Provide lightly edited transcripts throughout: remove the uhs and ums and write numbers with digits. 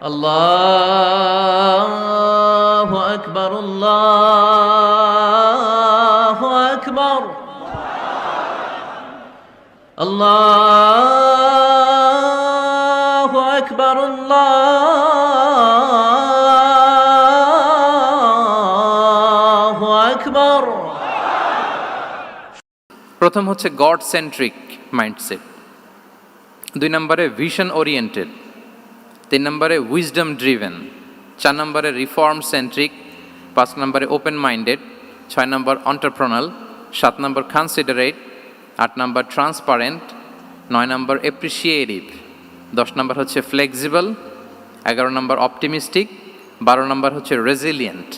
আল্লাহু আকবার, আল্লাহু আকবার, আল্লাহু আকবার, আল্লাহু আকবার। প্রথম হচ্ছে গড সেন্ট্রিক মাইন্ডসেট, 2 নম্বরে ভিশন ওরিয়েন্টেড, 3 নম্বরে উইজডম ড্রিভেন, 4 নম্বরে রিফর্ম সেন্ট্রিক, 5 নম্বরে ওপেন মাইন্ডেড, 6 নম্বর অন্টারপ্রনাল, 7 নম্বর কনসিডারেট, 8 নম্বর ট্রান্সপারেন্ট, 9 নম্বর এপ্রিসিয়েটিভ, 10 নম্বর হচ্ছে ফ্লেক্সিবল, 11 নম্বর অপটিমিস্টিক, 12 নম্বর হচ্ছে resilient.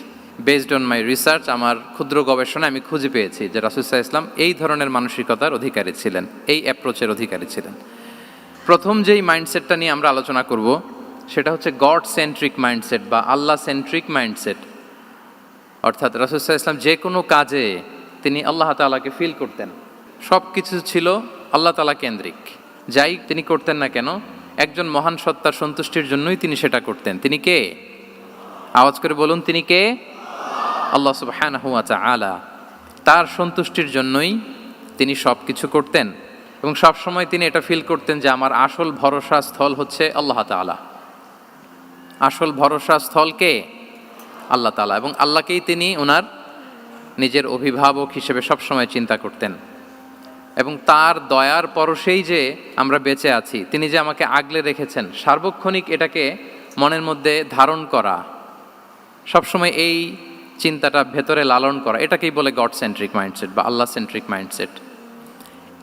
Based on my research, আমার ক্ষুদ্র গবেষণা আমি খুঁজে পেয়েছি যে রাসূল সাল্লাল্লাহু আলাইহি ওয়াসাল্লাম এই ধরনের মানসিকতার অধিকারী ছিলেন, এই অ্যাপ্রোচের অধিকারী ছিলেন। প্রথম যেই মাইন্ডসেটটা নিয়ে আমরা আলোচনা করব সেটা হচ্ছে গড সেন্ট্রিক মাইন্ডসেট বা আল্লাহ সেন্ট্রিক মাইন্ডসেট। অর্থাৎ রাসূল সাল্লাল্লাহু আলাইহি ওয়াসাল্লাম যে কোনো কাজে তিনি আল্লাহ তাআলাকে ফিল করতেন, সব কিছু ছিল আল্লাহ তাআলা কেন্দ্রিক। যাই তিনি করতেন না কেন, একজন মহান সত্তার সন্তুষ্টির জন্যই তিনি সেটা করতেন। তিনি কে? আওয়াজ করে বলুন, তিনি কে? আল্লাহ সুবহানাহু ওয়া তাআলা। তার সন্তুষ্টির জন্যই তিনি সব কিছু করতেন এবং সবসময় তিনি এটা ফিল করতেন যে আমার আসল ভরসা স্থল হচ্ছে আল্লাহ তাআলা। আসল ভরসা স্থল কে? আল্লাহ তাআলা। এবং আল্লাহকেই তিনি ওনার নিজের অভিভাবক হিসেবে সবসময় চিন্তা করতেন এবং তার দয়ার পরশেই যে আমরা বেঁচে আছি, তিনি যে আমাকে আগলে রেখেছেন, সার্বক্ষণিক এটাকে মনের মধ্যে ধারণ করা, সবসময় এই চিন্তাটা ভেতরে লালন করা, এটাকেই বলে গড সেন্ট্রিক মাইন্ডসেট বা আল্লাহ সেন্ট্রিক মাইন্ডসেট।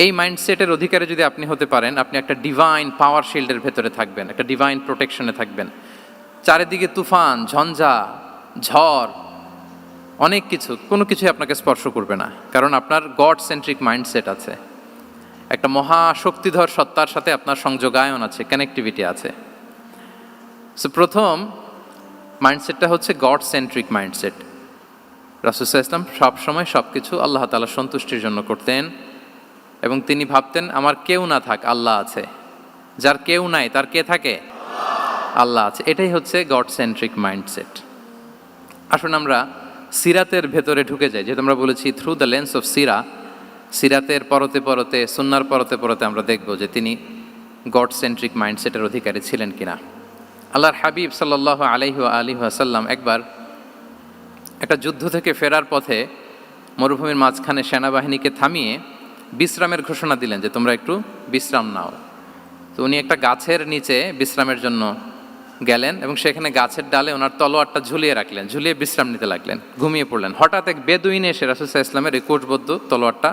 এই মাইন্ডসেটের অধিকারী যদি আপনি হতে পারেন, আপনি একটা ডিভাইন পাওয়ার শিল্ডের ভেতরে থাকবেন, একটা ডিভাইন প্রোটেকশনে থাকবেন। চারিদিকে তুফান, ঝঞ্ঝা, ঝড়, অনেক কিছু, কোনো কিছুই আপনাকে স্পর্শ করবে না, কারণ আপনার গড সেন্ট্রিক মাইন্ডসেট আছে। একটা মহাশক্তিধর সত্তার সাথে আপনার সংযোগায়ন আছে, কানেক্টিভিটি আছে। সো প্রথম মাইন্ডসেটটা হচ্ছে গড সেন্ট্রিক মাইন্ডসেট। রাসূল সাল্লাল্লাহু আলাইহি ওয়াসাল্লাম সবসময় সব কিছু আল্লাহ তাআলার সন্তুষ্টির জন্য করতেন এবং তিনি ভাবতেন আমার কেউ না থাক, আল্লাহ আছে। যার কেউ নাই তার কে থাকে? আল্লাহ আছে। এটাই হচ্ছে গড সেন্ট্রিক মাইন্ডসেট। আসুন আমরা সিরাতের ভেতরে ঢুকে যাই। যেহেতু আমরা বলেছি থ্রু দ্য লেন্স অফ সিরাতের পরতে পরতে, সুন্নাহর পরতে পরতে আমরা দেখব যে তিনি গড সেন্ট্রিক মাইন্ডসেটের অধিকারী ছিলেন কিনা। আল্লাহর হাবিব সাল্লাল্লাহু আলাইহি ওয়াসাল্লাম একবার একটা যুদ্ধ থেকে ফেরার পথে মরুভূমির মাঝখানে সেনাবাহিনীকে থামিয়ে বিশ্রামের ঘোষণা দিলেন যে তোমরা একটু বিশ্রাম নাও। তো উনি একটা গাছের নিচে বিশ্রামের জন্য গেলেন এবং সেখানে গাছের ডালে ওনার তলোয়ারটা ঝুলিয়ে রাখলেন, ঝুলিয়ে বিশ্রাম নিতে লাগলেন, ঘুমিয়ে পড়লেন। হঠাৎ এক বেদুইন এসে রাসূল সাল্লাল্লাহু আলাইহি ওয়াসাল্লামের এই কোষবদ্ধ তলোয়ারটা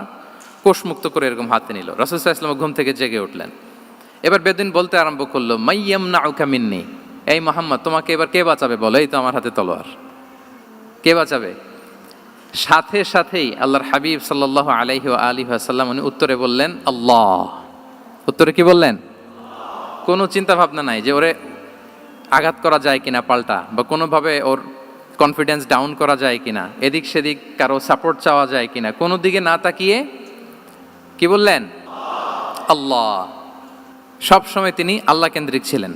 কোষমুক্ত করে এরকম হাতে নিল। রাসূল সাল্লাল্লাহু আলাইহি ওয়াসাল্লাম ঘুম থেকে জেগে উঠলেন। এবার বেদুইন বলতে আরম্ভ করলো, মাইয়ামনাউকা মিন্নি, এই মুহাম্মদ তোমাকে এবার কে বাঁচাবে বলো, এই তো আমার হাতে তলোয়ার, কে বাঁচাবে? সাথে সাথেই আল্লাহর হাবিব সাল্লাল্লাহু আলাইহি ওয়াসাল্লাম উনি উত্তরে বললেন আল্লাহ। উত্তরে কি বললেন? কোনো চিন্তা ভাবনা নাই যে ওরে আঘাত করা যায় কিনা পাল্টা, বা কোনোভাবে ওর কনফিডেন্স ডাউন করা যায় কিনা, এদিক সেদিক কারো সাপোর্ট চাওয়া যায় কিনা, কোনো দিকে না তাকিয়ে কি বললেন? আল্লাহ। সব সময় তিনি আল্লাহ কেন্দ্রিক ছিলেন।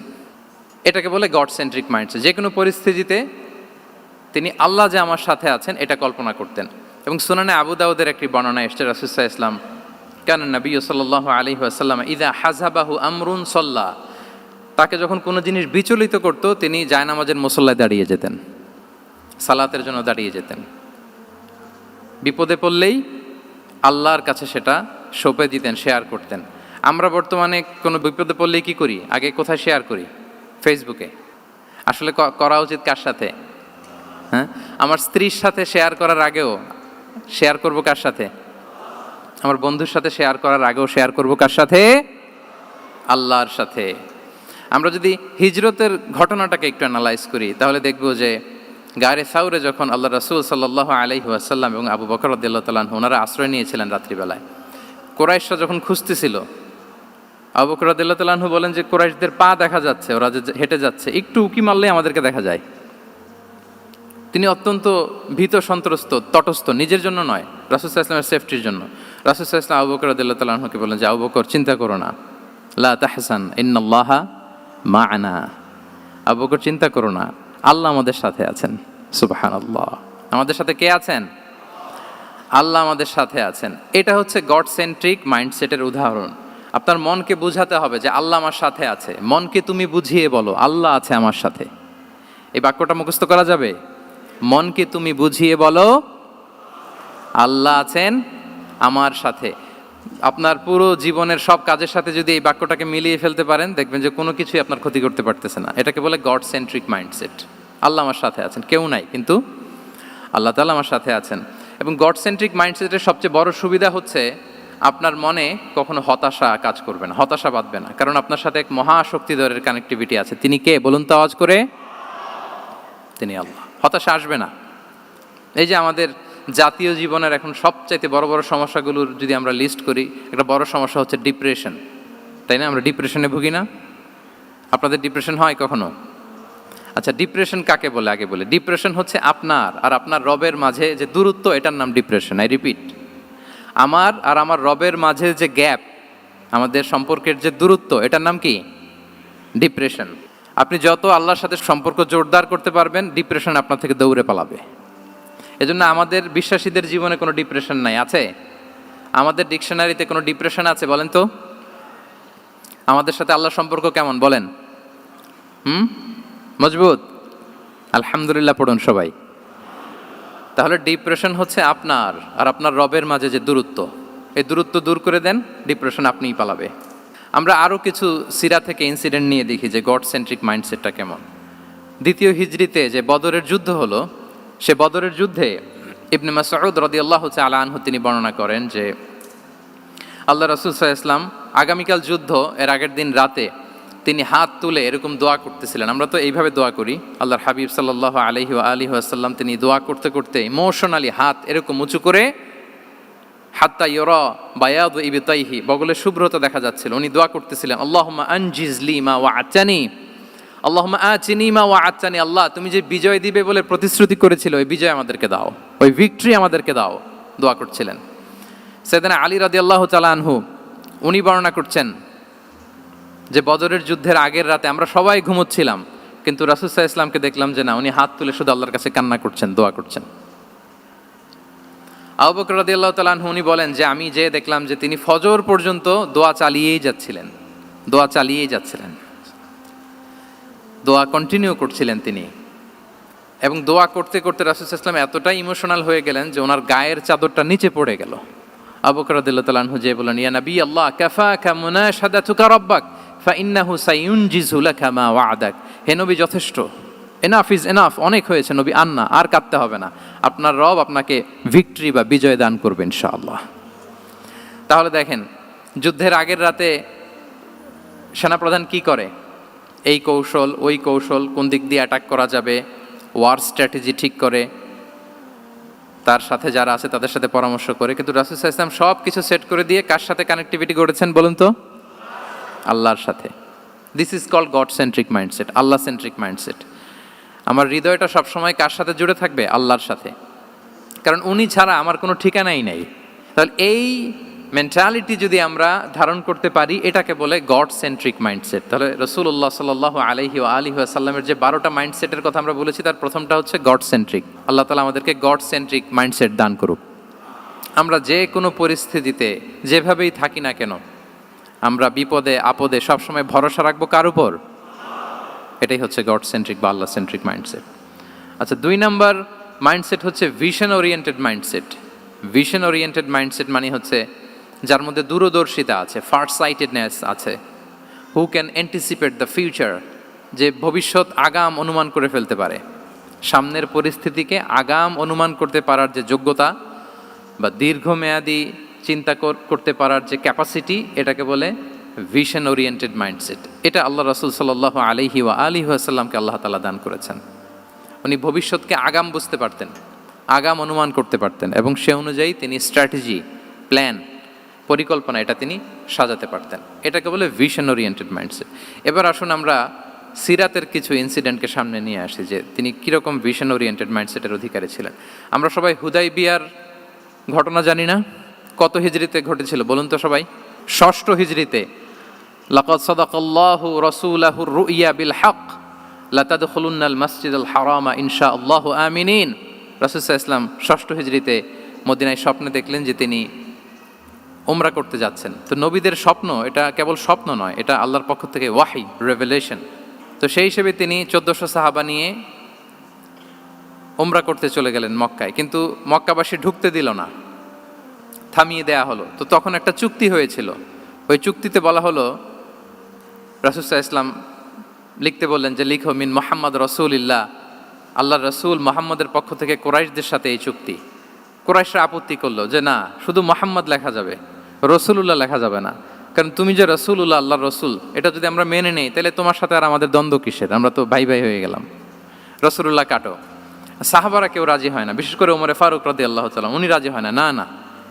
এটাকে বলে গড সেন্ট্রিক মাইন্ডসেট। যে কোনো পরিস্থিতিতে তিনি আল্লাহ যে আমার সাথে আছেন এটা কল্পনা করতেন। এবং সুনানে আবু দাউদের একটি বর্ণনা এসেছে, রাসূল সাল্লাল্লাহু আলাইহি ওয়াসাল্লাম কানা নবী সাল্লাল্লাহু আলাইহি ওয়াসাল্লাম ইযা হাযাবাহু আমরুন সাল্লা, তাকে যখন কোনো জিনিস বিচলিত করতো তিনি জায়নামাজের মুসল্লায় দাঁড়িয়ে যেতেন, সালাতের জন্য দাঁড়িয়ে যেতেন। বিপদে পড়লেই আল্লাহর কাছে সেটা সঁপে দিতেন, শেয়ার করতেন। আমরা বর্তমানে কোনো বিপদে পড়লেই কি করি? আগে কোথায় শেয়ার করি? ফেসবুকে। আসলে করা উচিত কার সাথে? হ্যাঁ, আমার স্ত্রীর সাথে শেয়ার করার আগেও শেয়ার করব কার সাথে? আমার বন্ধুর সাথে শেয়ার করার আগেও শেয়ার করব কার সাথে? আল্লাহর সাথে। আমরা যদি হিজরতের ঘটনাটাকে একটু অ্যানালাইজ করি তাহলে দেখব যে গারে সাউরে যখন আল্লাহ রাসূল সাল্লাল্লাহু আলাইহি ওয়াসাল্লাম এবং আবু বকর রাদিয়াল্লাহু তাআলা আনহু ওনারা আশ্রয় নিয়েছিলেন রাত্রিবেলায়, কুরাইশরা যখন খুঁজতেছিল, আবু বকর রাদিয়াল্লাহু তাআলা আনহু বলেন যে কুরাইশদের পা দেখা যাচ্ছে, ওরা যে হেঁটে যাচ্ছে, একটু উকি মারলেই আমাদেরকে দেখা যায়। তিনি অত্যন্ত ভীত সন্ত্রস্ত, তটস্থ, নিজের জন্য নয়, রাসূল সাল্লাল্লাহু আলাইহি ওয়াসাল্লামের সেফটির জন্য। রাসূল সাল্লাল্লাহু আলাইহি ওয়াসাল্লাম আবু বকর রাদিয়াল্লাহু তাআলা আনহুকে বলেন যে আবু বকর চিন্তা করো না, লা তাহসান ইন্নাল্লাহা মা'ানা, আবু বকর চিন্তা করো না, আল্লাহ আমাদের সাথে আছেন। সুবহানাল্লাহ, আমাদের সাথে কে আছেন? আল্লাহ আমাদের সাথে আছেন। এটা হচ্ছে গড সেন্ট্রিক মাইন্ডসেটের উদাহরণ। আপনার মনকে বুঝাতে হবে যে আল্লাহ আমার সাথে আছে। মনকে তুমি বুঝিয়ে বলো আল্লাহ আছে আমার সাথে। এই বাক্যটা মুখস্থ করা যাবে? মনকে তুমি বুঝিয়ে বলো আল্লাহ আছেন আমার সাথে। আপনার পুরো জীবনের সব কাজের সাথে যদি এই বাক্যটাকে মিলিয়ে ফেলতে পারেন, দেখবেন যে কোনো কিছুই আপনার ক্ষতি করতে পারতেছে না। এটাকে বলে গড সেন্ট্রিক মাইন্ডসেট। আল্লাহ আমার সাথে আছেন, কেউ নাই কিন্তু আল্লাহ তাআলা আমার সাথে আছেন। এবং গড সেন্ট্রিক মাইন্ডসেটের সবচেয়ে বড় সুবিধা হচ্ছে আপনার মনে কখনো হতাশা কাজ করবে না, হতাশা বাঁধবে না, কারণ আপনার সাথে এক মহাশক্তিধরের কানেক্টিভিটি আছে। তিনি কে বলুন তো আওয়াজ করে? তিনি আল্লাহ। হতাশা আসবে না। এই যে আমাদের জাতীয় জীবনের এখন সবচাইতে বড় বড় সমস্যাগুলোর যদি আমরা লিস্ট করি, একটা বড় সমস্যা হচ্ছে ডিপ্রেশন, তাই না? আমরা ডিপ্রেশনে ভুগি না? আপনাদের ডিপ্রেশন হয় কখনো? আচ্ছা, ডিপ্রেশন কাকে বলে আগে বলে। ডিপ্রেশন হচ্ছে আপনার আর আপনার রবের মাঝে যে দূরত্ব, এটার নাম ডিপ্রেশন। আই রিপিট, আমার আর আমার রবের মাঝে যে গ্যাপ, আমাদের সম্পর্কের যে দূরত্ব, এটার নাম কি? ডিপ্রেশন। আপনি যত আল্লাহর সাথে সম্পর্ক জোরদার করতে পারবেন, ডিপ্রেশন আপনার থেকে দৌড়ে পালাবে। এজন্য আমাদের বিশ্বাসীদের জীবনে কোনো ডিপ্রেশন নাই। আছে? আমাদের ডিকশনারিতে কোনো ডিপ্রেশন আছে বলেন তো? আমাদের সাথে আল্লাহর সম্পর্ক কেমন বলেন? মজবুত? আলহামদুলিল্লাহ পড়ুন সবাই। তাহলে ডিপ্রেশন হচ্ছে আপনার আর আপনার রবের মাঝে যে দূরত্ব, এই দূরত্ব দূর করে দেন, ডিপ্রেশন আপনিই পালাবে। আমরা আরও কিছু সিরা থেকে ইনসিডেন্ট নিয়ে দেখি যে গড সেন্ট্রিক মাইন্ডসেটটা কেমন। দ্বিতীয় হিজরিতে যে বদরের যুদ্ধ হলো, সে বদরের যুদ্ধে ইবনে মাসউদ রাদিয়াল্লাহু তাআলা আনহু তিনি বর্ণনা করেন যে আল্লাহ রাসূল সাল্লাল্লাহু আলাইহি ওয়াসাল্লাম আগামীকাল যুদ্ধ, এর আগের দিন রাতে তিনি হাত তুলে এরকম দোয়া করতেছিলেন। আমরা তো এইভাবে দোয়া করি। আল্লাহর হাবিব সাল্লাল্লাহু আলাইহি ওয়াসাল্লাম তিনি দোয়া করতে করতে ইমোশনালি হাত এরকম উঁচু করে, হাত্তা ইউরা বায়াদু ইবতাইহি, বগলের শুভ্রতা দেখা যাচ্ছিল। উনি দোয়া করতেছিলেন, আল্লাহুম্মা আনজিজ লি মা ওয়া'আতানি, আল্লাহুম্মা আতিনি মা ওয়া'আতানি, আল্লাহ তুমি যে বিজয় দিবে বলে প্রতিশ্রুতি করেছিল, ওই বিজয় আমাদেরকে দাও, ওই ভিক্টরি আমাদেরকে দাও। দোয়া করছিলেন। সাইয়েদনা আলী রাদিয়াল্লাহু তাআলা আনহু উনি বর্ণনা করছেন যে বদরের যুদ্ধের আগের রাতে আমরা সবাই ঘুমোচ্ছিলাম, কিন্তু রাসূল সাল্লাল্লাহু আলাইহি ওয়াসাল্লামকে দেখলাম যে না, উনি হাত তুলে শুধু আল্লাহর কাছে কান্না করছেন, দোয়া করছেন। আবু বকর রাদিয়াল্লাহু তাআলা আনহু উনি বলেন যে আমি যে দেখলাম যে তিনি ফজর পর্যন্ত দোয়া চালিয়েই যাচ্ছিলেন, দোয়া চালিয়েই যাচ্ছিলেন, দোয়া কন্টিনিউ করছিলেন তিনি। এবং দোয়া করতে করতে রাসূল সাল্লাল্লাহু আলাইহি ওয়াসাল্লাম এতটাই ইমোশনাল হয়ে গেলেন যে ওনার গায়ের চাদরটা নিচে পড়ে গেল। আবু বকর রাদিয়াল্লাহু তাআলা আনহু যে বলেন, ইয়া নবী আল্লাহ, কাফাকা মুনাশাদাতুকা রাব্বাক ফাইন্নাহু সায়ুনজিজু লাকা মা ওয়া'দাক। হে নবী, যথেষ্ট, এনাফ ইজ এনাফ, অনেক হয়েছে নবী, আন্না, আর কাঁদতে হবে না। আপনার রব আপনাকে ভিক্টরি বা বিজয় দান করবে ইনশাআল্লাহ। তাহলে দেখেন, যুদ্ধের আগের রাতে সেনাপ্রধান কি করে? এই কৌশল, ওই কৌশল, কোন দিক দিয়ে অ্যাটাক করা যাবে, ওয়ার স্ট্র্যাটেজি ঠিক করে, তার সাথে যারা আছে তাদের সাথে পরামর্শ করে। কিন্তু রাসূল সাল্লাল্লাহু আলাইহি ওয়াসাল্লাম সব কিছু সেট করে দিয়ে কার সাথে কানেক্টিভিটি করেছেন বলুন তো? আল্লাহর সাথে। This is called God centric mindset, Allah centric mindset. আমার হৃদয়টা সবসময় কার সাথে জুড়ে থাকবে? আল্লাহর সাথে, কারণ উনি ছাড়া আমার কোনো ঠিকানাই নাই। তাহলে এই মেন্টালিটি যদি আমরা ধারণ করতে পারি, এটাকে বলে গড সেন্ট্রিক মাইন্ডসেট। তাহলে রাসূলুল্লাহ সাল্লাল্লাহু আলাইহি ওয়া সাল্লামের যে 12টা মাইন্ডসেটের কথা আমরা বলেছি, তার প্রথমটা হচ্ছে গড সেন্ট্রিক। আল্লাহ তাআলা আমাদেরকে গড সেন্ট্রিক মাইন্ডসেট দান করুক। আমরা যে কোনো পরিস্থিতিতে যেভাবেই থাকি না কেন, আমরা বিপদে আপদে সবসময় ভরসা রাখবো কার উপর? এটাই হচ্ছে গড সেন্ট্রিক বা আল্লাহ সেন্ট্রিক মাইন্ডসেট। আচ্ছা, 2 নাম্বার মাইন্ডসেট হচ্ছে vision oriented mindset. Vision oriented mindset মানে হচ্ছে যার মধ্যে দূরদর্শিতা আছে, ফার সাইটেডনেস আছে, who can anticipate the future, যে ভবিষ্যৎ আগাম অনুমান করে ফেলতে পারে, সামনের পরিস্থিতিকে আগাম অনুমান করতে পারার যে যোগ্যতা বা দীর্ঘমেয়াদী চিন্তা করতে পারার যে ক্যাপাসিটি, এটাকে বলে ভিশন ওরিয়েন্টেড মাইন্ডসেট। এটা আল্লাহ রাসূল সাল্লাল্লাহু আলাইহি ওয়াসাল্লামকে আল্লাহ তাআলা দান করেছেন। উনি ভবিষ্যৎকে আগাম বুঝতে পারতেন, আগাম অনুমান করতে পারতেন, এবং সে অনুযায়ী তিনি স্ট্র্যাটেজি, প্ল্যান, পরিকল্পনা এটা তিনি সাজাতে পারতেন। এটাকে বলে ভিশন ওরিয়েন্টেড মাইন্ডসেট। এবার আসুন আমরা সিরাতের কিছু ইনসিডেন্টকে সামনে নিয়ে আসি যে তিনি কীরকম ভিশন ওরিয়েন্টেড মাইন্ডসেটের অধিকারী ছিলেন। আমরা সবাই হুদাইবিয়ার ঘটনা জানি না? কত হিজরিতে ঘটেছিল বলুন তো সবাই? 6ষ্ঠ হিজরিতে। লাকাদ সাদাকাল্লাহু রাসূলাহুর রুইয়া বিল হক লাতাদখুলুন্নাল মাসজিদাল হারামা ইনশাআল্লাহু আমিনিন। রাসূল সাল্লাল্লাহু আলাইহি ওয়াসাল্লাম 6ষ্ঠ হিজরিতে মদিনায় স্বপ্নে দেখলেন যে তিনি উমরা করতে যাচ্ছেন। তো নবীদের স্বপ্ন এটা কেবল স্বপ্ন নয়, এটা আল্লাহর পক্ষ থেকে ওয়াহি, রেভেলেশন। তো সেই হিসেবে তিনি 1400 সাহাবা নিয়ে উমরা করতে চলে গেলেন মক্কায়, কিন্তু মক্কাবাসী ঢুকতে দিল না, থামিয়ে দেয়া হলো। তো তখন একটা চুক্তি হয়েছিল, ওই চুক্তিতে বলা হলো, রাসূল সাল্লাল্লাহু আলাইহি ওয়াসাল্লাম লিখতে বললেন যে লিখো মিন মুহাম্মদ রাসূলিল্লাহ, আল্লাহর রাসূল মুহাম্মদের পক্ষ থেকে কুরাইশদের সাথে এই চুক্তি। কুরাইশরা আপত্তি করলো যে না, শুধু মুহাম্মদ লেখা যাবে, রাসূলুল্লাহ লেখা যাবে না, কারণ তুমি যে রাসূলুল্লাহ, আল্লাহর রাসূল, এটা যদি আমরা মেনে নেই তাহলে তোমার সাথে আর আমাদের দ্বন্দ্ব কিসের, আমরা তো ভাই ভাই হয়ে গেলাম, রাসূলুল্লাহ কাটো। সাহাবারা কেউ রাজি হয় না, বিশেষ করে ওমরে ফারুক রাদিয়াল্লাহু তাআলা উনি রাজি হয় না, না না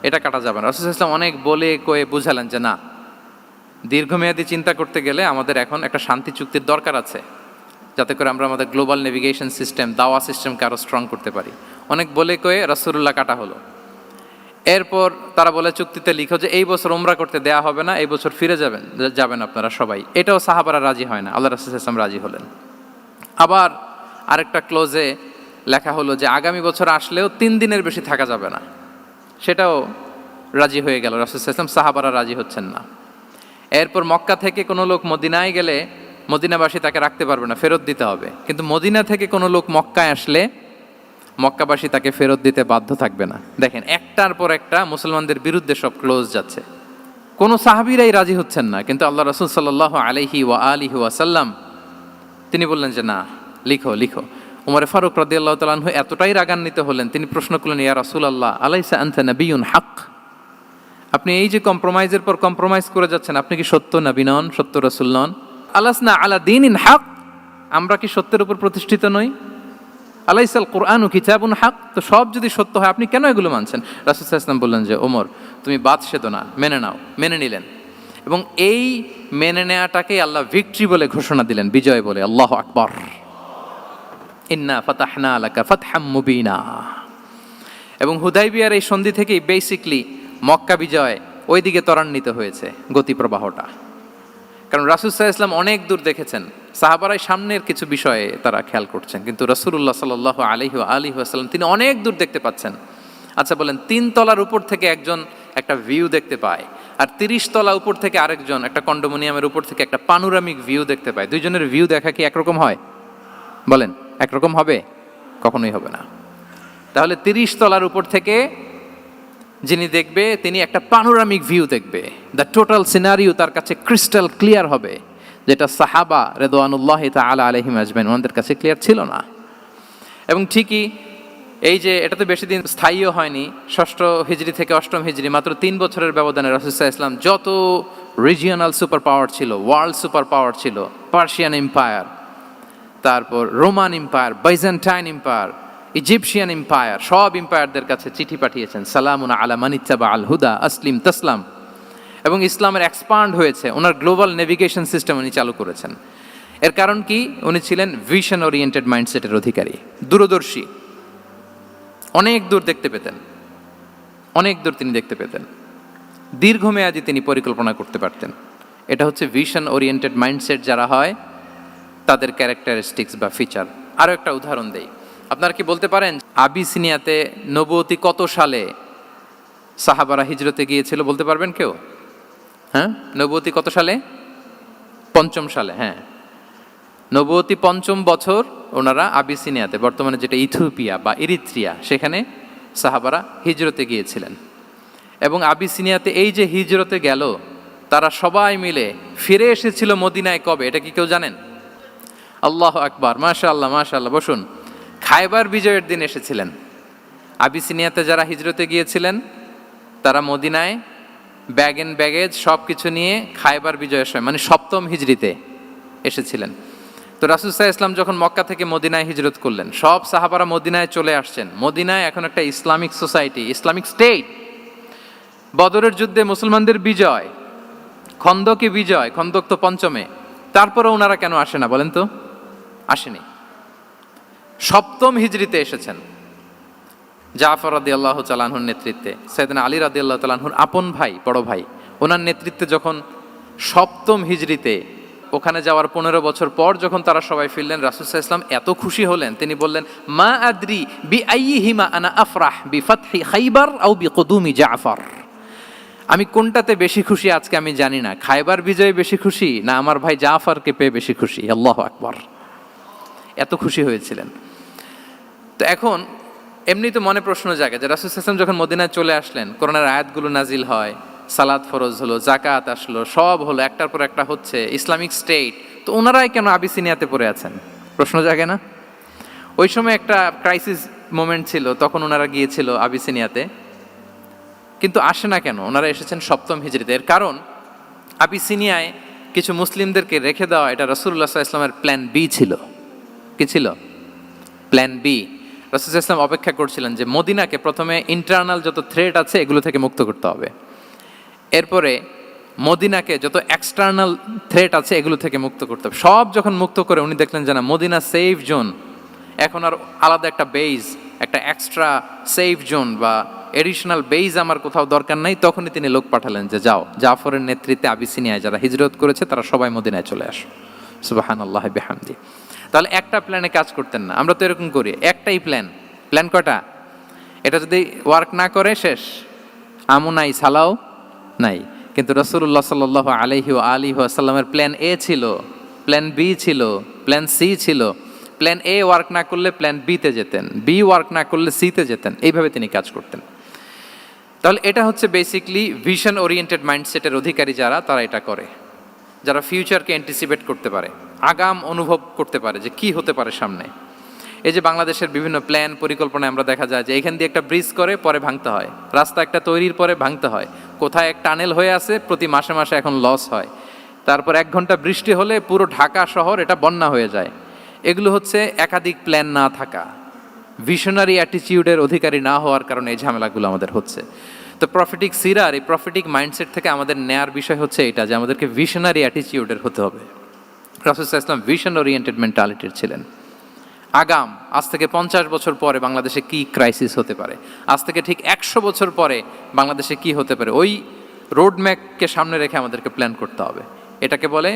এটা কাটা যাবে না। রাসূল সাল্লাল্লাহু আলাইহি ওয়াসাল্লাম অনেক বলে কয়ে বুঝালেন যে না, দীর্ঘমেয়াদী চিন্তা করতে গেলে আমাদের এখন একটা শান্তি চুক্তির দরকার আছে, যাতে করে আমরা আমাদের গ্লোবাল নেভিগেশন সিস্টেম, দাওয়া সিস্টেমকে আরও স্ট্রং করতে পারি। অনেক বলে কয়ে রাসূলুল্লাহ কাটা হলো। এরপর তারা বলে চুক্তিতে লিখো যে এই বছর উমরা করতে দেয়া হবে না, এই বছর ফিরে যাবেন আপনারা সবাই। এটাও সাহাবারা রাজি হয় না, আল্লাহ রাসূল সাল্লাল্লাহু আলাইহি ওয়াসাল্লাম রাজি হলেন। আবার আরেকটা ক্লোজে লেখা হলো যে আগামী বছর আসলেও 3 দিনের বেশি থাকা যাবে না, সেটাও রাজি হয়ে গেল রাসূল সাল্লাল্লাহু আলাইহি ওয়াসাল্লাম, সাহাবারা রাজি হচ্ছেন না। এরপর মক্কা থেকে কোনো লোক মদিনায় গেলে মদিনাবাসী তাকে রাখতে পারবে না, ফেরত দিতে হবে। কিন্তু মদিনা থেকে কোনো লোক মক্কায় আসলে মক্কাবাসী তাকে ফেরত দিতে বাধ্য থাকবে না। দেখেন, একটার পর একটা মুসলমানদের বিরুদ্ধে সব ক্লোজ যাচ্ছে, কোনো সাহাবীরাই রাজি হচ্ছেন না। কিন্তু আল্লাহ রাসূল সাল্লাল্লাহু আলাইহি ওয়া আলিহি ওয়াসাল্লাম তিনি বললেন যে না, লিখো লিখো। উমর ফারুক রাদিয়াল্লাহু তাআলা আনহু এতটাই রাগান্বিত হলেন, তিনি প্রশ্ন করলেন, ইয়া রাসূলুল্লাহ আলাইসা আনতা নাবিয়্যুন হক, আপনি এই যে কম্প্রোমাইজের পর কম্প্রোমাইজ করে যাচ্ছেন, আপনি কি সত্য নবী নন, সত্য রাসূল নন? আলাসনা আলা দীনিন হক, আমরা কি সত্যের উপর প্রতিষ্ঠিত নই? আলাইসাল কুরআনু কিতাবুন হক, তো সব যদি সত্য হয় আপনি কেন এগুলো মানছেন? রাসূল সাল্লাল্লাহু আলাইহি ওয়াসাল্লাম বললেন যে ওমর, তুমি বাদশাহ না, মেনে নাও। মেনে নিলেন, এবং এই মেনে নেওয়াটাকেই আল্লাহ ভিক্টরি বলে ঘোষণা দিলেন, বিজয় বলে। আল্লাহু আকবার। ইন্না ফাতাহনা লাকা ফাতহাম মুবিনা। এবং হুদাইবিয়ার এই সন্ধি থেকেই বেসিকলি মক্কা বিজয় ওইদিকে ত্বরান্বিত হয়েছে গতি প্রবাহটা। কারণ রাসূল সাল্লাল্লাহু আলাইহি ওয়াসাল্লাম অনেক দূর দেখেছেন, সাহাবারাই সামনের কিছু বিষয়ে তারা খেয়াল করছেন, কিন্তু রাসূলুল্লাহ সাল্লাল্লাহু আলাইহি ওয়া আলিহি ওয়াসাল্লাম তিনি অনেক দূর দেখতে পাচ্ছেন। আচ্ছা বলেন, 3 তলার উপর থেকে একজন একটা ভিউ দেখতে পায়, আর 30 তলা উপর থেকে আরেকজন একটা কন্ডোমিনিয়ামের উপর থেকে একটা পানোরামিক ভিউ দেখতে পায়, দুইজনের ভিউ দেখা কি একরকম হয়? বলেন, একরকম হবে? কখনোই হবে না। তাহলে 30 তলার উপর থেকে যিনি দেখবে তিনি একটা পানোরামিক ভিউ দেখবে, দ্য টোটাল সিনারিও তার কাছে ক্রিস্টাল ক্লিয়ার হবে, যেটা সাহাবা রিদওয়ানুল্লাহি তাআলা আলাইহিম আজমাইন ওনাদের কাছে ক্লিয়ার ছিল না। এবং ঠিকই এই যে এটা তো বেশি দিন স্থায়ীও হয়নি, 6ষ্ঠ হিজরি থেকে 8ম হিজরি, মাত্র 3 বছরের ব্যবধানে রাসূল সাল্লাল্লাহু আলাইহি ওয়াসাল্লাম যত রিজিওনাল সুপার পাওয়ার ছিল, ওয়ার্ল্ড সুপার পাওয়ার ছিল, পার্সিয়ান এম্পায়ার, তারপর Roman empire, Byzantine empire, Egyptian empire, সব এম্পায়ারদের কাছে চিঠি পাঠিয়েছেন, সালামুন আলা মান ইত্তাবা আল হুদা আসলিম তাসলাম। এবং ইসলামের এক্সপান্ড হয়েছে, ওনার গ্লোবাল নেভিগেশন সিস্টেম উনি চালু করেছেন। এর কারণ কি? উনি ছিলেন ভিশন ওরিয়েন্টেড মাইন্ডসেটের অধিকারী, দূরদর্শী, অনেক দূর দেখতে পেতেন, অনেক দূর তিনি দেখতে পেতেন, দীর্ঘমেয়াদী তিনি পরিকল্পনা করতে পারতেন। এটা হচ্ছে ভিশন ওরিয়েন্টেড মাইন্ডসেট যারা হয় তাদের ক্যারেক্টারিস্টিক্স বা ফিচার। আরও একটা উদাহরণ দেই, আপনারা কি বলতে পারেন আবিসিনিয়াতে নবুয়তি কত সালে সাহাবারা হিজরতে গিয়েছিল? বলতে পারবেন কেউ? হ্যাঁ, নবুয়তি কত সালে? 5ম সালে। হ্যাঁ, নবুয়তি 5ম বছর ওনারা আবিসিনিয়াতে, বর্তমানে যেটা ইথিওপিয়া বা ইরিত্রিয়া, সেখানে সাহাবারা হিজরতে গিয়েছিলেন। এবং আবিসিনিয়াতে এই যে হিজরতে গেল, তারা সবাই মিলে ফিরে এসেছিল মদিনায় কবে? এটা কি কেউ জানেন? আল্লাহু আকবার, মাশাআল্লাহ মাশাআল্লাহ। বসুন। খায়বার বিজয়ের দিন এসেছিলেন। আবিসিনিয়াতে যারা হিজরতে গিয়েছিলেন তারা মদিনায় ব্যাগ এন্ড ব্যাগেজ সব কিছু নিয়ে খায়বার বিজয়ের সময়, মানে 7ম হিজরিতে এসেছিলেন। তো রাসূল সাল্লাল্লাহু আলাইহি ওয়াসাল্লাম যখন মক্কা থেকে মদিনায় হিজরত করলেন, সব সাহাবারা মদিনায় চলে আসছেন। মদিনায় এখন একটা ইসলামিক সোসাইটি, ইসলামিক স্টেট। বদরের যুদ্ধে মুসলমানদের বিজয়, খন্দকে বিজয়, খন্দক তো 5মে। তারপরে ওনারা কেন আসে না বলেন তো? আসেনি। 7ম হিজরিতে এসেছেন, জাফর রাদিয়াল্লাহু তাআলা আনহুর নেতৃত্বে, সাইয়েদনা আলী রাদিয়াল্লাহু তাআলা আনহুর আপন ভাই, বড় ভাই, ওনার নেতৃত্বে যখন 7ম হিজরিতে ওখানে যাওয়ার 15 বছর পর যখন তারা সবাই ফিরলেন, রাসূল সাল্লাল্লাহু আলাইহি ওয়াসাল্লাম এত খুশি হলেন, তিনি বললেন, মা আদ্রি বি আইয়িহিমা আনা আফরাহ বি ফাতহি খাইবার আও বি কুদুমি জাফর। আমি কোনটাতে বেশি খুশি আজকে আমি জানি না, খাইবার বিজয়ে বেশি খুশি না আমার ভাই জাফরকে পেয়ে বেশি খুশি। আল্লাহু আকবার, এত খুশি হয়েছিলেন। তো এখন এমনি তো মনে প্রশ্ন জাগে যে রাসূল সাল্লাল্লাহু আলাইহি ওয়াসাল্লাম যখন মদিনায় চলে আসলেন, কোরআনের আয়াতগুলো নাজিল হয়, সালাত ফরজ হলো, জাকাত আসলো, সব হলো, একটার পর একটা হচ্ছে, ইসলামিক স্টেট, তো ওনারাই কেন আবিসিনিয়াতে পড়ে আছেন? প্রশ্ন জাগে না? ওই সময় একটা ক্রাইসিস মোমেন্ট ছিল, তখন ওনারা গিয়েছিল আবিসিনিয়াতে, কিন্তু আসে না কেন? ওনারা এসেছেন 7ম হিজরিতে। এর কারণ আবিসিনিয়ায় কিছু মুসলিমদেরকে রেখে দেওয়া, এটা রাসূলুল্লাহ সাল্লাল্লাহু আলাইহি ওয়াসাল্লামের প্ল্যান বি ছিল। কি ছিল? Plan B. রাসূল সাল্লাল্লাহু আলাইহি ওয়াসাল্লাম অপেক্ষা করছিলেন যে মদিনাকে প্রথমে ইন্টারনাল যত থ্রেট আছে এগুলো থেকে মুক্ত করতে হবে, এরপরে মদিনাকে যত এক্সটার্নাল থ্রেট আছে এগুলো থেকে মুক্ত করতে হবে। সব যখন মুক্ত করে উনি দেখলেন যে না, মদিনা সেফ জোন, এখন আর আলাদা একটা বেইজ, একটা এক্সট্রা সেফ জোন বা এডিশনাল বেইজ আমার কোথাও দরকার নাই, তখনই তিনি লোক পাঠালেন যে যাও, জাফরের নেতৃত্বে আবিসিনিয়ায় যারা হিজরত করেছে তারা সবাই মদিনায় চলে আসো। সুবহানাল্লাহি বিহামদি। তাহলে একটা প্ল্যানে কাজ করতেন না, আমরা তো এরকম করি, একটাই প্ল্যান। প্ল্যান কটা? এটা যদি ওয়ার্ক না করে শেষ, আমু নাই সালাও নাই। কিন্তু রাসূলুল্লাহ সাল্লাল্লাহু আলাইহি ওয়া সাল্লামের প্ল্যান এ ছিল, প্ল্যান বি ছিল, প্ল্যান সি ছিল। প্ল্যান এ ওয়ার্ক না করলে প্ল্যান বিতে যেতেন, বি ওয়ার্ক না করলে সিতে যেতেন, এইভাবে তিনি কাজ করতেন। তাহলে এটা হচ্ছে বেসিকলি ভিশন ওরিয়েন্টেড মাইন্ডসেটের অধিকারী যারা, তারা এটা করে, যারা ফিউচারকে অ্যান্টিসিপেট করতে পারে, আগাম অনুভব করতে পারে যে কি হতে পারে সামনে। এই যে বাংলাদেশের বিভিন্ন প্ল্যান পরিকল্পনায় আমরা দেখা যায় যে এখান দিয়ে একটা ব্রিজ করে পরে ভাঙতে হয়, রাস্তা একটা তৈরির পরে ভাঙতে হয়, কোথায় এক টানেল হয়ে আছে প্রতি মাসে মাসে এখন লস হয়, তারপর 1 ঘন্টা বৃষ্টি হলে পুরো ঢাকা শহর এটা বন্যা হয়ে যায়। এগুলো হচ্ছে একাধিক প্ল্যান না থাকা, ভিশনারি অ্যাটিটিউডের অধিকারী না হওয়ার কারণে এই ঝামেলাগুলো আমাদের হচ্ছে। তো প্রফেটিক সিরার এই প্রফেটিক মাইন্ডসেট থেকে আমাদের নেয়ার বিষয় হচ্ছে এটা, যে আমাদেরকে ভিশনারি অ্যাটিটিউডের হতে হবে। রাসূল সাল্লাল্লাহু আলাইহি ওয়াসাল্লাম ভিশন ওরিয়েন্টেড মেন্টালিটির ছিলেন। আগাম, আজ থেকে 50 বছর পরে বাংলাদেশে কি ক্রাইসিস হতে পারে, আজ থেকে ঠিক 100 বছর পরে বাংলাদেশে কি হতে পারে, ওই রোডম্যাপকে সামনে রেখে আমাদেরকে প্ল্যান করতে হবে। এটাকে বলে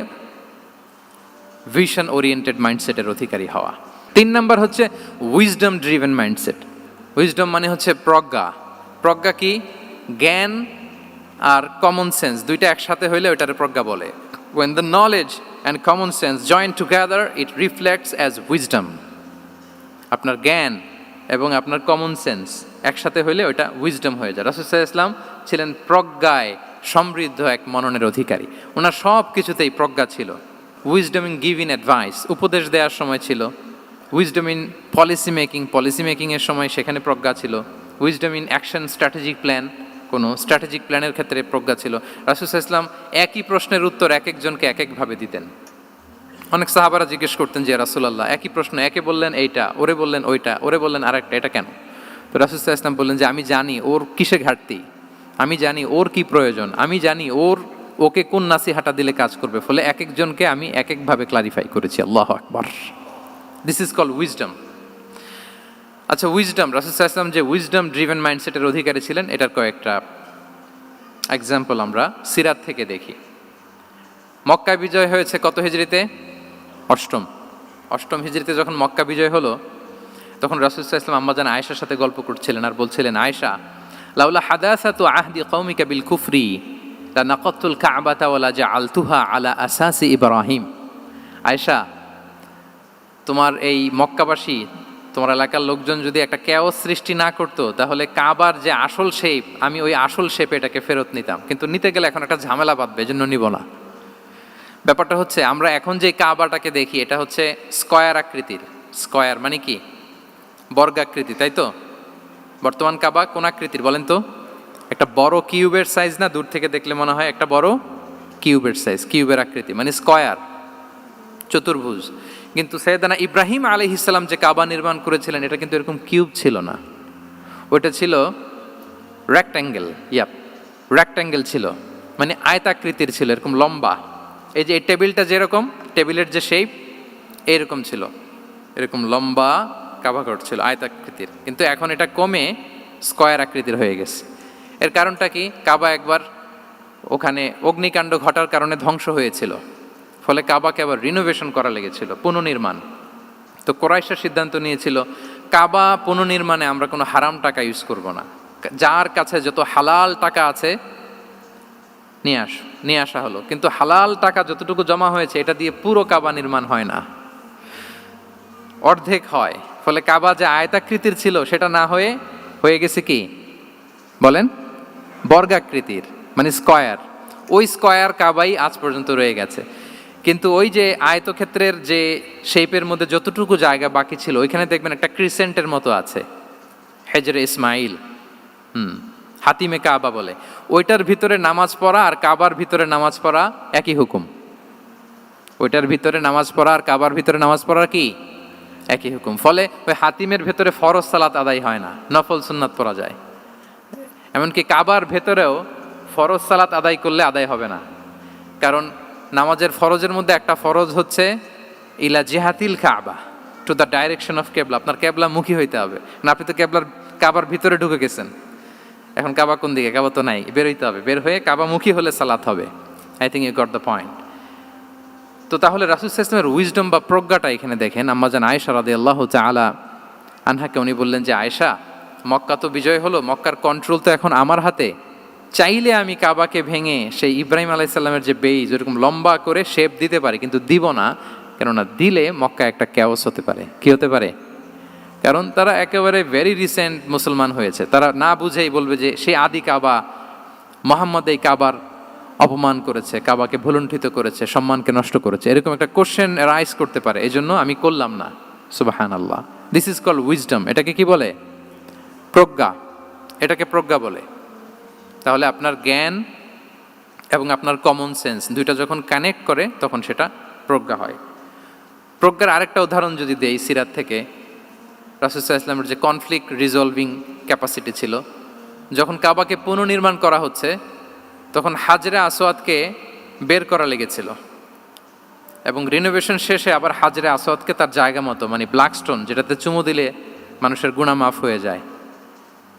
ভিশন ওরিয়েন্টেড মাইন্ডসেটের অধিকারী হওয়া। 3 নাম্বার হচ্ছে উইজডম ড্রিভেন মাইন্ডসেট। উইজডম মানে হচ্ছে প্রজ্ঞা। প্রজ্ঞা কি? জ্ঞান আর কমন সেন্স দুইটা একসাথে হইলে ওইটারে প্রজ্ঞা বলে। When the knowledge and common sense join together, it reflects as wisdom. আপনার জ্ঞান এবং আপনার কমন সেন্স একসাথে হইলে ওইটা উইজডম হয়ে যায়। রাসূল সাল্লাল্লাহু আলাইহি ওয়াসাল্লাম ছিলেন প্রজ্ঞায় সমৃদ্ধ এক মননের অধিকারী। ওনার সব কিছুতেই প্রজ্ঞা ছিল। উইজডম ইন গিভিং অ্যাডভাইস, উপদেশ দেওয়ার সময় ছিল। উইজডম ইন পলিসি মেকিংয়ের সময় সেখানে প্রজ্ঞা ছিল। Wisdom in action strategic plan, কোনো স্ট্র্যাটেজিক প্ল্যানের ক্ষেত্রে প্রজ্ঞা ছিল। রাসূল সাল্লাল্লাহু আলাইহি ওয়াসাল্লাম একই প্রশ্নের উত্তর এক একজনকে এক একভাবে দিতেন। অনেক সাহাবারা জিজ্ঞেস করতেন যে রাসূলুল্লাহ, একই প্রশ্ন, একে বললেন এইটা, ওরে বললেন ওইটা, ওরে বললেন আরেকটা, এটা কেন? তো রাসূল সাল্লাল্লাহু আলাইহি ওয়াসাল্লাম বললেন যে আমি জানি ওর কিসে ঘাটতি, আমি জানি ওর কি প্রয়োজন, আমি জানি ওকে কোন নাসিহাটা দিলে কাজ করবে, ফলে এক একজনকে আমি এক একভাবে ক্লারিফাই করেছি। আল্লাহু আকবার। This is called wisdom. আচ্ছা, উইজডম, রাসূল সাল্লাল্লাহু আলাইহি ওয়াসাল্লাম যে উইজডম ড্রিভেন মাইন্ডসেটের অধিকারী ছিলেন, এটার কয়েকটা এক্সাম্পল আমরা সিরাত থেকে দেখি। মক্কা বিজয় হয়েছে কত হিজরিতে? অষ্টম হিজরিতে যখন মক্কা বিজয় হলো, তখন রাসূল সাল্লাল্লাহু আলাইহি ওয়াসাল্লাম আম্মাজান আয়েশার সাথে গল্প করছিলেন আর বলছিলেন, আয়েশা, লাউলা হাদাসাতু আহদি কওমিকা বিল কুফরি লা নাকাতুল কাবাতা ওয়া লা জাআলতুহা আলা আসাসি ইব্রাহিম। আয়েশা, তোমার এই মক্কাবাসী, তোমার এলাকার লোকজন যদি একটা কেওস সৃষ্টি না করতো, তাহলে কাবার যে আসল শেপ, আমি ওই আসল শেপে এটাকে ফেরত নিতাম, কিন্তু নিতে গেলে এখন একটা ঝামেলা বাঁধবে, এজন্য নিব না। ব্যাপারটা হচ্ছে আমরা এখন যে কাবাটাকে দেখি এটা হচ্ছে স্কয়ার আকৃতির। স্কয়ার মানে কি? বর্গাকৃতি, তাই তো? বর্তমান কাবা কোন আকৃতির বলেন তো? একটা বড় কিউবের সাইজ না? দূর থেকে দেখলে মনে হয় একটা বড় কিউবের সাইজ, কিউবের আকৃতি মানে স্কয়ার, চতুর্ভুজ। কিন্তু সাইয়েদানা ইব্রাহিম আলাইহিস সালাম যে কাবা নির্মাণ করেছিলেন এটা কিন্তু এরকম কিউব ছিল না, ওইটা ছিল রেক্ট্যাঙ্গেল। রেক্ট্যাঙ্গেল ছিল, মানে আয়তাকৃতির ছিল, এরকম লম্বা। এই যে এই টেবিলটা যেরকম, টেবিলের যে শেপ এরকম ছিল, এরকম লম্বা কাবাঘর ছিল আয়তাকৃতির। কিন্তু এখন এটা কমে স্কয়ার আকৃতির হয়ে গেছে। এর কারণটা কি? কাবা একবার ওখানে অগ্নিকাণ্ড ঘটার কারণে ধ্বংস হয়েছিল, ফলে কাবাকে আবার রিনোভেশন করা লেগেছিল, পুনর্নির্মাণ। তো কোরাইশরা সিদ্ধান্ত নিয়েছিল কাবা পুনর্নির্মাণে আমরা কোনো হারাম টাকা ইউজ করব না, যার কাছে যত হালাল টাকা আছে নিয়ে আসা হলো। কিন্তু হালাল টাকা যতটুকু জমা হয়েছে এটা দিয়ে পুরো কাবা নির্মাণ হয় না, অর্ধেক হয়। ফলে কাবা যে আয়তাকৃতির ছিল সেটা না হয়ে গেছে কি বলেন, বর্গাকৃতির, মানে স্কয়ার। ওই স্কয়ার কাবাই আজ পর্যন্ত রয়ে গেছে। কিন্তু ওই যে আয়তক্ষেত্রের যে শেপের মধ্যে যতটুকু জায়গা বাকি ছিল ওইখানে দেখবেন একটা ক্রিসেন্টের মতো আছে, হেজরে ইসমাইল, হাতিমে কাবা বলে। ওইটার ভিতরে নামাজ পড়া আর কাবার ভিতরে নামাজ পড়া একই হুকুম। ওইটার ভিতরে নামাজ পড়া আর কাবার ভিতরে নামাজ পড়া কি একই হুকুম। ফলে ওই হাতিমের ভেতরে ফরজ সালাত আদায় হয় না, নফল সুন্নাত পড়া যায়। এমনকি কাবার ভেতরেও ফরজ সালাত আদায় করলে আদায় হবে না, কারণ নামাজের ফরজের মধ্যে একটা ফরজ হচ্ছে ইলা জিহাতিল কাবা, টু দ্য ডাইরেকশন অফ কেবলা। আপনার কেবলা মুখী হইতে হবে না, আপনি তো কাবার ভিতরে ঢুকে গেছেন, এখন কাবা কোন দিকে, কাবা তো নাই, বের হইতে হবে, বের হয়ে কাবা মুখী হলে সালাত হবে। I think you got the point. তো তাহলে রাসূল সাল্লাল্লাহু আলাইহি ওয়াসাল্লামের উইজডম বা প্রজ্ঞাটা এখানে দেখেন। আম্মাজান আয়েশা রাদিয়াল্লাহু তাআলা আনহাকে উনি বললেন যে আয়েশা, মক্কা তো বিজয় হলো, মক্কার কন্ট্রোল তো এখন আমার হাতে, চাইলে আমি কাবাকে ভেঙে সেই ইব্রাহিম আলাইহিস সালামের যে বেইজ ওরকম লম্বা করে শেপ দিতে পারি, কিন্তু দিব না, কেননা দিলে মক্কা একটা ক্যাওস হতে পারে। কি হতে পারে? কারণ তারা একেবারে ভেরি রিসেন্ট মুসলমান হয়েছে, তারা না বুঝেই বলবে যে সে আদি কাবা, মোহাম্মদ এই কাবার অপমান করেছে, কাবাকে ভুলুণ্ঠিত করেছে, সম্মানকে নষ্ট করেছে, এরকম একটা কোশ্চেন রাইজ করতে পারে। এই জন্য আমি করলাম না। সুবহানাল্লাহ, দিস ইজ কল্ড উইজডম। এটাকে কি বলে? প্রজ্ঞা। এটাকে প্রজ্ঞা বলে। তাহলে আপনার জ্ঞান এবং আপনার কমন সেন্স দুইটা যখন কানেক্ট করে তখন সেটা প্রজ্ঞা হয়। প্রজ্ঞার আরেকটা উদাহরণ যদি দেই সিরাত থেকে, রাসূল সাল্লাল্লাহু আলাইহি ওয়াসাল্লামের যে কনফ্লিক্ট রিজলভিং ক্যাপাসিটি ছিল, যখন কাবাকে পুনর্নির্মাণ করা হচ্ছে তখন হাজরে আসওয়াদকে বের করা লেগেছিল, এবং রিনোভেশন শেষে আবার হাজরে আসওয়াদকে তার জায়গা মতো, মানে ব্ল্যাক স্টোন যেটাতে চুমু দিলে মানুষের গুনাহ মাফ হয়ে যায়,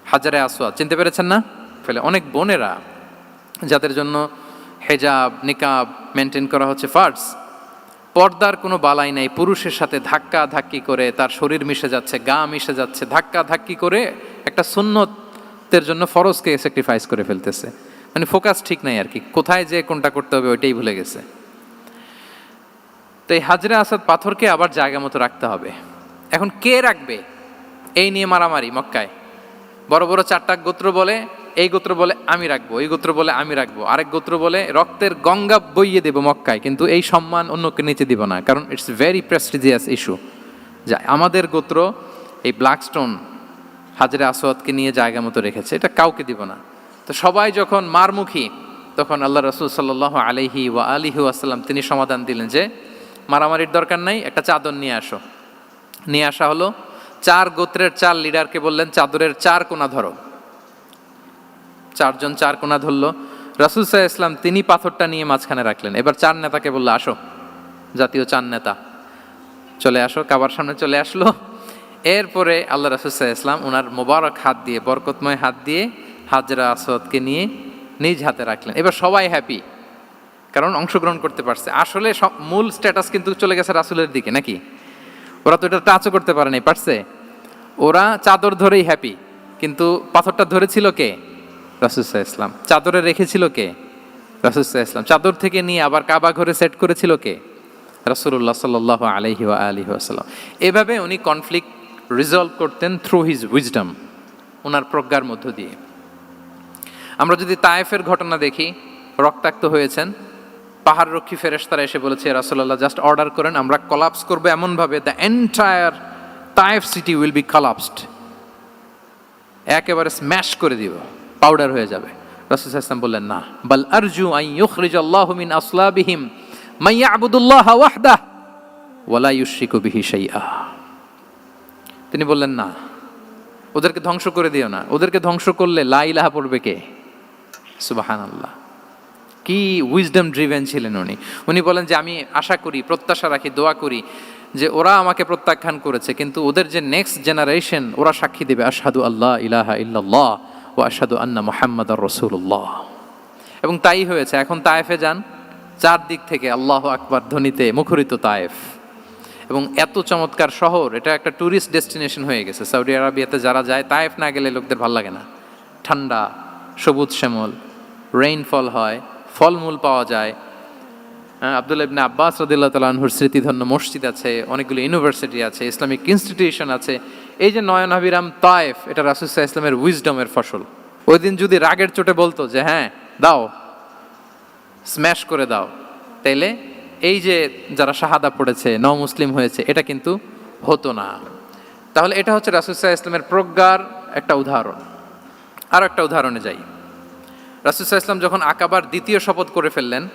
হাজরে আসওয়াদ, চিনতে পেরেছেন না? ফলে অনেক বোনেরা যাদের জন্য হেজাব নিকাব মেনটেন করা হচ্ছে ফার্জ, পর্দার কোনো বালাই নাই, পুরুষের সাথে ধাক্কা ধাক্কি করে তার শরীর মিশে যাচ্ছে, গা মিশে যাচ্ছে, ধাক্কা ধাক্কি করে একটা সুন্নতের জন্য ফরজকে স্যাক্রিফাইস করে ফেলতেছে। মানে ফোকাস ঠিক নাই আর কি, কোথায় যে কোনটা করতে হবে ওইটাই ভুলে গেছে। তো এই হাজরে আসওয়াদ পাথরকে আবার জায়গা মতো রাখতে হবে। এখন কে রাখবে এই নিয়ে মারামারি মক্কায়। বড় বড় চারটা গোত্র বলে, এই গোত্র বলে আমি রাখবো, এই গোত্র বলে আমি রাখবো, আরেক গোত্র বলে রক্তের গঙ্গা বইয়ে দেবো মক্কায়, কিন্তু এই সম্মান অন্যকে নিচে দিব না, কারণ ইটস ভেরি প্রেস্টিজিয়াস ইস্যু। যা আমাদের গোত্র এই ব্ল্যাক স্টোন হাজরে আসওয়াদকে নিয়ে জায়গা মতো রেখেছে, এটা কাউকে দিব না। তো সবাই যখন মারমুখী, তখন আল্লাহ রাসূল সাল্লাল্লাহু আলাইহি ওয়া আলিহি ওয়াসাল্লাম তিনি সমাধান দিলেন যে মারামারির দরকার নাই, একটা চাদর নিয়ে আসো। নিয়ে আসা হলো। 4 গোত্রের 4 লিডারকে বললেন চাদরের 4 কোণা ধরো। 4 জন 4 কোণা ধরলো। রাসূল সাল্লাল্লাহু আলাইহি ওয়াসাল্লাম তিনি পাথরটা নিয়ে মাঝখানে রাখলেন। এবার 4 নেতাকে বললো আসো, জাতীয় 4 নেতা চলে আসো, কাবার সামনে চলে আসলো। এরপরে আল্লাহ রাসূল সাল্লাল্লাহু আলাইহি ওয়াসাল্লাম ওনার মোবারক হাত দিয়ে, বরকতময় হাত দিয়ে হাজরা আসওয়াদকে নিয়ে নিজ হাতে রাখলেন। এবার সবাই হ্যাপি, কারণ অংশগ্রহণ করতে পারছে। আসলে মূল স্ট্যাটাস কিন্তু চলে গেছে রাসূলের দিকে, নাকি? ওরা তো এটা টাচও করতে পারে নাই, পারছে? ওরা চাদর ধরেই হ্যাপি, কিন্তু পাথরটা ধরেছিল কে? রাসূল সাল্লাল্লাহু আলাইহি ওয়াসাল্লাম। চাদরে রেখেছিল কে? রাসূল সাল্লাল্লাহু আলাইহি ওয়াসাল্লাম। চাদর থেকে নিয়ে আবার কাবা ঘরে সেট করেছিল কে? রাসূলুল্লাহ সাল্লাল্লাহু আলাইহি ওয়া আলিহি ওয়াসাল্লাম। এভাবে উনি কনফ্লিক্ট রিজলভ করতেন থ্রু হিজ উইজডম, ওনার প্রজ্ঞার মধ্য দিয়ে। আমরা যদি তায়েফের ঘটনা দেখি, রক্তাক্ত হয়েছেন, পাহাড় রক্ষী ফেরেশতারা এসে বলেছে রাসূলুল্লাহ জাস্ট অর্ডার করেন, আমরা কলাপস করবো এমনভাবে the entire Taif city will be collapsed, একেবারে স্ম্যাশ করে দিব, পাউডার হয়ে যাবে। রাসূল সাল্লাল্লাহু আলাইহি ওয়াসাল্লাম বললেন না, বাল আরজু আন ইউখরিজাল্লাহু মিন আসলাবিহিম মান ইয়াবুদুল্লাহা ওয়াহদাহু ওয়া লা ইউশরিকু বিহি শাইআ। তিনি বললেন না, ওদেরকে ধ্বংস করে দিও না, ওদেরকে ধ্বংস করলে লা ইলাহা পড়বে কে? সুবহানাল্লাহ। কি উইজডম ড্রিভেন ছিলেন উনি। উনি বলেন যে আমি আশা করি, প্রত্যাশা রাখি, দোয়া করি যে ওরা আমাকে প্রত্যাখ্যান করেছে, কিন্তু ওদের যে নেক্সট জেনারেশন ওরা সাক্ষী দেবে আশহাদু আল্লাহ ইলাহা ইল্লাল্লাহ ওয়া আশহাদু আন্না মুহাম্মাদার রাসূলুল্লাহ। এবং তাই হয়েছে। এখন তায়েফে যান, চারদিক থেকে আল্লাহ আকবার ধ্বনিতে মুখরিত তায়েফ, এবং এত চমৎকার শহর, এটা একটা ট্যুরিস্ট ডেস্টিনেশন হয়ে গেছে। সৌদি আরবিয়াতে যারা যায়, তায়েফ না গেলে লোকদের ভালো লাগে না। ঠান্ডা, সবুজ শ্যামল, রেইনফল হয়, ফলমূল পাওয়া যায়। আব্দুল্লাহ ইবনে আব্বাস রাদিয়াল্লাহু তাআলা আনহুর স্মৃতিধন্য মসজিদ আছে, অনেকগুলো ইউনিভার্সিটি আছে, ইসলামিক ইনস্টিটিউশন আছে। এই যে নয়নাভিরাম তায়েফ, এটা রাসূল সাল্লাল্লাহু আলাইহি ওয়াসাল্লামের উইজডমের ফসল। ওই দিন যদি রাগের চোটে বলতো যে হ্যাঁ দাও, স্ম্যাশ করে দাও, তাইলে এই যে যারা শাহাদা পড়েছে, মুসলিম হয়েছে, এটা কিন্তু হতো না। তাহলে এটা হচ্ছে রাসূল সাল্লাল্লাহু আলাইহি ওয়াসাল্লামের প্রজ্ঞার একটা উদাহরণ। আরও একটা উদাহরণে যাই। রাসূল সাল্লাল্লাহু আলাইহি ওয়াসাল্লাম যখন আকাবার দ্বিতীয় শপথ করে ফেললেন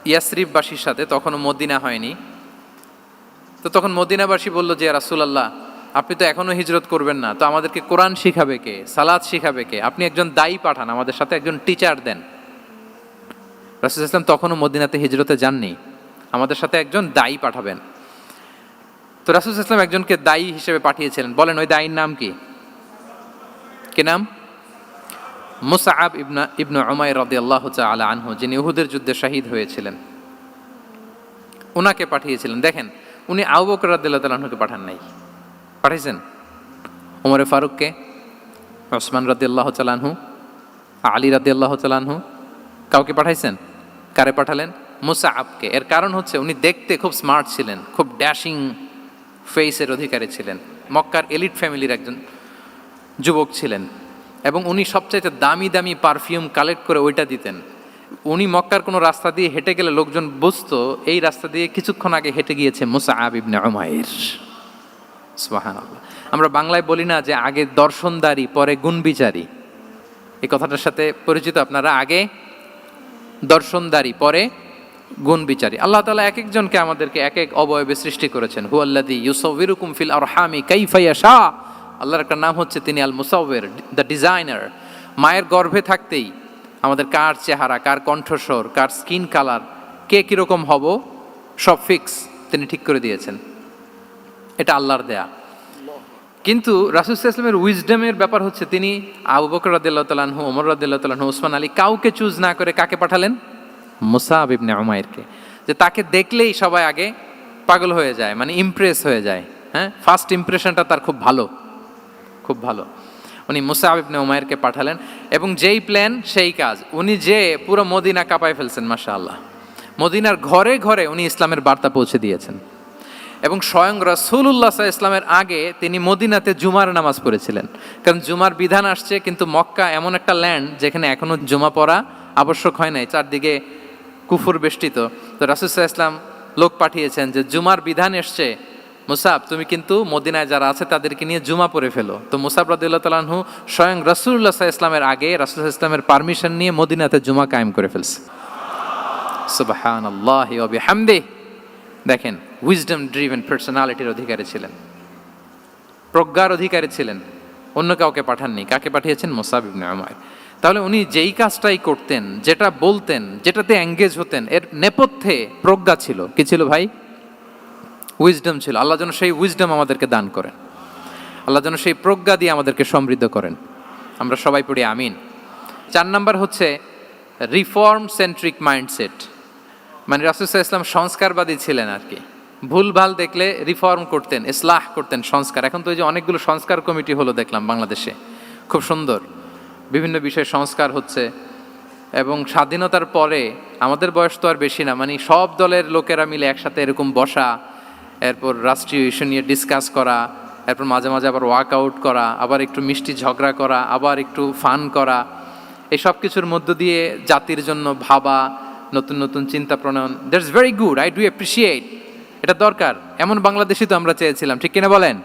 ইয়াসরিববাসীর সাথে, তখনও মদিনা হয়নি, তো তখন মদিনাবাসী বলল যে রাসূলুল্লাহ, আপনি তো এখনো হিজরত করবেন না, তো আমাদেরকে কোরআন শিখাবে কে, সালাত শিখাবে কে? আপনি একজন দায়ী পাঠান, আমাদের সাথে একজন টিচার দেন। রাসূল সাল্লাল্লাহু আলাইহি ওয়াসাল্লাম তখনও মদিনাতে হিজরতে যাননি, আমাদের সাথে একজন দায়ী পাঠাবেন। তো রাসূল সাল্লাল্লাহু আলাইহি ওয়াসাল্লাম একজনকে দায়ী হিসেবে পাঠিয়েছিলেন। বলেন ওই দায়ীর নাম কি? কি নাম? মুসআব ইবনে উমাইর রাদিয়াল্লাহু তাআলা আনহু, যিনি উহুদের যুদ্ধে শহীদ হয়েছিলেন, ওনাকে পাঠিয়েছিলেন। দেখেন, উনি আবু বকর রাদিয়াল্লাহু তাআলা আনহুকে পাঠান নাই, পাঠিয়েছেন ওমরে ফারুককে, ওসমান রাদিয়াল্লাহু তাআলা আনহু, আলী রাদিয়াল্লাহু তাআলা আনহু। কাউকে পাঠাইছেন? কারে পাঠালেন? মুসআবকে। এর কারণ হচ্ছে উনি দেখতে খুব স্মার্ট ছিলেন, খুব ড্যাশিং ফেসের অধিকারী ছিলেন, মক্কার এলিট ফ্যামিলির একজন যুবক ছিলেন, এবং উনি সবচাইতে দামি দামি পারফিউম কালেক্ট করে ওইটা দিতেন। উনি মক্কার কোনো রাস্তা দিয়ে হেঁটে গেলে লোকজন বুঝতো এই রাস্তা দিয়ে কিছুক্ষণ আগে হেঁটে গিয়েছে মুসআব ইবনে উমাইর। সুবহানাল্লাহ। আমরা বাংলায় বলি না যে আগে দর্শনদারি পরে গুণবিচারী? এই কথাটার সাথে পরিচিত আপনারা? আগে দর্শনদারি পরে গুণবিচারী। আল্লাহ তাআলা এক একজনকে আমাদেরকে এক এক অবয়বে সৃষ্টি করেছেন। হুয়াল্লাযী ইউসাউবিরুকুম ফিল আরহামি কাইফা ইয়াশা। আল্লাহর একটা নাম হচ্ছে তিনি আল মুসাউবির, দ্য ডিজাইনার। মায়ের গর্ভে থাকতেই আমাদের কার চেহারা, কার কণ্ঠস্বর, কার স্কিন কালার, কে কীরকম হব, সব ফিক্স তিনি ঠিক করে দিয়েছেন। এটা আল্লাহর দেয়া। কিন্তু রাসূল সাল্লাল্লাহু আলাইহি ওয়াসাল্লামের উইজডমের ব্যাপার হচ্ছে তিনি আবু বকর রাদিয়াল্লাহু তাআলা আনহু, ওমর রাদিয়াল্লাহু তাআলা আনহু, ওসমান আলী, কাউকে চুজ না করে কাকে পাঠালেন? মুসআব ইবনে উমাইরকে। যে তাকে দেখলেই সবাই আগে পাগল হয়ে যায়, মানে ইমপ্রেস হয়ে যায়। হ্যাঁ, ফার্স্ট ইমপ্রেশনটা তার খুব ভালো, খুব ভালো। উনি মুসআব ইবনে উমাইরকে পাঠালেন, এবং যেই প্ল্যান সেই কাজ। উনি যে পুরো মদিনা কাঁপায় ফেলছেন, মাশাআল্লাহ। মদিনার ঘরে ঘরে উনি ইসলামের বার্তা পৌঁছে দিয়েছেন, এবং স্বয়ং রাসূলুল্লাহ সাল্লাল্লাহু আলাইহি ওয়াসাল্লামের আগে তিনি মদিনাতে জুমার নামাজ পড়েছিলেন। কারণ জুমার বিধান আসছে, কিন্তু মক্কা এমন একটা ল্যান্ড যেখানে এখনো জুমা পড়া আবশ্যক হয় নাই, চারদিকে কুফর বেষ্টিত। তো রাসূল সাল্লাল্লাহু আলাইহি ওয়াসাল্লাম লোক পাঠিয়েছেন যে জুমার বিধান এসছে, মুসাব তুমি কিন্তু মদিনায় যারা আছে তাদেরকে নিয়ে জুমা পড়ে ফেলো। তো মুসাব রাদিয়াল্লাহু তাআলা আনহু স্বয়ং রাসূলুল্লাহ সাল্লাল্লাহু আলাইহি ওয়াসাল্লামের আগে রাসূল সাল্লাল্লাহু আলাইহি ওয়াসাল্লামের পারমিশন নিয়ে মদিনাতে জুমা কায়েম করে ফেলছে। সুবহানাল্লাহি ওয়া বিহামদিহি। দেখেন, উইজডম ড্রিভেন পার্সোনালিটির অধিকারী ছিলেন, প্রজ্ঞার অধিকারী ছিলেন, অন্য কাউকে পাঠাননি। কাকে পাঠিয়েছেন? মুসআব ইবনে উমাইর। তাহলে উনি যেই কাজটাই করতেন, যেটা বলতেন, যেটাতে এঙ্গেজ হতেন, এর নেপথ্যে প্রজ্ঞা ছিল। কি ছিল ভাই? উইজডম ছিল। আল্লাহ যেন সেই উইজডম আমাদেরকে দান করেন, আল্লাহ যেন সেই প্রজ্ঞা দিয়ে আমাদেরকে সমৃদ্ধ করেন। আমরা সবাই পড়ি আমিন। 4 নাম্বার হচ্ছে রিফর্ম সেন্ট্রিক মাইন্ডসেট। মানে রাসূল সাল্লাল্লাহু আলাইহি ওয়াসাল্লাম সংস্কারবাদী ছিলেন আর কি। ভুলভাল দেখলে রিফর্ম করতেন, ইসলাহ করতেন, সংস্কার। এখন তো এই যে অনেকগুলো সংস্কার কমিটি হলো দেখলাম বাংলাদেশে, খুব সুন্দর, বিভিন্ন বিষয়ে সংস্কার হচ্ছে। এবং স্বাধীনতার পরে আমাদের বয়স তো আর বেশি না, মানে সব দলের লোকেরা মিলে একসাথে এরকম বসা, এরপর রাষ্ট্রীয় ইস্যু নিয়ে ডিসকাস করা, এরপর মাঝে মাঝে আবার ওয়ার্কআউট করা, আবার একটু মিষ্টি ঝগড়া করা, আবার একটু ফান করা, এই সব কিছুর মধ্য দিয়ে জাতির জন্য ভাবা, নতুন নতুন চিন্তা প্রণয়ন। That's very good, I do appreciate. এটা দরকার। এমন বাংলাদেশই তো আমরা চেয়েছিলাম, ঠিক কিনা বলেন?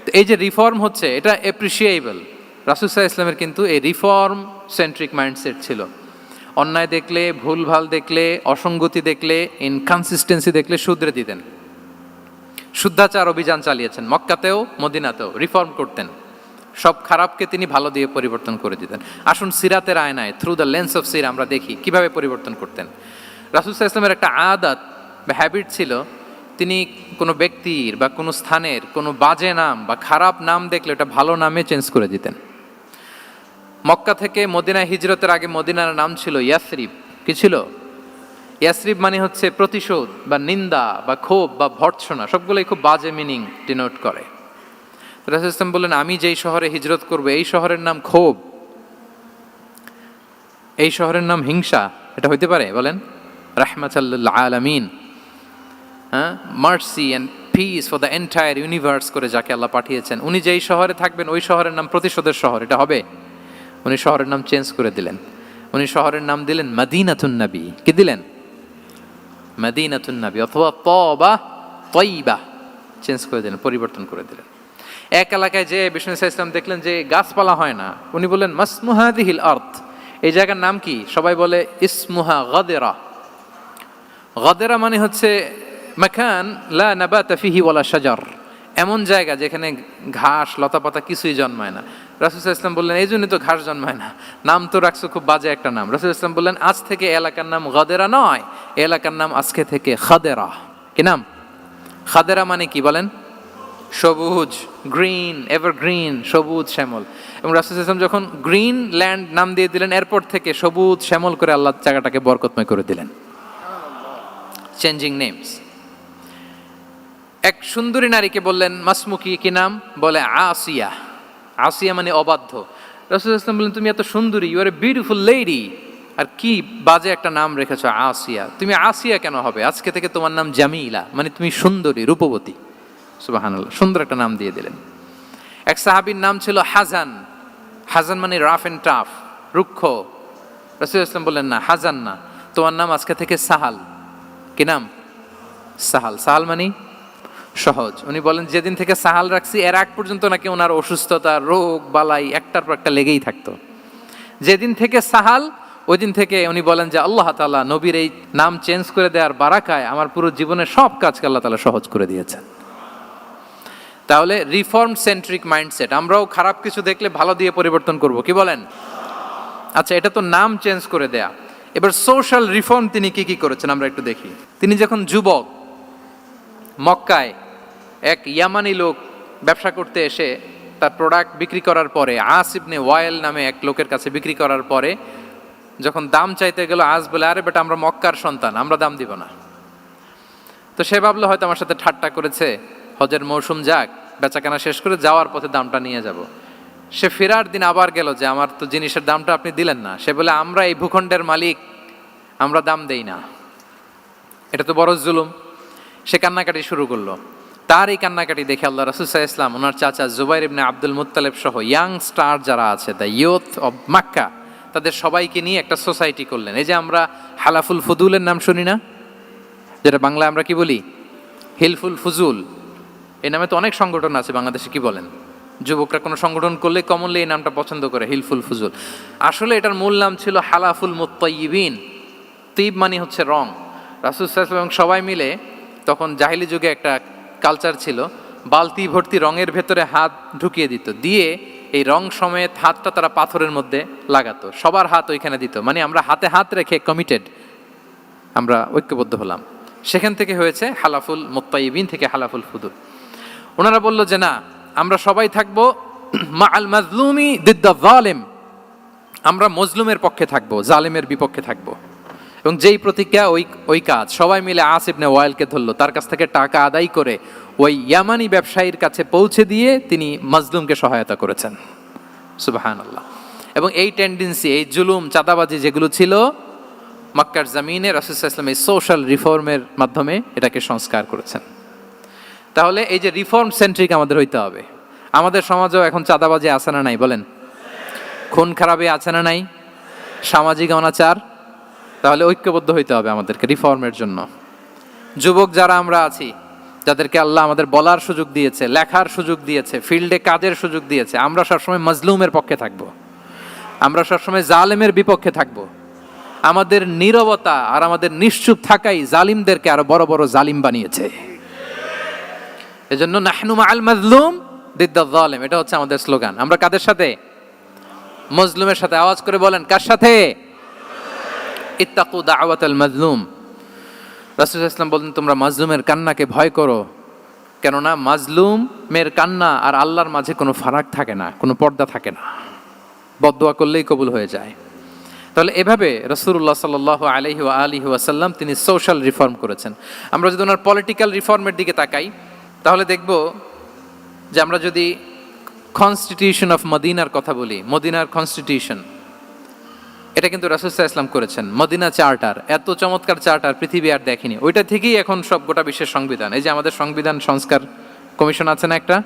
তো এই যে রিফর্ম হচ্ছে, এটা অ্যাপ্রিসিয়েবল। রাসূল সাল্লাল্লাহু আলাইহি ওয়াসাল্লামের কিন্তু এই রিফর্ম সেন্ট্রিক মাইন্ডসেট ছিল। অন্যায় দেখলে, ভুলভাল দেখলে, অসঙ্গতি দেখলে, ইনকনসিস্টেন্সি দেখলে শুধরে দিতেন। শুদ্ধাচার অভিযান চালিয়েছেন মক্কাতেও মদিনাতেও, রিফর্ম করতেন। সব খারাপকে তিনি ভালো দিয়ে পরিবর্তন করে দিতেন। আসুন সিরাতের আয়নায়, থ্রু দ্য লেন্স অফ সিরা, আমরা দেখি কিভাবে পরিবর্তন করতেন। রাসূল সাল্লাল্লাহু আলাইহি ওয়াসাল্লামের একটা আদত বা হ্যাবিট ছিল, তিনি কোনো ব্যক্তির বা কোনো স্থানের কোনো বাজে নাম বা খারাপ নাম দেখলে ওটা ভালো নামে চেঞ্জ করে দিতেন। মক্কা থেকে মদিনায় হিজরতের আগে মদিনার নাম ছিল ইয়াসরিব। কি ছিল? ইয়াসরিব মানে হচ্ছে প্রতিশোধ বা নিন্দা বা ক্ষোভ বা ভর্ৎসনা, সবগুলোই খুব বাজে মিনিং ডিনোট করে। রাসূল ইসলাম বললেন, আমি যেই শহরে হিজরত করব এই শহরের নাম ক্ষোভ, এই শহরের নাম হিংসা, এটা হইতে পারে বলেন? রাহমাতাল্লিল আলামিন, হ্যাঁ, mercy and peace for the entire universe করে যাকে আল্লাহ পাঠিয়েছেন, উনি যেই শহরে থাকবেন ওই শহরের নাম প্রতিশোধের শহর, এটা হবে? উনি শহরের নাম চেঞ্জ করে দিলেন। উনি শহরের নাম দিলেন মদিনাতুন নবী। কি দিলেন? মদিনাতুন নবী, অথবা তবা তয়্যিবা, চেঞ্জ করে দিলেন, পরিবর্তন করে দিলেন। এক এলাকায় যে বিষ্ণু ইসলাম দেখলেন যে গাছপালা হয় না, উনি বললেন মাসমুহাদিহিল আরদ, এই জায়গার নাম কি? সবাই বলে ইসমুহা গাদেরা। গাদেরা মানে হচ্ছে মাকান লা নাবাতা ফিহি ওয়ালা শাজার, এমন জায়গা যেখানে ঘাস লতাপাতা কিছুই জন্মায় না। রাসূল সাল্লাল্লাহু আলাইহি ওয়াসাল্লাম বললেন, এই জন্যই তো ঘাস জন্মায় না, নাম তো রাখছো খুব বাজে একটা নাম। রাসূল সাল্লাল্লাহু আলাইহি ওয়াসাল্লাম বললেন, আজ থেকে এলাকার নাম গাদেরা নয়, এলাকার নাম আজকে থেকে খাদেরা। কি নাম? খাদেরা মানে কি বলেন? সবুজ, গ্রিন, এভারগ্রিন, সবুজ শ্যামল। এবং রাসূল সাল্লাল্লাহু আলাইহি ওয়াসাল্লাম যখন গ্রিন ল্যান্ড নাম দিয়ে দিলেন, এরপর থেকে সবুজ শ্যামল করে আল্লাহ জায়গাটাকে বরকতময় করে দিলেন। Changing names. এক সুন্দরী নারীকে বললেন মাসমুকি, কি নাম? বলে আসিয়া। আসিয়া মানে অবাধ্য। রাসূল সাল্লাল্লাহু আলাইহি ওয়াসাল্লাম বললেন, তুমি এত সুন্দরী, you are a beautiful lady, আর কি বাজে একটা নাম রেখেছো আসিয়া, তুমি আসিয়া কেন হবে? আজকে থেকে তোমার নাম জামিলা, মানে তুমি সুন্দরী, রূপবতী। সুবহানাল্লাহ, সুন্দর একটা নাম দিয়ে দিলেন। এক সাহাবীর নাম ছিল হাজান। হাজান মানে রাফ এন্ড টাফ, রুক্ষ। রাসূল সাল্লাল্লাহু আলাইহি ওয়াসাল্লাম বললেন, না, হাজান না, তোমার নাম আজকে থেকে সাহাল। কি নাম? সাহাল। সাহাল মানে সহজ। উনি বলেন, যেদিন থেকে সাহাল রাখছি এর আগ পর্যন্ত নাকি ওনার অসুস্থতা, রোগ বালাই একটার পর একটা লেগেই থাকতো। যেদিন থেকে সাহাল, ওই দিন থেকে উনি বলেন যে আল্লাহ তাআলা নবীর এই নাম চেঞ্জ করে দেওয়ার বারাকায় আমার পুরো জীবনের সব কাজকে আল্লাহ তাআলা সহজ করে দিয়েছেন। তাহলে রিফর্ম সেন্ট্রিক মাইন্ডসেট, আমরাও খারাপ কিছু দেখলে ভালো দিয়ে পরিবর্তন করব, কি বলেন? আচ্ছা, এটা তো নাম চেঞ্জ করে দেয়া। এবার সোশ্যাল রিফর্ম তিনি কি কি করেছেন আমরা একটু দেখি। তিনি যখন যুবক, মক্কায় এক ইয়ামানি লোক ব্যবসা করতে এসে তার প্রোডাক্ট বিক্রি করার পরে, আস ইবনে ওয়াইল নামে এক লোকের কাছে বিক্রি করার পরে যখন দাম চাইতে গেল, আস বলে, আরে বেটা, আমরা মক্কার সন্তান, আমরা দাম দিব না। তো সে ভাবলো হয়তো আমার সাথে ঠাট্টা করেছে, হজের মৌসুম যাক, বেচাকেনা শেষ করে যাওয়ার পথে দামটা নিয়ে যাব। সে ফেরার দিন আবার গেল যে আমার তো জিনিসের দামটা আপনি দিলেন না। সে বলে, আমরা এই ভূখণ্ডের মালিক, আমরা দাম দেই না, এটা তো বড় জুলুম। সে কান্নাকাটি শুরু করলো। তার এই কান্নাকাটি দেখে আল্লাহ রাসূল সাল্লাল্লাহু আলাইহি ওয়াসাল্লাম, ওনার চাচা জুবাইর ইবনে আব্দুল মুত্তালিব সহ ইয়াং স্টার যারা আছে, দ্য ইয়ুথ অব মক্কা, তাদের সবাইকে নিয়ে একটা সোসাইটি করলেন। এই যে আমরা হালাফুল ফুদুলের নাম শুনি না, যেটা বাংলায় আমরা কি বলি? হিলফুল ফুজুল। এই নামে তো অনেক সংগঠন আছে বাংলাদেশে, কি বলেন? যুবকরা কোনো সংগঠন করলে কমনলি এই নামটা পছন্দ করে, হিলফুল ফুজুল। আসলে এটার মূল নাম ছিল হালাফুল মুত্তাইয়িবিন। তিব মানে হচ্ছে রং। রাসূল সাল্লাল্লাহু আলাইহি ওয়াসাল্লাম সবাই মিলে, তখন জাহিলি যুগে একটা কালচার ছিল, বালতি ভর্তি রঙের ভেতরে হাত ঢুকিয়ে দিত, দিয়ে এই রং সমেত হাতটা তারা পাথরের মধ্যে লাগাতো, সবার হাত ওইখানে দিত, মানে আমরা হাতে হাত রেখে কমিটেড, আমরা ঐক্যবদ্ধ হলাম। সেখান থেকে হয়েছে হালাফুল মুত্তাইয়িবিন, থেকে হালাফুল ফুদুল। ওনারা বলল যে না, আমরা সবাই থাকবো মা আল মাজলুমি দিদ্দা জালিম, আমরা মজলুমের পক্ষে থাকবো, জালিমের বিপক্ষে থাকবো। এবং যেই প্রতিজ্ঞা ওই কাজ। সবাই মিলে আস ইবনে ওয়াইলকে ধরলো, তার কাছ থেকে টাকা আদায় করে ওই ইয়ামানি ব্যবসায়ীর কাছে পৌঁছে দিয়ে তিনি মাজলুমকে সহায়তা করেছেন। সুবহানাল্লাহ। এবং এই টেন্ডেন্সি, এই জুলুম, চাঁদাবাজি যেগুলো ছিল মক্কার জমিনে, রাসূল সাল্লাল্লাহু আলাইহি ওয়াসাল্লাম এই সোশ্যাল রিফর্মের মাধ্যমে এটাকে সংস্কার করেছেন। তাহলে এই যে রিফর্ম সেন্ট্রিক আমাদের হইতে হবে। আমাদের সমাজেও এখন চাঁদাবাজি আছে না নাই বলেন? খুন খারাপি আছে না নাই? সামাজিক অনাচার। তাহলে ঐক্যবদ্ধ হইতে হবে আমাদেরকে রিফর্মের জন্য। যুবক যারা আমরা আছি, যাদেরকে আল্লাহ আমাদের বলার সুযোগ দিয়েছে, লেখার সুযোগ দিয়েছে, ফিল্ডে কাজের সুযোগ দিয়েছে, আমরা সবসময় মজলুমের পক্ষে থাকব, আমরা সবসময় জালেমের বিপক্ষে থাকব। আমাদের নীরবতা আর আমাদের নিশ্চুপ থাকাই জালিমদেরকে আরো বড় বড় জালিম বানিয়েছে। এজন্য নাহনু মাআল মাজলুম দিদ্দা যালিম, এটা হচ্ছে আমাদের স্লোগান। আমরা কাদের সাথে? মজলুমের সাথে। আওয়াজ করে বলেন, কার সাথে? ইত্তাকু দাওয়াতাল মাজলুম। রাসূল সাল্লাল্লাহু আলাইহি ওয়াসাল্লাম বলেন, তোমরা মাজলুমের কান্নাকে ভয় করো, কেননা মাজলুমের কান্না আর আল্লাহর মাঝে কোনো ফারাক থাকে না, কোনো পর্দা থাকে না, বদদোয়া করলেই কবুল হয়ে যায়। তাহলে এভাবে রাসূলুল্লাহ সাল্লাল্লাহু আলাইহি ওয়া আলিহি ওয়াসাল্লাম তিনি সোশ্যাল রিফর্ম করেছেন। আমরা যদি ওনার পলিটিক্যাল রিফর্মের দিকে তাকাই তাহলে দেখব যে আমরা যদি কনস্টিটিউশন অফ মদিনার কথা বলি, মদিনার কনস্টিটিউশন, এটা কিন্তু রাসূল সাল্লাল্লাহু আলাইহি ওয়াসাল্লাম করেছেন। মদিনা চার্টার, এত চমৎকার চার্টার পৃথিবী আর দেখেনি। ওইটা থেকেই এখন সব গোটা বিশ্বের সংবিধান। এই যে আমাদের সংবিধান সংস্কার কমিশন আছে না একটা,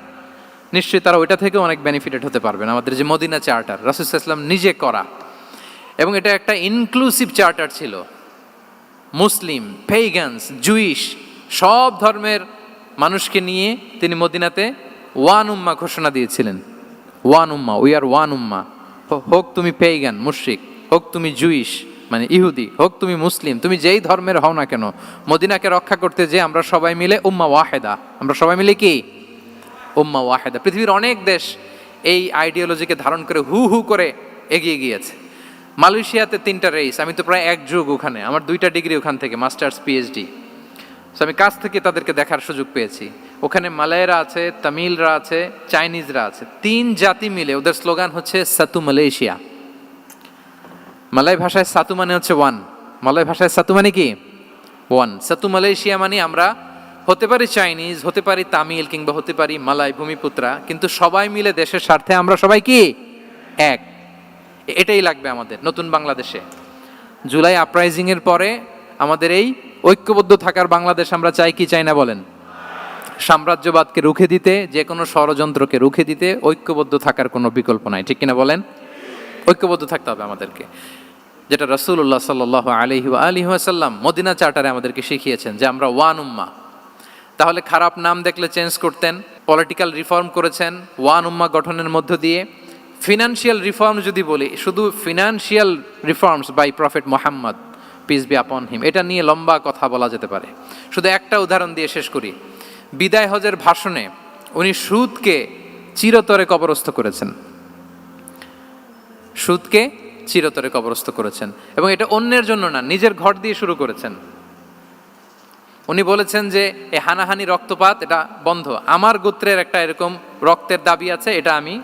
নিশ্চয়ই তারা ওইটা থেকে অনেক বেনিফিটেড হতে পারবেন। আমাদের যে মদিনা চার্টার রাসূল সাল্লাল্লাহু আলাইহি ওয়াসাল্লাম নিজে করা, এবং এটা একটা ইনক্লুসিভ চার্টার ছিল। মুসলিম, পেগানস, জুইশ সব ধর্মের মানুষকে নিয়ে তিনি মদিনাতে ওয়ান উম্মা ঘোষণা দিয়েছিলেন। One Umma, we are one উম্মা। হোক তুমি পেগান মুশরিক, হোক তুমি জুইশ মানে ইহুদি, হোক তুমি মুসলিম, তুমি যেই ধর্মের হও না কেন, মদিনাকে রক্ষা করতে যে আমরা সবাই মিলে উম্মা ওয়াহেদা, আমরা সবাই মিলে কি উম্মা ওয়াহেদা। পৃথিবীর অনেক দেশ এই আইডিওলজিকে ধারণ করে হু হু করে এগিয়ে গিয়েছে। মালয়েশিয়াতে 3টা রেস, আমি তো প্রায় 1 যুগ ওখানে, আমার 2টা ডিগ্রি ওখান থেকে, মাস্টার্স পিএইচডি। সো আমি কাছ থেকে তাদেরকে দেখার সুযোগ পেয়েছি। ওখানে মালয়েরা আছে, তামিলরা আছে, চাইনিজরা আছে, 3 জাতি মিলে ওদের স্লোগান হচ্ছে সাতু মালয়েশিয়া। মালয় ভাষায় সাতু মানে হচ্ছে ওয়ান, মালয় ভাষায় সাতু মানে কি ওয়ান। সাতু মালয়েশিয়া মানে আমরা হতে পারি চাইনিজ, হতে পারি তামিল, কিংবা হতে পারি মালয় ভূমিপুত্রা, কিন্তু সবাই মিলে দেশের স্বার্থে আমরা সবাই কি এক। এটাই লাগবে আমাদের নতুন বাংলাদেশে। জুলাই আপরাইজিং এর পরে আমাদের এই ঐক্যবদ্ধ থাকার বাংলাদেশ আমরা চাই কি চাই না বলেন? সাম্রাজ্যবাদকে রুখে দিতে, যে কোনো ষড়যন্ত্রকে রুখে দিতে ঐক্যবদ্ধ থাকার কোনো বিকল্প নাই, ঠিক কিনা বলেন? ঐক্যবদ্ধ থাকতে হবে আমাদেরকে, যেটা রাসূলুল্লাহ সাল্লাল্লাহু আলাইহি ওয়া আলিহি ওয়াসাল্লাম মদিনা চার্টারে আমাদেরকে শিখিয়েছেন যে আমরা ওয়ান উম্মাহ। তাহলে খারাপ নাম দেখলে চেঞ্জ করতেন, পলিটিক্যাল রিফর্ম করেছেন ওয়ান উম্মাহ গঠনের মধ্য দিয়ে। ফিনান্সিয়াল রিফর্ম যদি বলি, শুধু financial reforms by prophet Muhammad peace be upon him, এটা নিয়ে লম্বা কথা বলা যেতে পারে। শুধু একটা উদাহরণ দিয়ে শেষ করি। বিদায় হজের ভাষণে উনি সুদকে চিরতরে কবরস্থ করেছেন, সুদকে চিরতরে কবরস্থ করেছেন, এবং এটা অন্যের জন্য না, নিজের ঘর দিয়ে শুরু করেছেন। উনি বলেছেন যে এই হানাহানি রক্তপাত এটা বন্ধ, আমার গোত্রের একটা এরকম রক্তের দাবি আছে, এটা আমি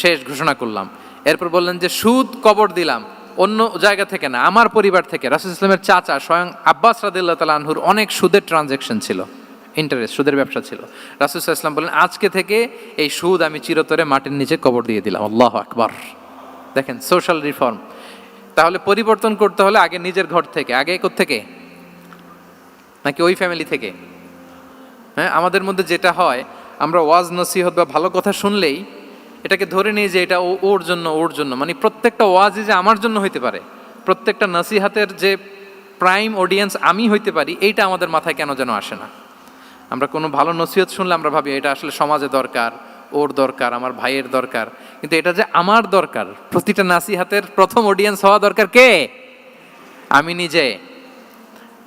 শেষ ঘোষণা করলাম। এরপর বললেন যে সুদ কবর দিলাম, অন্য জায়গা থেকে না, আমার পরিবার থেকে। রাসূল ইসলামের চাচা স্বয়ং আব্বাস রাদিয়াল্লাহু তাআলা আনহুর অনেক সুদের ট্রানজ্যাকশন ছিল, ইন্টারেস্ট, সুদের ব্যবসা ছিল। রাসূল ইসলাম বলেন আজকে থেকে এই সুদ আমি চিরতরে মাটির নিচে কবর দিয়ে দিলাম। আল্লাহু আকবার। দেখেন সোশ্যাল রিফর্ম। তাহলে পরিবর্তন করতে হলে আগে নিজের ঘর থেকে, আগে কোত্থেকে? নাকি ওই ফ্যামিলি থেকে? হ্যাঁ, আমাদের মধ্যে যেটা হয়, আমরা ওয়াজ নসিহত বা ভালো কথা শুনলেই এটাকে ধরে নিই যে এটা ওর জন্য, ওর জন্য, মানে প্রত্যেকটা ওয়াজই যে আমার জন্য হইতে পারে, প্রত্যেকটা নসিহাতের যে প্রাইম অডিয়েন্স আমি হইতে পারি, এইটা আমাদের মাথায় কেন যেন আসে না। আমরা কোনো ভালো নসিহত শুনলে আমরা ভাবি এটা আসলে সমাজে দরকার, ওর দরকার, আমার ভাইয়ের দরকার, কিন্তু এটা যে আমার দরকার, প্রতিটা নাসিহাতের প্রথম অডিয়েন্স হওয়া দরকার কে? আমি নিজে।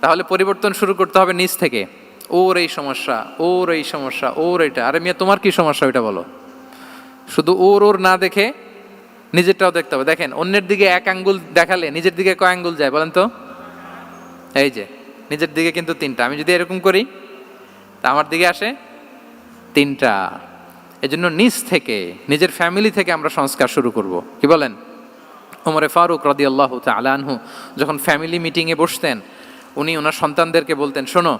তাহলে পরিবর্তন শুরু করতে হবে নিজ থেকে। ওর এই সমস্যা, ওর এই সমস্যা, ওর এটা, আরে মিয়া তোমার কি সমস্যা ওইটা বলো। শুধু ওর ওর না দেখে নিজেরটাও দেখতে হবে। দেখেন অন্যের দিকে 1 আঙ্গুল দেখালে নিজের দিকে কয় আঙ্গুল যায় বলেন তো? এই যে নিজের দিকে কিন্তু 3টা। আমি যদি এরকম করি তা আমার দিকে আসে 3টা। এজন্য নিজ থেকে, নিজের ফ্যামিলি থেকে আমরা সংস্কার শুরু করব, কি বলেন? ওমরে ফারুক রাদিয়াল্লাহু তাআলা আনহু যখন ফ্যামিলি মিটিংয়ে বসতেন, উনি ওনার সন্তানদেরকে বলতেন, শোনো,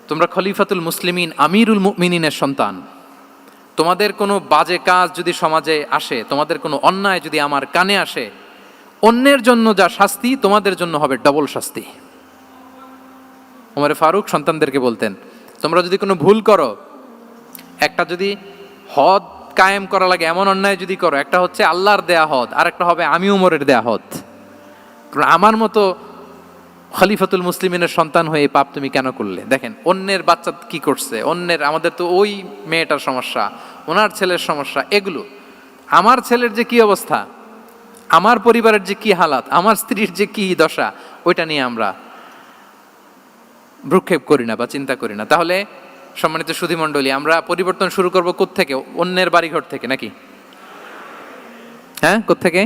তোমরা খলিফাতুল মুসলিমিন, আমিরুল মুমিনিনের সন্তান, তোমাদের কোনো বাজে কাজ যদি সমাজে আসে, তোমাদের কোনো অন্যায় যদি আমার কানে আসে, অন্যের জন্য যা শাস্তি তোমাদের জন্য হবে ডবল শাস্তি। ওমরে ফারুক সন্তানদেরকে বলতেন, তোমরা যদি কোনো ভুল করো, একটা যদি হদ কায়েম করা লাগে এমন অন্যায় যদি করো, একটা হচ্ছে আল্লাহর দেয়া হদ, আর একটা হবে আমি উমরের দেয়া হদ। আমার মতো খলিফাতুল মুসলিমিনের সন্তান হয়ে এই পাপ তুমি কেন করলে? দেখেন অন্যের বাচ্চা কি করছে, অন্যের, আমাদের তো ওই মেয়েটার সমস্যা, ওনার ছেলের সমস্যা, এগুলো আমার ছেলের যে কি অবস্থা, আমার পরিবারের যে কি হালাত, আমার স্ত্রীর যে কি দশা, ওইটা নিয়ে আমরা ভ্রুক্ষেপ করি না বা চিন্তা করি না। তাহলে সম্মানিত সুধীমণ্ডলী, আমরা পরিবর্তন শুরু করবো কোত্থেকে? অন্যের বাড়িঘর থেকে নাকি? হ্যাঁ, কোত্থেকে?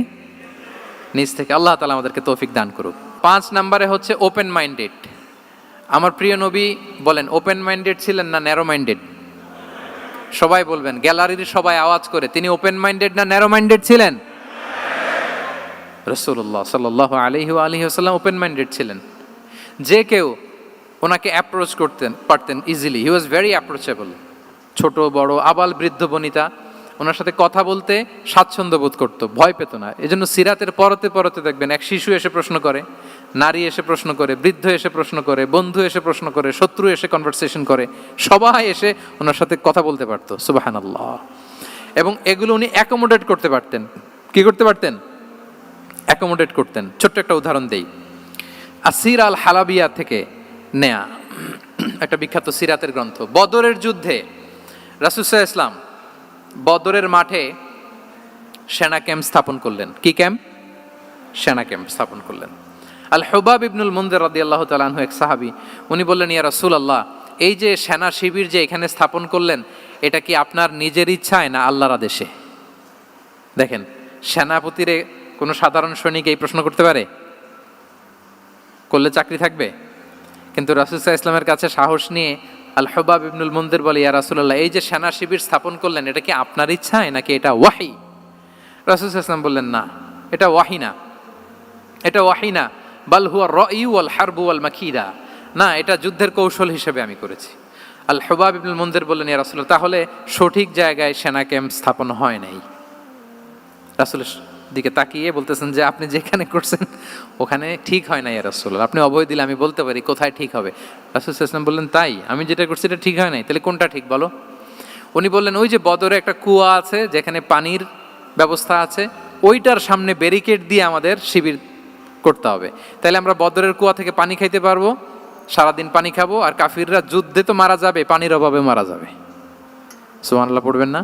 নিজ থেকে। আল্লাহ তাআলা আমাদেরকে তৌফিক দান করুক। 5 নম্বরে হচ্ছে ওপেন মাইন্ডেড। আমার প্রিয় নবী বলেন ওপেন মাইন্ডেড ছিলেন না ন্যারো মাইন্ডেড? সবাই বলবেন, গ্যালারির সবাই আওয়াজ করে, তিনি ওপেন মাইন্ডেড না ন্যারো মাইন্ডেড ছিলেন? রাসূলুল্লাহ সাল্লাল্লাহু আলাইহি ওয়া আলিহি ওয়াসাল্লাম ওপেন মাইন্ডেড ছিলেন। যে কেউ ওনাকে অ্যাপ্রোচ করতেন পারতেন easily, he was very approachable. ছোট বড় আবাল বৃদ্ধ বনিতা ওনার সাথে কথা বলতে স্বাচ্ছন্দ্য বোধ করতো, ভয় পেত না। এই জন্য সিরাতের পরতে পরতে দেখবেন এক শিশু এসে প্রশ্ন করে, নারী এসে প্রশ্ন করে, বৃদ্ধ এসে প্রশ্ন করে, বন্ধু এসে প্রশ্ন করে, শত্রু এসে কনভারসেশন করে, সবাই এসে ওনার সাথে কথা বলতে পারতো। সুবহানাল্লাহ। এবং এগুলো উনি অ্যাকোমোডেট করতে পারতেন। কি করতে পারতেন? অ্যাকোমোডেট করতেন। ছোট্ট একটা উদাহরণ দেই, আসির আল হালাবিয়া থেকে নেয়া একটা বিখ্যাত সিরাতের গ্রন্থ। বদরের যুদ্ধে রাসূল সাল্লাল্লাহু আলাইহি ওয়াসাল্লাম বদরের মাঠে সেনা ক্যাম্প স্থাপন করলেন। কি ক্যাম্প? সেনা ক্যাম্প স্থাপন করলেন। আল হুবাব ইবনুল মুনজির রাদিয়াল্লাহু তাআলা আনহু এক সাহাবী, উনি বললেন, ইয়া রাসূলুল্লাহ, এই যে সেনা শিবির যে এখানে স্থাপন করলেন, এটা কি আপনার নিজের ইচ্ছায় না আল্লাহর আদেশে? দেখেন, সেনাপতিরে কোনো সাধারণ সৈনিক এই প্রশ্ন করতে পারে? করলে চাকরি থাকবে? কিন্তু রাসূল সাল্লাল্লাহু আলাইহি ওয়াসাল্লামের কাছে সাহস নিয়ে আল হুবাব ইবনুল মুনজির বলে, ইয়া রাসূলুল্লাহ, এই যে সেনা শিবির স্থাপন করলেন, এটা কি আপনার ইচ্ছায় নাকি এটা ওয়াহি? রাসূল সাল্লাল্লাহু আলাইহি ওয়াসাল্লাম বললেন, না, এটা ওয়াহি না, এটা ওয়াহি না, বাল হুয়া রায়ু ওয়াল হারবু ওয়াল মাকিদা, না, এটা যুদ্ধের কৌশল হিসেবে আমি করেছি। আল হুবাব ইবনুল মুনজির বললেন, ইয়া রাসূলুল্লাহ, তাহলে সঠিক জায়গায় সেনা ক্যাম্প স্থাপন হয় নাই। রাসূলের দিকে তাকিয়ে বলতেছেন যে আপনি যেখানে করছেন ওখানে ঠিক হয় না ইয়া রাসূলুল্লাহ, আপনি অভয় দিলে আমি বলতে পারি কোথায় ঠিক হবে। রাসূল সাল্লাল্লাহু আলাইহি ওয়াসাল্লাম বললেন, তাই? আমি যেটা করছি এটা ঠিক হয় নাই, তাহলে কোনটা ঠিক বলো? উনি বললেন, ওই যে বদরে একটা কুয়া আছে যেখানে পানির ব্যবস্থা আছে, ওইটার সামনে ব্যারিকেড দিয়ে আমাদের শিবির করতে হবে, তাহলে আমরা বদরের কুয়া থেকে পানি খাইতে পারবো, সারাদিন পানি খাবো, আর কাফিররা যুদ্ধে তো মারা যাবে, পানির অভাবে মারা যাবে। সুবহানাল্লাহ পড়বেন না?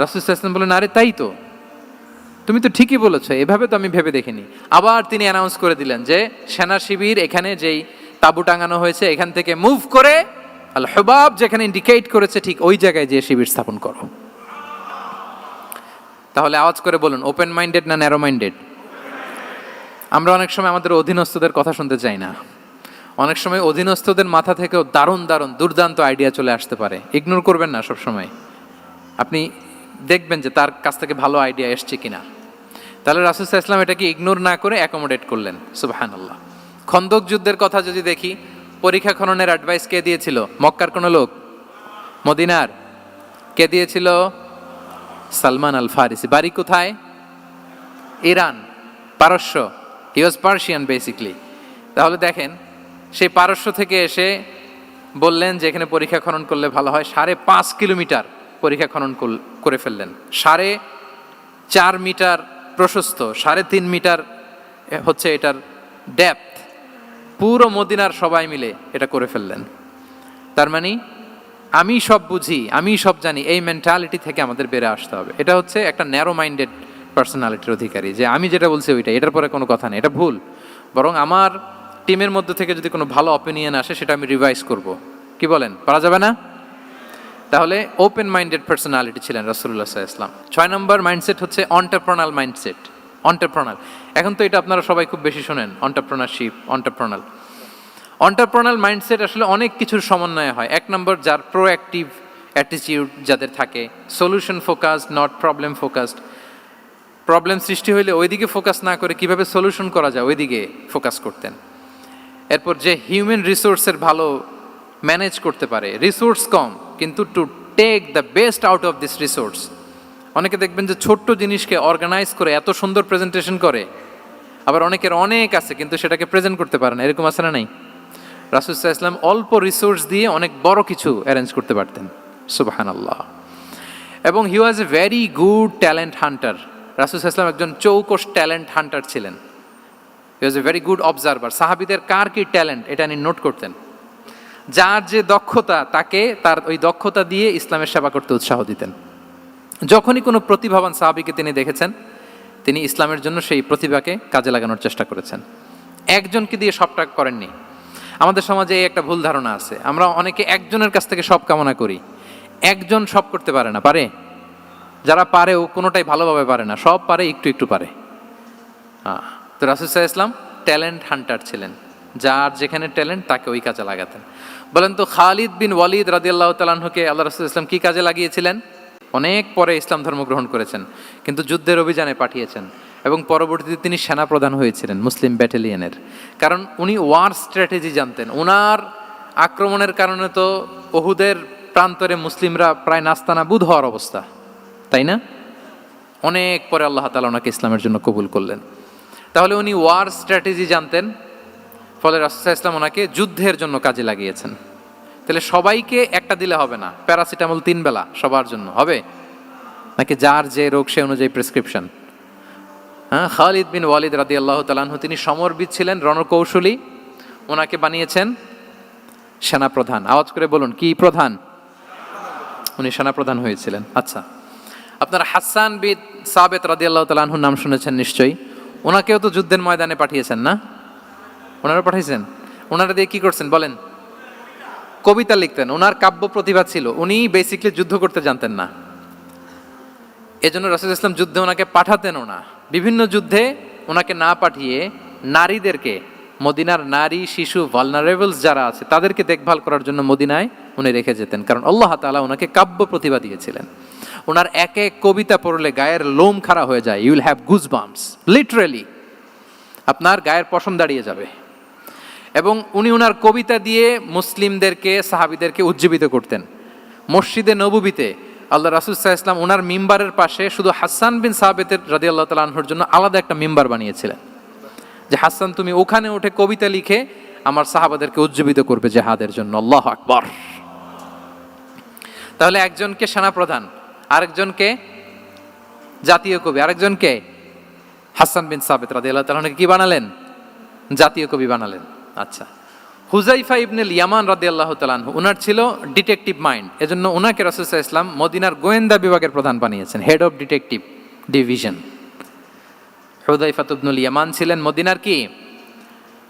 রাসূল সাল্লাল্লাহু আলাইহি ওয়াসাল্লাম বললেন, আরে তাই তো, তুমি তো ঠিকই বলেছো, এভাবে তো আমি ভেবে দেখিনি। আবার তিনি অ্যানাউন্স করে দিলেন যে সেনা শিবির এখানে যেই তাঁবু টাঙানো হয়েছে এখান থেকে মুভ করে আল হুবাব যেখানে ইন্ডিকেট করেছে ঠিক ওই জায়গায় যে শিবির স্থাপন করো। তাহলে আওয়াজ করে বলুন, ওপেন মাইন্ডেড না ন্যারো মাইন্ডেড? আমরা অনেক সময় আমাদের অধীনস্থদের কথা শুনতে চাই না। অনেক সময় অধীনস্থদের মাথা থেকেও দারুণ দারুণ দুর্দান্ত আইডিয়া চলে আসতে পারে। ইগনোর করবেন না সব সময়, আপনি দেখবেন যে তার কাছ থেকে ভালো আইডিয়া এসছে কিনা। তাহলে রাসূল সাল্লাল্লাহু আলাইহি ওয়াসাল্লাম এটাকে ইগনোর না করে অ্যাকোমোডেট করলেন। সুবহানাল্লাহ। খন্দক যুদ্ধের কথা যদি দেখি, পরীক্ষা খননের অ্যাডভাইস কে দিয়েছিল? মক্কার কোনো লোক? মদিনার? কে দিয়েছিল? সালমান আল ফারিসি। বাড়ি কোথায়? ইরান, পারস্য। হি ওয়াজ পার্সিয়ান বেসিকলি। তাহলে দেখেন, সেই পারস্য থেকে এসে বললেন যে এখানে পরীক্ষা খনন করলে ভালো হয়। 5.5 কিলোমিটার পরীক্ষা খনন করে ফেললেন। 4.5 মিটার প্রশস্ত, 3.5 মিটার হচ্ছে এটার ডেপথ। পুরো মদিনার সবাই মিলে এটা করে ফেললেন। তার মানে আমি সব বুঝি, আমি সব জানি, এই মেন্টালিটি থেকে আমাদের বেড়ে আসতে হবে। এটা হচ্ছে একটা ন্যারো মাইন্ডেড পার্সোনালিটির অধিকারী, যে আমি যেটা বলছি ওইটা, এটার পরে কোনো কথা নেই, এটা ভুল। বরং আমার টিমের মধ্যে থেকে যদি কোনো ভালো অপিনিয়ন আসে সেটা আমি রিভাইজ করব। কি বলেন, পারা যাবে না? তাহলে ওপেন মাইন্ডেড পার্সোনালিটি ছিলেন রাসূলুল্লাহ সাল্লাল্লাহু আলাইহি ওয়াসাল্লাম। 6 নম্বর মাইন্ডসেট হচ্ছে অন্টারপ্রেনাল মাইন্ডসেট। অন্টারপ্রেনাল, এখন তো এটা আপনারা সবাই খুব বেশি শোনেন, অন্টারপ্রেনারশিপ, অন্টারপ্রেনাল। অন্টারপ্রেনাল মাইন্ডসেট আসলে অনেক কিছুর সমন্বয় হয়। 1 নম্বর, যার প্রোঅ্যাক্টিভ অ্যাটিটিউড যাদের থাকে, solution focused, not problem focused. Problem সৃষ্টি হইলে ওইদিকে ফোকাস না করে কিভাবে সলিউশন করা যায় ওইদিকে ফোকাস করতেন। এরপর যে হিউম্যান রিসোর্সের ভালো ম্যানেজ করতে পারে, রিসোর্স কম কিন্তু to take the best out of this resource. অনেকে দেখবেন যে ছোট্ট জিনিসকে অর্গানাইজ করে এত সুন্দর প্রেজেন্টেশন করে, আবার অনেকের অনেক আছে কিন্তু সেটাকে প্রেজেন্ট করতে পারে না, এরকম আছে না? নাই? রাসূল সাল্লাল্লাহু আলাইহি ওয়াসাল্লাম অল্প রিসোর্স দিয়ে অনেক বড় কিছু অ্যারেঞ্জ করতে পারতেন। সুবহানাল্লাহ। এবং he was a very good talent hunter. রাসূল সাল্লাল্লাহু আলাইহি ওয়াসাল্লাম একজন চৌকস ট্যালেন্ট হান্টার ছিলেন। He was a very good observer. সাহাবীদের কার কি ট্যালেন্ট এটা তিনি নোট করতেন। যার যে দক্ষতা, তাকে তার ওই দক্ষতা দিয়ে ইসলামের সেবা করতে উৎসাহ দিতেন। যখনই কোনো প্রতিভাবান সাহাবীকে তিনি দেখেছেন, তিনি ইসলামের জন্য সেই প্রতিভাকে কাজে লাগানোর চেষ্টা করেছেন। একজনকে দিয়ে সবটা করেননি। আমাদের সমাজে এই একটা ভুল ধারণা আছে, আমরা অনেকে একজনের কাছ থেকে সব কামনা করি। একজন সব করতে পারে না, পারে? যারা পারেও কোনোটাই ভালোভাবে পারে না, সব পারে, একটু একটু পারে। তো রাসূল সাল্লাল্লাহু আলাইহি ওয়াসাল্লাম ট্যালেন্ট হান্টার ছিলেন, যার যেখানে ট্যালেন্ট তাকে ওই কাজে লাগাতেন। বলেন তো, খালিদ বিন ওয়ালিদ রাদিয়াল্লাহু তাআলা আনহুকে আল্লাহ রাসূল সাল্লাল্লাহু আলাইহি ওয়াসাল্লাম কি কাজে লাগিয়েছিলেন? অনেক পরে ইসলাম ধর্ম গ্রহণ করেছেন, কিন্তু যুদ্ধের অভিযানে পাঠিয়েছেন এবং পরবর্তীতে তিনি সেনাপ্রধান হয়েছিলেন মুসলিম ব্যাটালিয়নের। কারণ উনি ওয়ার স্ট্র্যাটেজি জানতেন। ওনার আক্রমণের কারণে তো উহুদের প্রান্তরে মুসলিমরা প্রায় নাস্তানাবুদ হওয়ার অবস্থা, তাই না? অনেক পরে আল্লাহ তাআলা ওনাকে ইসলামের জন্য কবুল করলেন। তাহলে উনি ওয়ার স্ট্র্যাটেজি জানতেন, ফলে রাসূল সাল্লাল্লাহু আলাইহি ওয়াসাল্লাম ওনাকে যুদ্ধের জন্য কাজে লাগিয়েছেন। তাহলে সবাইকে একটা দিলে হবে না, প্যারাসিটামল 3 বেলা সবার জন্য হবে নাকি যার যে রোগ সে অনুযায়ী প্রেসক্রিপশন? হ্যাঁ, খালিদ বিন ওয়ালিদ রাদিয়াল্লাহু তাআলা আনহু তিনি সমরবিদ ছিলেন, রণকৌশলী। ওনাকে বানিয়েছেন সেনাপ্রধান। আওয়াজ করে বলুন, কি প্রধান? উনি সেনাপ্রধান হয়েছিলেন। আচ্ছা, আপনারা হাসান বিন সাবিত রাদিয়াল্লাহু তাআলা আনহুর নাম শুনেছেন নিশ্চয়ই। ওনাকেও তো যুদ্ধের ময়দানে পাঠিয়েছেন না? ওনারা পাঠিয়েছেন। ওনারা দিয়ে কি করছেন বলেন? কবিতা লিখতেন। ওনার কাব্য প্রতিভা ছিল। উনি বেসিক্যালি যুদ্ধ করতে জানতেন না, এজন্য রাসূল সাল্লাল্লাহু আলাইহি ওয়াসাল্লাম যুদ্ধে ওনাকে পাঠাতেনও না। বিভিন্ন যুদ্ধে ওনাকে না পাঠিয়ে নারীদেরকে, মদিনার নারী শিশু ভালনারেবলস যারা আছে তাদেরকে দেখভাল করার জন্য মদিনায় উনি রেখে যেতেন, কারণ আল্লাহ তাআলা ওনাকে কাব্য প্রতিভা দিয়েছিলেন। ওনার এক এক কবিতা পড়লে গায়ের লোম খাড়া হয়ে যায়। You will have goosebumps, literally আপনার গায়ের পশম দাঁড়িয়ে যাবে। এবং উনি ওনার কবিতা দিয়ে মুসলিমদেরকে, সাহাবীদেরকে উজ্জীবিত করতেন। মসজিদে নববীতে আল্লাহ রাসূল সাল্লাল্লাহু আলাইহি ওয়াসাল্লাম ওনার মিম্বারের পাশে শুধু হাসান বিন সাবিতের রাদিয়াল্লাহু তাআলা আনহুর জন্য আলাদা একটা মিম্বার বানিয়েছিলেন, যে হাসান তুমি ওখানে উঠে কবিতা লিখে আমার সাহাবাদেরকে উজ্জীবিত করবে জিহাদের জন্য। আল্লাহু আকবার। তাহলে একজনকে সেনাপ্রধান, আরেকজনকে জাতীয় কবি, আরেকজনকে হাসান বিন সাবিত রাদিয়াল্লাহু তাআলা আনহুকে কি বানালেন? জাতীয় কবি বানালেন। আচ্ছা, হুযাইফা ইবনুল ইয়ামান রাদিয়াল্লাহু তাআলা আনহু, ওনার ছিল ডিটেকটিভ মাইন্ড, এজন্য ওনাকে রাসূল সাল্লাল্লাহু আলাইহি ওয়াসাল্লাম মদিনার গোয়েন্দা বিভাগের প্রধান বানিয়েছেন, হেড অফ ডিটেকটিভ ডিভিশন। হুযাইফা ইবনুল ইয়ামান ছিলেন মদিনার কি?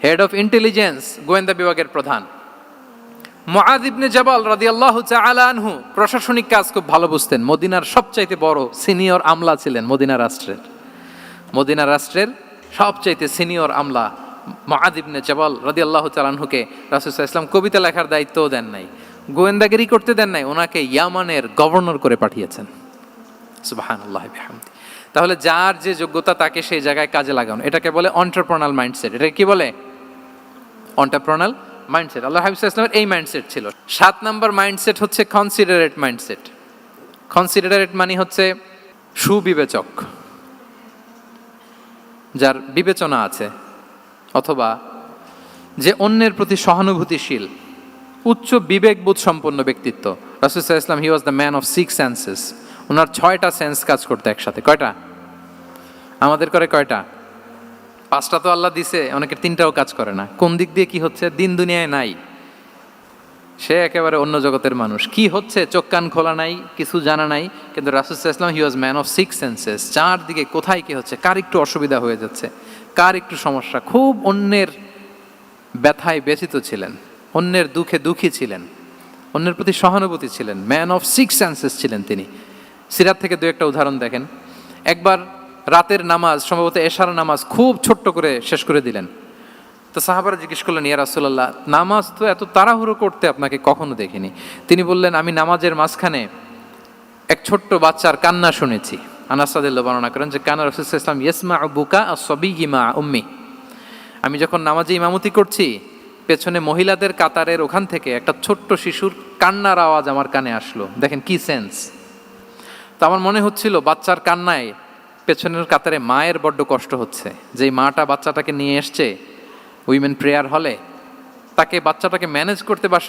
হেড অফ ইন্টেলিজেন্স, গোয়েন্দা বিভাগের প্রধান। মুআয ইবনে জাবাল রাদিয়াল্লাহু তাআলা আনহু প্রশাসনিক কাজ খুব ভালো বুঝতেন। মদিনার সবচাইতে বড় সিনিয়র আমলা ছিলেন মদিনা রাষ্ট্রের। মদিনা রাষ্ট্রের সবচাইতে সিনিয়র আমলা মুআয ইবনে জাবাল রাদিয়াল্লাহু তাআলা আনহুকে রাসূল সাল্লাল্লাহু আলাইহি ওয়াসাল্লাম কবিতা লেখার দায়িত্বও দেন নাই, গোয়েন্দাগিরি করতে দেন নাই, ওনাকে ইয়ামানের গভর্নর করে পাঠিয়েছেন। সুবহানাল্লাহ বিহামদি। তাহলে যার যে যোগ্যতা তাকে সেই জায়গায় কাজে লাগানো, এটাকে বলে এন্টারপ্রেনাল মাইন্ডসেট। এটা কি বলে? এন্টারপ্রেনাল মাইন্ডসেট। আল্লাহ হাবিব সাল্লাল্লাহু আলাইহি ওয়াসাল্লামের এই মাইন্ডসেট ছিল। 7 নম্বর মাইন্ডসেট হচ্ছে কনসিডারেট মাইন্ডসেট। কনসিডারেট মানে হচ্ছে সুবিবেচক, যার বিবেচনা আছে, অথবা যে অন্যের প্রতি সহানুভূতিশীল, উচ্চ বিবেকবোধ সম্পন্ন ব্যক্তিত্ব। রাসূল সাল্লাল্লাহু আলাইহি ওয়াসাল্লাম he was the man of 6 senses. ওনার 6টা সেন্স কাজ করতে একসাথে। কয়টা? আমাদের করে কয়টা? 5টা তো আল্লাহ দিছে, অনেকের 3টাও কাজ করে না। কোন দিক দিয়ে কি হচ্ছে? দিন দুনিয়ায় নাই, সে একেবারে অন্য জগতের মানুষ। কি হচ্ছে চোখ কান খোলা নাই, কিছু জানা নাই। কিন্তু রাসূল সাল্লাল্লাহু আলাইহি ওয়াসাল্লাম he was man of 6 senses. চারদিকে কোথায় কি হচ্ছে, কার একটু অসুবিধা হয়ে যাচ্ছে, কার একটু সমস্যা, খুব অন্যের ব্যথায় ব্যথিত ছিলেন, অন্যের দুঃখে দুঃখী ছিলেন, অন্যের প্রতি সহানুভূতি ছিলেন। ম্যান অফ 6 সেন্সেস ছিলেন তিনি। সিরাত থেকে 2-একটা উদাহরণ দেখেন। একবার রাতের নামাজ, সম্ভবত এশার নামাজ, খুব ছোট্ট করে শেষ করে দিলেন। তো সাহাবারা জিজ্ঞেস করলেন, ইয়া রাসূলুল্লাহ, নামাজ তো এত তাড়াহুড়ো করতে আপনাকে কখনো দেখিনি। তিনি বললেন, আমি নামাজের মাঝখানে এক ছোট্ট বাচ্চার কান্না শুনেছি। আনাস রাদিয়াল্লাহু বর্ণনা করেন যে কানা রাসূলুল্লাহ সাল্লাল্লাহু আলাইহি ওয়াসাল্লাম ইয়াসমাউ বুকা আস-সাবিয়্যি মা উম্মি। আমি যখন নামাজে ইমামতি করছি, পেছনে মহিলাদের কাতারের ওখান থেকে একটা ছোট্ট শিশুর কান্নার আওয়াজ আমার কানে আসলো। দেখেন কি সেন্স। তো আমার মনে হচ্ছিল বাচ্চার কান্নায় পেছনের কাতারে মায়ের বড্ড কষ্ট হচ্ছে। যেই মাটা বাচ্চাটাকে নিয়ে এসছে উইমেন প্রেয়ার হলে, তাকে বাচ্চাটাকে ম্যানেজ করতে বা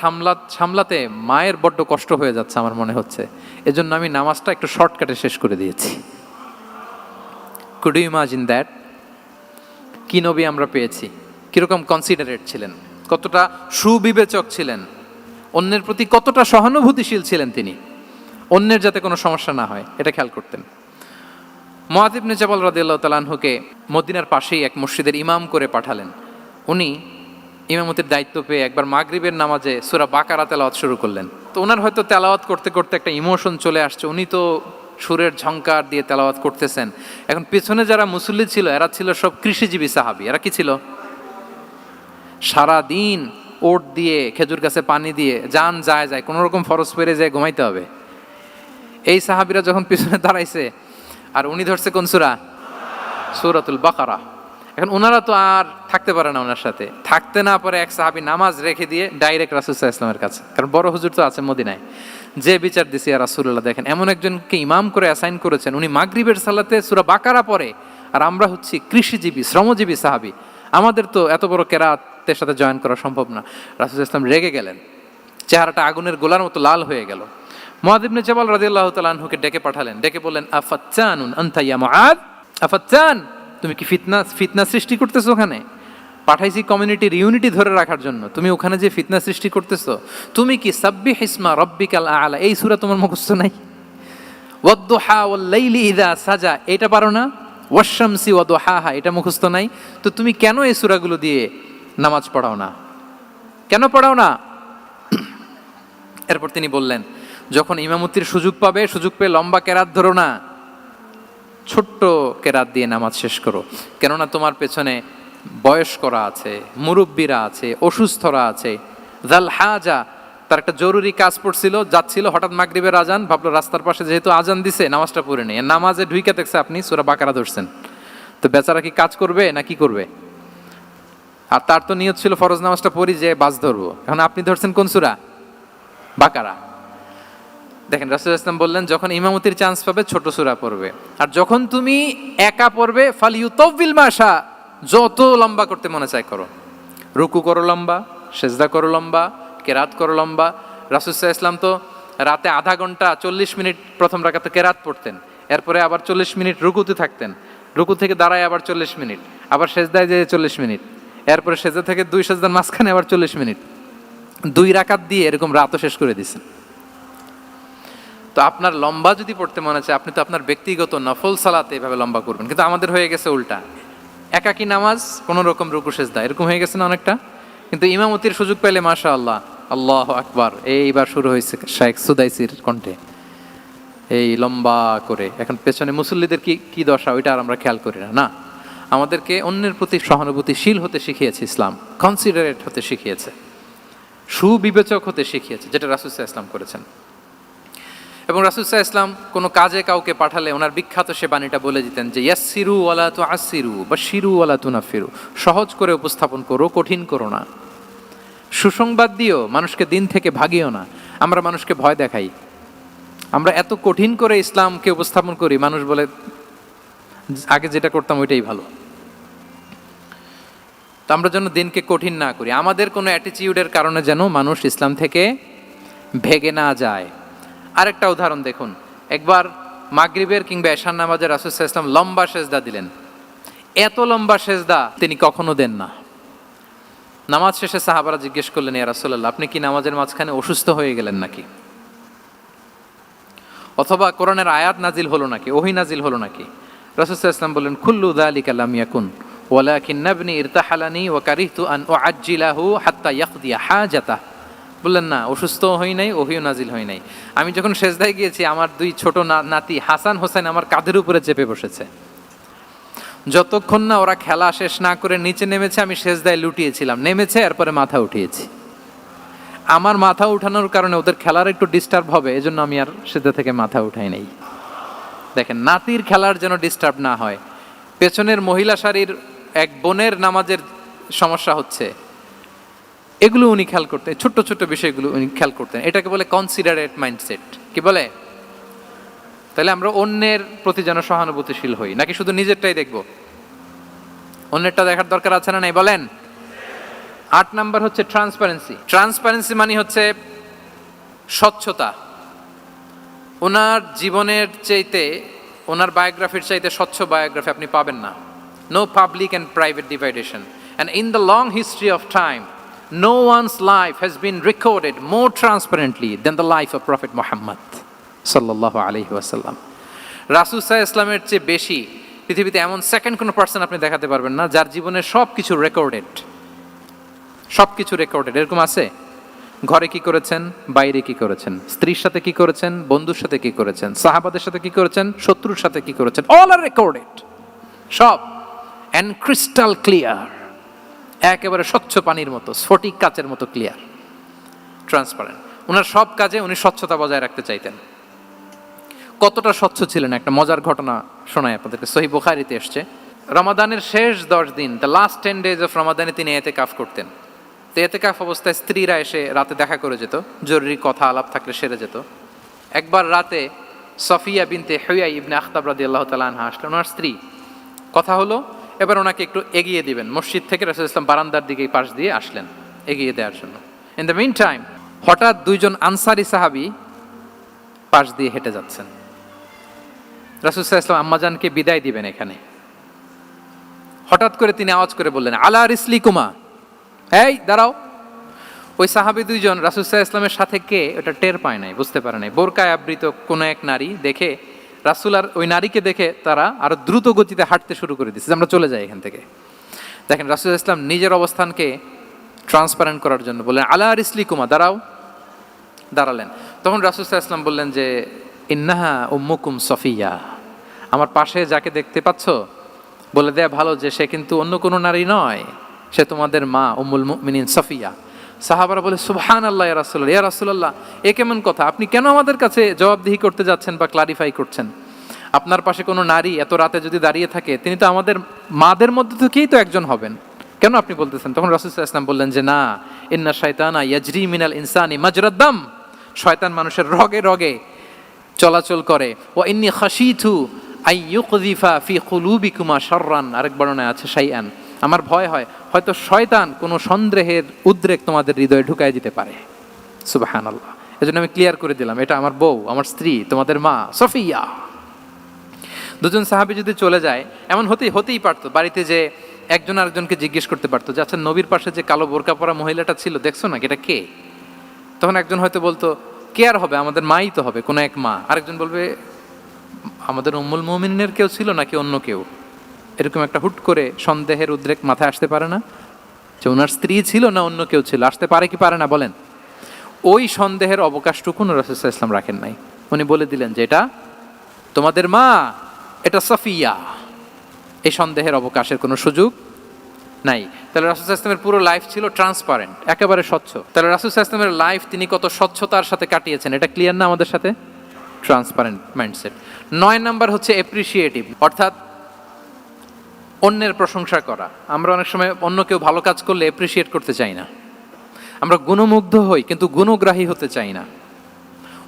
সামলাতে মায়ের বড্ড কষ্ট হয়ে যাচ্ছে আমার মনে হচ্ছে। এজন্য আমি নামাজটা একটু শর্টকাটে শেষ করে দিয়েছি। Could you imagine that? কি নবী আমরা পেয়েছি, কিরকম কনসিডারেট ছিলেন, কতটা সুবিবেচক ছিলেন, অন্যের প্রতি কতটা সহানুভূতিশীল ছিলেন তিনি, অন্যের যাতে কোনো সমস্যা না হয় এটা খেয়াল করতেন। মুআয ইবনে জাবাল রাদিয়াল্লাহু তাআলা আনহুকে মদিনার পাশেই এক মসজিদের ইমাম করে পাঠালেন। উনি ইমামতির দায়িত্ব পেয়ে একবার মাগরিবের নামাজে সূরা বাকারা তেলাওয়াত শুরু করলেন। তো ওনার হয়তো তেলাওয়াত করতে করতে একটা ইমোশন চলে আসছে, উনি তো সুরের ঝংকার দিয়ে তেলাওয়াত করতেছেন। এখন পেছনে যারা মুসল্লি ছিল এরা ছিল সব কৃষিজীবী সাহাবী। এরা কি ছিল? সারা দিন ওট দিয়ে, খেজুর গাছে পানি দিয়ে যান যায় কোনো রকম ফরজ পেরে যায় ঘুমাইতে হবে। এই সাহাবীরা যখন পিছনে দাঁড়াইছে আর উনি ধরছে কোন সূরা? সূরাতুল বাকারা। এখন ওনারা তো আর থাকতে পারে না, ওনার সাথে থাকতে না পারে এক সাহাবী নামাজ রেখে দিয়ে ডাইরেক্ট রাসূল সাল্লাল্লাহু আলাইহি ওয়াসাল্লামের কাছে, কারণ বড় হুজুর তো আছে মদিনায়। যে বিচার দিছে ইয়া রাসূলুল্লাহ, দেখেন এমন একজনকে ইমাম করে অ্যাসাইন করেছেন, উনি মাগরিবের সালাতে সূরা বাকারা পড়ে, আর আমরা হচ্ছি কৃষিজীবী শ্রমজীবী সাহাবী, আমাদের তো এত বড় কেরাতের সাথে জয়েন করা সম্ভব না। রাসূল সাল্লাল্লাহু আলাইহি ওয়াসাল্লাম রেগে গেলেন, চেহারাটা আগুনের গোলার মতো লাল হয়ে গেল। মুআয ইবনে জাবাল রাদিয়াল্লাহু তাআলা আনহুকে ডেকে পাঠালেন, ডেকে বললেন, আফাত্তানুন আনতা ইয়া মুআয, আফাত্তান, তুমি কি ফিতনা সৃষ্টি করতেছো ওখানে? পাঠাইছি কমিউনিটির ইউনিটি ধরে রাখার জন্য, তুমি ওখানে যে ফিতনা সৃষ্টি করতেছো। তুমি কি সাব্বিহ ইসমা রাব্বিকাল আ'লা এই সূরা তোমার মুখস্থ নাই? ওয়াদ-দুহা ওয়াল-লাইলি ইযা সাজা এটা পারো না? ওয়াশ-শামসি ওয়া দুহাহা এটা মুখস্থ নাই? তো তুমি কেন এই সূরাগুলো দিয়ে নামাজ পড়াও না? কেন পড়াও না? এরপর তিনি বললেন, যখন ইমামতির সুযোগ পাবে, সুযোগ পেয়ে লম্বা কেরাত ধরো না, ছোট্ট কেরাত দিয়ে নামাজ শেষ করো। কেননা তোমার পেছনে বয়স্করা আছে, মুরব্বীরা আছে, অসুস্থরা আছে। জাল হাজা, তার একটা জরুরি কাজ পড়ছিল, যাচ্ছিল, হঠাৎ মাগরিবের আজান, ভাবলো রাস্তার পাশে যেহেতু আজান দিছে নামাজটা পড়ে নেই, নামাজে ঢুইকা দেখছে আপনি সূরা বাকারা ধরছেন, তো বেচারা কি কাজ করবে না কি করবে? আর তার তো নিয়ত ছিল ফরজ নামাজটা পড়ি যে বাস ধরবো, এখন আপনি ধরছেন কোন সূরা? বাকারা। দেখেন রাসূল সাল্লাল্লাহু আলাইহি ওয়াসাল্লাম বললেন, যখন ইমামতির চান্স পাবে ছোট সূরা পড়বে, আর যখন তুমি একা পড়বে ফালিউতাউবিল মাশা, যত লম্বা করতে মনে চায় করো, রুকু করো লম্বা, সেজদা করো লম্বা, কেরাত করো লম্বা। রাসূল সাল্লাল্লাহু আলাইহি ওয়াসাল্লাম তো রাতে আধা ঘন্টা 40 মিনিট প্রথম রাকাতে কেরাত পড়তেন, এরপরে আবার 40 মিনিট রুকুতে থাকতেন, রুকু থেকে দাঁড়ায় আবার 40 মিনিট, আবার সেজদায় যেয়ে 40 মিনিট, এরপরে সেজদা থেকে 2 সেজদার মাঝখানে আবার 40 মিনিট, 2 রাকাত দিয়ে এরকম রাতও শেষ করে দিয়েছেন। তো আপনার লম্বা যদি পড়তে মনে চায়, আপনি তো আপনার ব্যক্তিগত নফল সালাতে এভাবে লম্বা করবেন। কিন্তু আমাদের হয়ে গেছে উল্টা, একাকী নামাজ কোনো রকম রুকু সেজদা এরকম হয়ে গেছে না অনেকটা। কিন্তু ইমামতির সুযোগ পেলে মাশাআল্লাহ, আল্লাহু আকবার, এইবার শুরু হয়েছে শাইখ সুদাইসির কণ্ঠে এই লম্বা করে। এখন পেছনে মুসল্লিদের কি দশা ওইটা আর আমরা খেয়াল করি না। না, আমাদেরকে অন্যের প্রতি সহানুভূতিশীল হতে শিখিয়েছে ইসলাম, কনসিডারেট হতে শিখিয়েছে, সুবিবেচক হতে শিখিয়েছে, যেটা রাসূল সাল্লাল্লাহু আলাইহি ওয়াসাল্লাম করেছেন। এবং রাসূল সাল্লাল্লাহু আলাইহি ওয়াসাল্লাম কোনো কাজে কাউকে পাঠালে ওনার বিখ্যাত সে বাণীটা বলে দিতেন যে ইয়াসসিরু ওয়ালা তুআসসিরু বাশশিরু ওয়ালা তুনাফিরু, সহজ করে উপস্থাপন করো, কঠিন করো না। সুসংবাদ দিও, মানুষকে দিন থেকে ভাগিও না। আমরা মানুষকে ভয় দেখাই, আমরা এত কঠিন করে ইসলামকে উপস্থাপন করি, মানুষ বলে আগে যেটা করতাম ওইটাই ভালো। তো আমরা যেন দিনকে কঠিন না করি, আমাদের কোনো অ্যাটিটিউডের কারণে যেন মানুষ ইসলাম থেকে ভেগে না যায়। আরেকটা উদাহরণ দেখুন, একবার মাগরিবের কিংবা এশার নামাজে রাসূল সাল্লাল্লাহু আলাইহি ওয়াসাল্লাম লম্বা সেজদা দিলেন। এত লম্বা সেজদা তিনি কখনো দেন না। নামাজ শেষে সাহাবারা জিজ্ঞেস করলেন, ইয়া রাসূলুল্লাহ, আপনি কি নামাজের মাঝখানে অসুস্থ হয়ে গেলেন নাকি? অথবা কোরআনের আয়াত নাজিল হলো নাকি, ওহী নাজিল হলো নাকি? রাসূল সাল্লাল্লাহু আলাইহি ওয়াসাল্লাম বললেন, কুল্লু যালিকা লাম ইয়াকুন ওয়ালাকিন্নাবনি ইরতাহালানি ওয়া কারিহতু আন উআজ্জিলাহু হাত্তা ইয়াকদিয়া হাজাতাহ। বললেন না, অসুস্থ হই নাই, ওহিও নাজিল হই নাই। আমি যখন সেজদায় গিয়েছি, আমার 2 ছোট নাতি হাসান হোসেন আমার কাঁধের উপরে চেপে বসেছে। যতক্ষণ না ওরা খেলা শেষ না করে নিচে নেমেছে, আমি সেজদায় লুটিয়েছিলাম, নেমেছে এরপরে মাথা উঠিয়েছি। আমার মাথা উঠানোর কারণে ওদের খেলার একটু ডিস্টার্ব হবে, এজন্য আমি আর সেজদা থেকে মাথা উঠাই নাই। দেখেন, নাতির খেলার যেন ডিস্টার্ব না হয়। পেছনের মহিলা সারির এক বোনের নামাজের সমস্যা হচ্ছে, এগুলো উনি খেয়াল করতেন, ছোট্ট ছোট্ট বিষয়গুলো উনি খেয়াল করতেন। এটাকে বলে কনসিডারেট মাইন্ডসেট। কি বলে? তাহলে আমরা অন্যের প্রতি যেন সহানুভূতিশীল হই, নাকি শুধু নিজেরটাই দেখব? অন্যেরটা দেখার দরকার আছে না নাই বলেন? 8 নাম্বার হচ্ছে ট্রান্সপারেন্সি। ট্রান্সপারেন্সি মানে হচ্ছে স্বচ্ছতা। ওনার জীবনের চাইতে, ওনার বায়োগ্রাফির চাইতে স্বচ্ছ বায়োগ্রাফি আপনি পাবেন না। No public and private dividation, and in the long history of time no one's life has been recorded more transparently than the life of Prophet Muhammad sallallahu alaihi wasallam. রাসূল সাল্লাল্লাহু আলাইহি ওয়াসাল্লামের চেয়ে বেশি পৃথিবীতে এমন সেকেন্ড কোনো পার্সন আপনি দেখাতে পারবেন না যার জীবনের সবকিছু রেকর্ডেড। সবকিছু রেকর্ডেড। এরকম আছে? ঘরে কি করেছেন, বাইরে কি করেছেন, স্ত্রীর সাথে কি করেছেন, বন্ধুর সাথে কি করেছেন, সাহাবাদের সাথে কি করেছেন, শত্রুর সাথে কি করেছেন, অল আর রেকর্ডেড। সব এন্ড ক্রিস্টাল ক্লিয়ার, একেবারে স্বচ্ছ পানির মতো, স্ফটিক কাচের মতো ক্লিয়ার, ট্রান্সপারেন্ট। ওনার সব কাজে উনি স্বচ্ছতা বজায় রাখতে চাইতেন। কতটা স্বচ্ছ ছিলেন একটা মজার ঘটনা শোনায় আপনাদেরকে। সহিহ বুখারীতে এসছে, রমাদানের শেষ 10 দিন, দ্য লাস্ট 10 days অফ রমাদানে তিনি এতেকাফ করতেন। তো এতেকাফ অবস্থায় স্ত্রীরা এসে রাতে দেখা করে যেত, জরুরি কথা আলাপ থাকলে সেরে যেত। একবার রাতে সফিয়া বিনতে হুয়াই ইবনে আখতাব রাদিয়াল্লাহু তাআলা আনহা আসলেন, ওনার স্ত্রী। কথা হলো এবার ওনাকে একটু এগিয়ে দিবেন, মসজিদ থেকে রাসূলুল্লাহ সাল্লাল্লাহু আলাইহি ওয়াসাল্লাম বারান্দার দিকে পাশ দিয়ে আসলেন এগিয়ে দেওয়ার জন্য। ইন দ্য মিন টাইম হঠাৎ দুইজন আনসারি সাহাবী পাশ দিয়ে হেঁটে যাচ্ছেন। রাসূলুল্লাহ সাল্লাল্লাহু আলাইহি ওয়াসাল্লাম আম্মাজানকে বিদায় দিবেন এখানে, হঠাৎ করে তিনি আওয়াজ করে বললেন, আলা রিসলিকুমা, এই দাঁড়াও। ওই সাহাবী দুইজন রাসূল সাল্লাল্লাহু আলাইহি ওয়াসাল্লামের সাথে কে ওটা টের পায় নাই, বুঝতে পারে নাই। বোরকায় আবৃত কোনো এক নারী দেখে রাসূল আর ওই নারীকে দেখে তারা আরো দ্রুত গতিতে হাঁটতে শুরু করে দিচ্ছে, আমরা চলে যাই এখান থেকে। দেখেন রাসূল সাল্লাল্লাহু আলাইহি ওয়াসাল্লাম নিজের অবস্থানকে ট্রান্সপারেন্ট করার জন্য বললেন, আলা রিসলিকুমা, দাঁড়াও। দাঁড়ালেন। তখন রাসূল সাল্লাল্লাহু আলাইহি ওয়াসাল্লাম বললেন যে, ইন্নাহা উম্মুকুম সফিয়া, আমার পাশে যাকে দেখতে পাচ্ছ বলে দেয়া ভালো যে সে কিন্তু অন্য কোনো নারী নয়, সে তোমাদের মা উম্মুল মুমিনিন সফিয়া। সাহাবারা বলে, সুবহানাল্লাহ ইয়া রাসূলুল্লাহ, ইয়া রাসূলুল্লাহ, এ কেমন কথা, আপনি কেন আমাদের কাছে জবাবদিহি করতে যাচ্ছেন বা ক্লারিফাই করছেন? আপনার পাশে কোনো নারী এত রাতে যদি দাঁড়িয়ে থাকে, তিনি তো আমাদের মাদের মধ্যে থেকেই তো একজন হবেন, কেন আপনি বলতেছেন? তখন রাসূল সাল্লাল্লাহু আলাইহি ওয়াসাল্লাম বললেন যে, না, ইন্না শাইতানা ইয়াজরি মিনাল ইনসানি মাজরাদ দাম, শয়তান মানুষের রগে রগে চলাচল করে। ওয়া ইন্নী খাশিতু আইয়ুকযিফা ফি কুলুবিকুমা শাররান, আরেক বর্ণনায় আছে শাইআন, আমার ভয় হয় হয়তো শয়তান কোনো সন্দেহের উদ্রেক তোমাদের হৃদয়ে ঢুকায় দিতে পারে। সুবহানাল্লাহ। এজন্য আমি ক্লিয়ার করে দিলাম, এটা আমার বউ, আমার স্ত্রী, তোমাদের মা সফিয়া। দুজন সাহাবী যদি চলে যায়, এমন হতেই পারতো বাড়িতে যে একজন আরেকজনকে জিজ্ঞেস করতে পারতো যে, আচ্ছা নবীর পাশে যে কালো বোরকা পরা মহিলাটা ছিল দেখছো না, এটা কে? তখন একজন হয়তো বলতো, কে আর হবে, আমাদের মাই তো হবে, কোনো এক মা। আরেকজন বলবে, আমাদের উম্মুল মুমিনিনের কেউ ছিল নাকি অন্য কেউ? এরকম একটা হুট করে সন্দেহের উদ্রেক মাথায় আসতে পারে না যে ওনার স্ত্রী ছিল না অন্য কেউ ছিল? আসতে পারে কি পারে না বলেন? ওই সন্দেহের অবকাশটুকু রাসূল সাল্লাল্লাহু আলাইহি ওয়াসাল্লাম রাখেন নাই। উনি বলে দিলেন যে এটা তোমাদের মা, এটা সফিয়া। এই সন্দেহের অবকাশের কোনো সুযোগ নাই। তাহলে রাসূল সাল্লাল্লাহু আলাইহি ওয়াসাল্লামের পুরো লাইফ ছিল ট্রান্সপারেন্ট, একেবারে স্বচ্ছ। তাহলে রাসূল সাল্লাল্লাহু আলাইহি ওয়াসাল্লামের লাইফ তিনি কত স্বচ্ছতার সাথে কাটিয়েছেন, এটা ক্লিয়ার না আমাদের সাথে? Transparent mindset. 9 নাম্বার হচ্ছে অ্যাপ্রিসিয়েটিভ, অর্থাৎ অন্যের প্রশংসা করা। আমরা অনেক সময় অন্য কেউ ভালো কাজ করলে অ্যাপ্রিসিয়েট করতে চাই না, আমরা গুণমুগ্ধ হই কিন্তু গুণগ্রাহী হতে চাই না,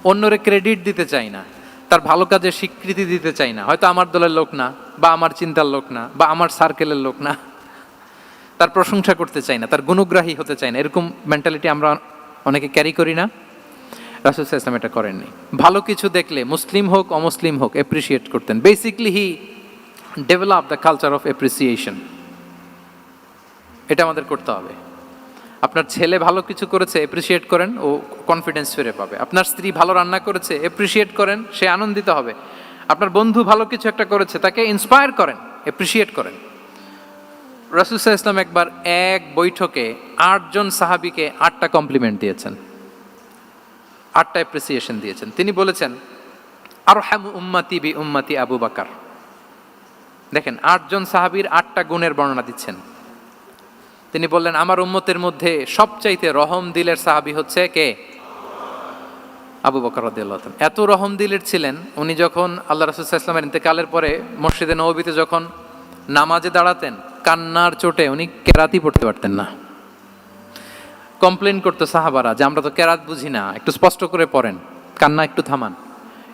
অন্যরে ক্রেডিট দিতে চাই না, তার ভালো কাজের স্বীকৃতি দিতে চাই না। হয়তো আমার দলের লোক না, বা আমার চিন্তার লোক না, বা আমার সার্কেলের লোক না, তার প্রশংসা করতে চাই না, তার গুণগ্রাহী হতে চাই না। এরকম মেন্টালিটি আমরা অনেকে ক্যারি করি না? রাসূল সাল্লাল্লাহু আলাইহি ওয়াসাল্লাম এটা করেননি। ভালো কিছু দেখলে মুসলিম হোক অমুসলিম হোক অ্যাপ্রিসিয়েট করতেন। Basically he develop the culture of appreciation. এটা আমাদের করতে হবে। আপনার ছেলে ভালো কিছু করেছে, অ্যাপ্রিসিয়েট করেন, ও কনফিডেন্স ফিরে পাবে। আপনার স্ত্রী ভালো রান্না করেছে, অ্যাপ্রিসিয়েট করেন, সে আনন্দিত হবে। আপনার বন্ধু ভালো কিছু একটা করেছে, তাকে ইন্সপায়ার করেন, অ্যাপ্রিসিয়েট করেন। রাসূল সাল্লাল্লাহু আলাইহি ওয়াসাল্লাম একবার এক বৈঠকে 8 জন সাহাবীকে 8টা কমপ্লিমেন্ট দিয়েছেন, 8টা অ্যাপ্রিসিয়েশন দিয়েছেন। তিনি বলেছেন, আরহামু উম্মতি বি উম্মতি আবু বকর। দেখেন 8 জন সাহাবীর 8টা গুণের বর্ণনা দিচ্ছেন। তিনি বললেন, আমার উম্মতের মধ্যে সবচাইতে রহম দিলের সাহাবী হচ্ছে কে? আবু বকর রাদিয়াল্লাহু তাআলা। এত রহম দিলের ছিলেন, উনি যখন আল্লাহ রাসূল সাল্লাল্লাহু আলাইহি ওয়াসাল্লামের ইন্তেকালের পরে মসজিদে নববীতে যখন নামাজে দাঁড়াতেন, কান্নার চোটে উনি কেরাতই পড়তে পারতেন না। কমপ্লেন করতো সাহাবারা যে আমরা তো কেরাত বুঝি না, একটু স্পষ্ট করে পড়েন, কান্না একটু থামান।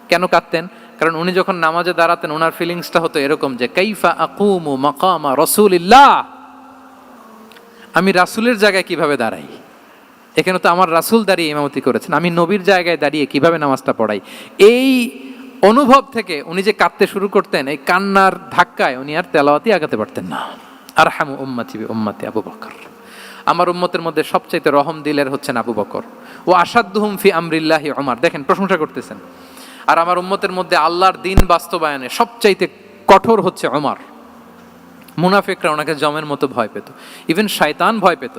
কেন কাঁদতেন? কারণ উনি যখন নামাজে দাঁড়াতেন ওনার ফিলিংসটা হতো এরকম যে, কাইফা আকুমু মাকামা রাসূলিল্লাহ, আমি রাসূলের জায়গায় কিভাবে দাঁড়াই? এখানে তো আমার রাসূল দাঁড়িয়ে ইমামতি করেছেন, আমি নবীর জায়গায় দাঁড়িয়ে কিভাবে নামাজটা পড়াই? এই অনুভব থেকে উনি যে কাঁদতে শুরু করতেন, এই কান্নার ধাক্কায় উনি আর তেলাওয়াতই আগাতে পারতেন না। আরহামু উম্মতি বি উম্মতি আবু বকর। আমার উম্মতের মধ্যে সবচাইতে রহম দিলের হচ্ছেন আবু বকর। ও আসাদ্দুহুম ফি আমরিল্লাহি উমর। দেখেন প্রশংসা করতেছেন। আর আমার উম্মতের মধ্যে আল্লাহর দ্বীন বাস্তবায়নে সবচাইতে কঠোর হচ্ছে ওমর। মুনাফিকরা ওনাকে জমের মতো ভয় পেত, ইভেন শয়তান ভয় পেত।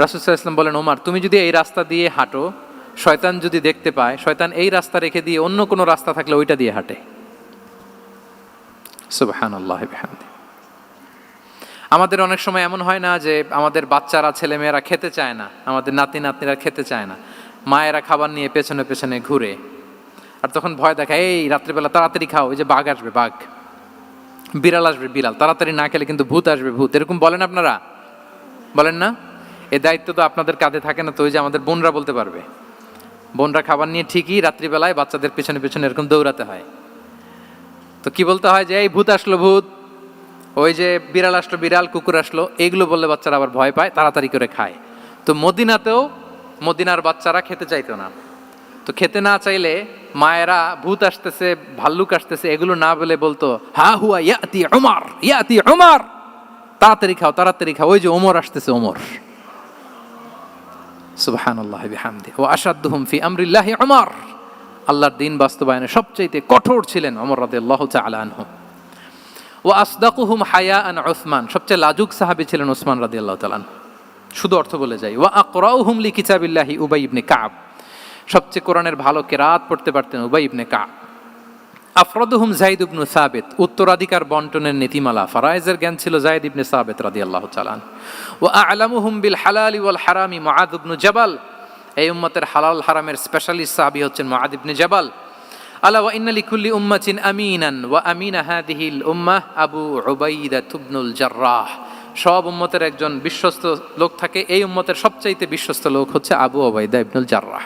রাসূল সাল্লাল্লাহু আলাইহি ওয়াসাল্লাম বলেন, ওমর তুমি যদি এই রাস্তা দিয়ে হাঁটো, শয়তান যদি দেখতে পায়, শয়তান এই রাস্তা রেখে দিয়ে অন্য কোনো রাস্তা থাকলে ওইটা দিয়ে হাঁটে। সুবহানাল্লাহি বিহামদিহি। আমাদের অনেক সময় এমন হয় না যে আমাদের বাচ্চারা, ছেলেমেয়েরা খেতে চায় না, আমাদের নাতি নাতনিরা খেতে চায় না, মায়েরা খাবার নিয়ে পেছনে পেছনে ঘুরে, আর তখন ভয় দেখায়, এই রাত্রিবেলা তাড়াতাড়ি খাও, ওই যে বাঘ আসবে, বাঘ। বিড়াল আসবে বিড়াল, তাড়াতাড়ি না খেলে কিন্তু ভূত আসবে ভূত, এরকম বলেন আপনারা? বলেন না? এই দায়িত্ব তো আপনাদের কাঁধে থাকে না? তো ওই যে আমাদের বোনরা বলতে পারবে, বোনরা খাবার নিয়ে ঠিকই রাত্রিবেলায় বাচ্চাদের পেছনে পেছনে এরকম দৌড়াতে হয়। তো কি বলতে হয় যে এই ভূত আসলো ভূত, ওই যে বিড়াল আসলো বিড়াল, কুকুর আসলো, এইগুলো বললে বাচ্চারা আবার ভয় পায়, তাড়াতাড়ি করে খায়। তো মদিনাতেও মদিনার বাচ্চারা খেতে চাইতো না। তো খেতে না চাইলে মায়েরা ভূত আসতেছে ভাল্লুক আসতেছে এগুলো না বলে বলতো হা হুয়া ইয়াতি উমর, ইয়াতি উমর, তাড়াতাড়ি খাও তাড়াতাড়ি খাও, ওই যে ওমর আসতেছে ওমর। সুবহানাল্লাহি ওয়া বিহামদিহি ওয়া আশাদ্দুহুম ফি আমরিল্লাহি উমর। আল্লাহর দ্বীন বাস্তবায়নে সবচেয়ে কঠোর ছিলেন ওমর রাদিয়াল্লাহু তাআলা আনহু। ওয়া আসদাকুহুম হায়াআন উসমান, সবচেয়ে লাজুক সাহাবী ছিলেন উসমান রাদিয়াল্লাহু তাআলা আনহু। শুধু অর্থ বলে যাই। ওয়া আকরাউহুম লিকিতাবিল্লাহি উবাই ইবনে কাব, সবচেয়ে কোরআনের ভালো কেরাত পড়তে পারতেন উবাই ইবনে কাব। আফরাদুহুম যায়েদ ইবনে সাবিত, উত্তরাধিকার বন্টনের নীতিমালা ফারায়েজের জ্ঞান ছিল যায়েদ ইবনে সাবিত রাদিয়াল্লাহু তাআলা। ওয়া আ'লামুহুম বিল হালালি ওয়াল হারামি মুআদ ইবনে জাবাল, এই উম্মতের হালাল হারামের স্পেশালিস্ট সাহাবী হচ্ছেন মুআদ ইবনে জাবাল। আলা ওয়া ইন্না লিকুল্লি উম্মাতিন আমিনান ওয়া আমিনা হাদিহিল উম্মাহ আবু উবাইদা ইবনুল জাররাহ, সব উম্মতের একজন বিশ্বস্ত লোক থাকে, এই উম্মতের সবচাইতে বিশ্বস্ত লোক হচ্ছে আবু উবাইদা ইবনুল জাররাহ।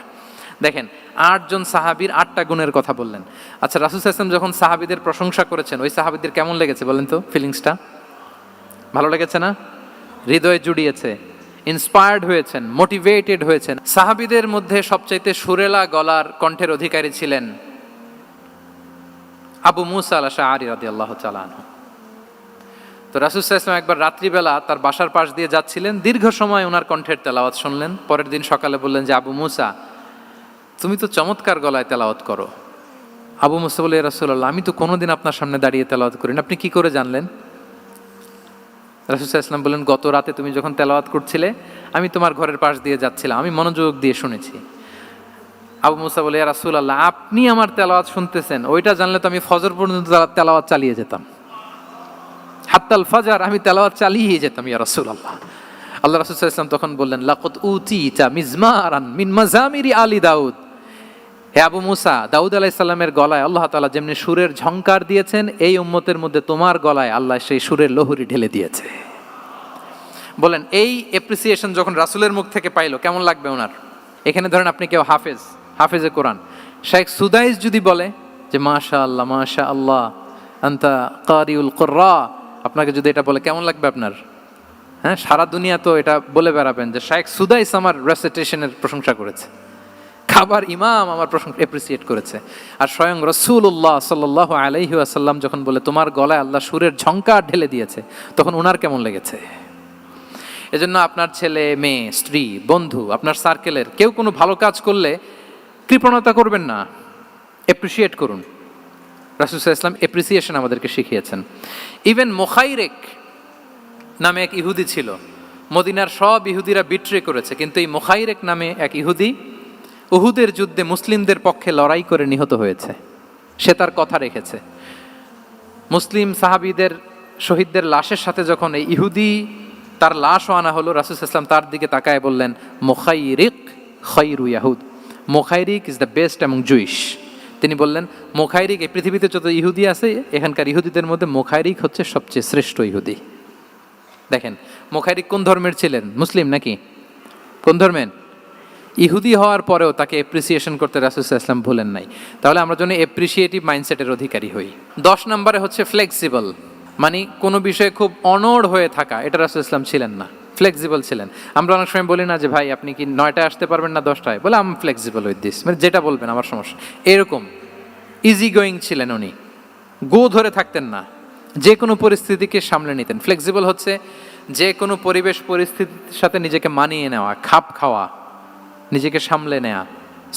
দেখেন 8 জন সাহাবীর 8টা গুণের কথা বললেন। আচ্ছা, রাসূল সাল্লাল্লাহু আলাইহি ওয়াসাল্লাম যখন সাহাবীদের প্রশংসা করেছেন, ওই সাহাবীদের কেমন লেগেছে বলেন তো? ফিলিংসটা ভালো লেগেছে না? হৃদয়ে জুড়িয়েছে, ইন্সপায়ার্ড হয়েছেন, মোটিভেটেড হয়েছেন। সাহাবীদের মধ্যে সবচাইতে সুরেলা গলার কণ্ঠের অধিকারী ছিলেন আবু মুসা আল আশআরী রাদিয়াল্লাহু তাআলা আনহু। তো রাসূল সাল্লাল্লাহু আলাইহি ওয়াসাল্লাম একবার রাত্রিবেলা তার বাসার পাশ দিয়ে যাচ্ছিলেন, দীর্ঘ সময় ওনার কণ্ঠের তেলাওয়াত শুনলেন। পরের দিন সকালে বললেন যে আবু মুসা, তুমি তো চমৎকার গলায় তেলাওয়াত করো। আবু মুসা বলে, ইয়া রাসূলুল্লাহ, আমি তো কোনোদিন আপনার সামনে দাঁড়িয়ে তেলাওয়াত করি না, আপনি কি করে জানলেন? রাসূল সাল্লাল্লাহু আলাইহি ওয়াসাল্লাম বললেন, গত রাতে তুমি যখন তেলাওয়াত করছিলে আমি তোমার ঘরের পাশ দিয়ে যাচ্ছিলাম, আমি মনোযোগ দিয়ে শুনেছি। আবু মুসা বলে, ইয়া রাসূলুল্লাহ, আপনি আমার তেলাওয়াত শুনতেছেন, ওইটা জানলে তো আমি ফজর পর্যন্ত তেলাওয়াত চালিয়ে যেতাম, হাত্তাল ফাজার, আমি তেলাওয়াত চালিয়ে যেতাম ইয়া রাসূলুল্লাহ। আল্লাহ রাসূল সাল্লাল্লাহু আলাইহি ওয়াসাল্লাম তখন বললেন, লাকাদ উতিতা মিজমারান মিন মাজামিরি আলি দাউদ, হে আবু মুসা, দাউদ আলাইহিস সালামের গলায় আল্লাহ তাআলা যেমনি সুরের ঝংকার দিয়েছেন, এই উম্মতের মধ্যে তোমার গলায় আল্লাহ সেই সুরের লহরী ঢেলে দিয়েছে। বলেন এই অ্যাপ্রিসিয়েশন যখন রাসূলের মুখ থেকে পাইলো কেমন লাগবে ওনার? এখানে ধরেন আপনি কেউ হাফেজে কোরআন শেখ সুদাইস যদি বলে যে মাশাআল্লাহ মাশাআল্লাহ আনতা কারিউল কুররা, আপনাকে যদি এটা বলে কেমন লাগবে আপনার? হ্যাঁ, সারা দুনিয়া তো এটা বলে বেড়াবেন যে শেখ সুদাইস আমার রেসিটেশনের প্রশংসা করেছে, খাবার ইমাম আমার প্রশংসা অ্যাপ্রিসিয়েট করেছে। আর স্বয়ং রাসূলুল্লাহ সাল্লাল্লাহু আলাইহি ওয়াসাল্লাম যখন বলে তোমার গলায় আল্লাহ সুরের ঝংকার ঢেলে দিয়েছে, তখন ওনার কেমন লেগেছে? এজন্য আপনার ছেলে মেয়ে স্ত্রী বন্ধু আপনার সার্কেলের কেউ কোনো ভালো কাজ করলে কৃপণতা করবেন না, অ্যাপ্রিসিয়েট করুন। রাসূল সাল্লাল্লাহু আলাইহি ওয়াসাল্লাম অ্যাপ্রিসিয়েশন আমাদেরকে শিখিয়েছেন। ইভেন মুখাইরেক নামে এক ইহুদি ছিল, মদিনার সব ইহুদিরা বিট্রে করেছে, কিন্তু এই মুখাইরেক নামে এক ইহুদি উহুদের যুদ্ধে মুসলিমদের পক্ষে লড়াই করে নিহত হয়েছে। সে তার কথা রেখেছে। মুসলিম সাহাবীদের শহীদদের লাশের সাথে যখন এই ইহুদি তার লাশও আনা হলো, রাসূল সাল্লাল্লাহু আলাইহি ওয়াসাল্লাম তার দিকে তাকায় বললেন, মুখাইরিক খায়রু ইয়াহুদ, Mukhayriq is the best among Jewish. তিনি বললেন মুখাইরিক, এই পৃথিবীতে যত ইহুদি আছে এখানকার ইহুদিদের মধ্যে মুখাইরিক হচ্ছে সবচেয়ে শ্রেষ্ঠ ইহুদি। দেখেন মুখাইরিক কোন ধর্মের ছিলেন? মুসলিম নাকি কোন ধর্মের? ইহুদি হওয়ার পরেও তাকে অ্যাপ্রিসিয়েশন করতে রাসূল সাল্লাল্লাহু আলাইহি ওয়াসাল্লাম ভুলেন নাই। তাহলে আমরা যেন অ্যাপ্রিসিয়েটিভ মাইন্ডসেটের অধিকারী হই। 10 নম্বরে হচ্ছে ফ্লেক্সিবল, মানে কোনো বিষয়ে খুব অনড় হয়ে থাকা, এটা রাসূল সাল্লাল্লাহু আলাইহি ওয়াসাল্লাম ছিলেন না, ফ্লেক্সিবল ছিলেন। আমরা অনেক সময় বলি না যে ভাই আপনি কি 9টায় আসতে পারবেন না 10টায়, বলে আম ফ্লেক্সিবল উইথ দিস, মানে যেটা বলবেন আমার সমস্যা, এরকম ইজি গোয়িং ছিলেন উনি, গো ধরে থাকতেন না, যে কোনো পরিস্থিতিকে সামলে নিতেন। ফ্লেক্সিবল হচ্ছে যে কোনো পরিবেশ পরিস্থিতির সাথে নিজেকে মানিয়ে নেওয়া, খাপ খাওয়া, নিজেকে সামলে নেওয়া,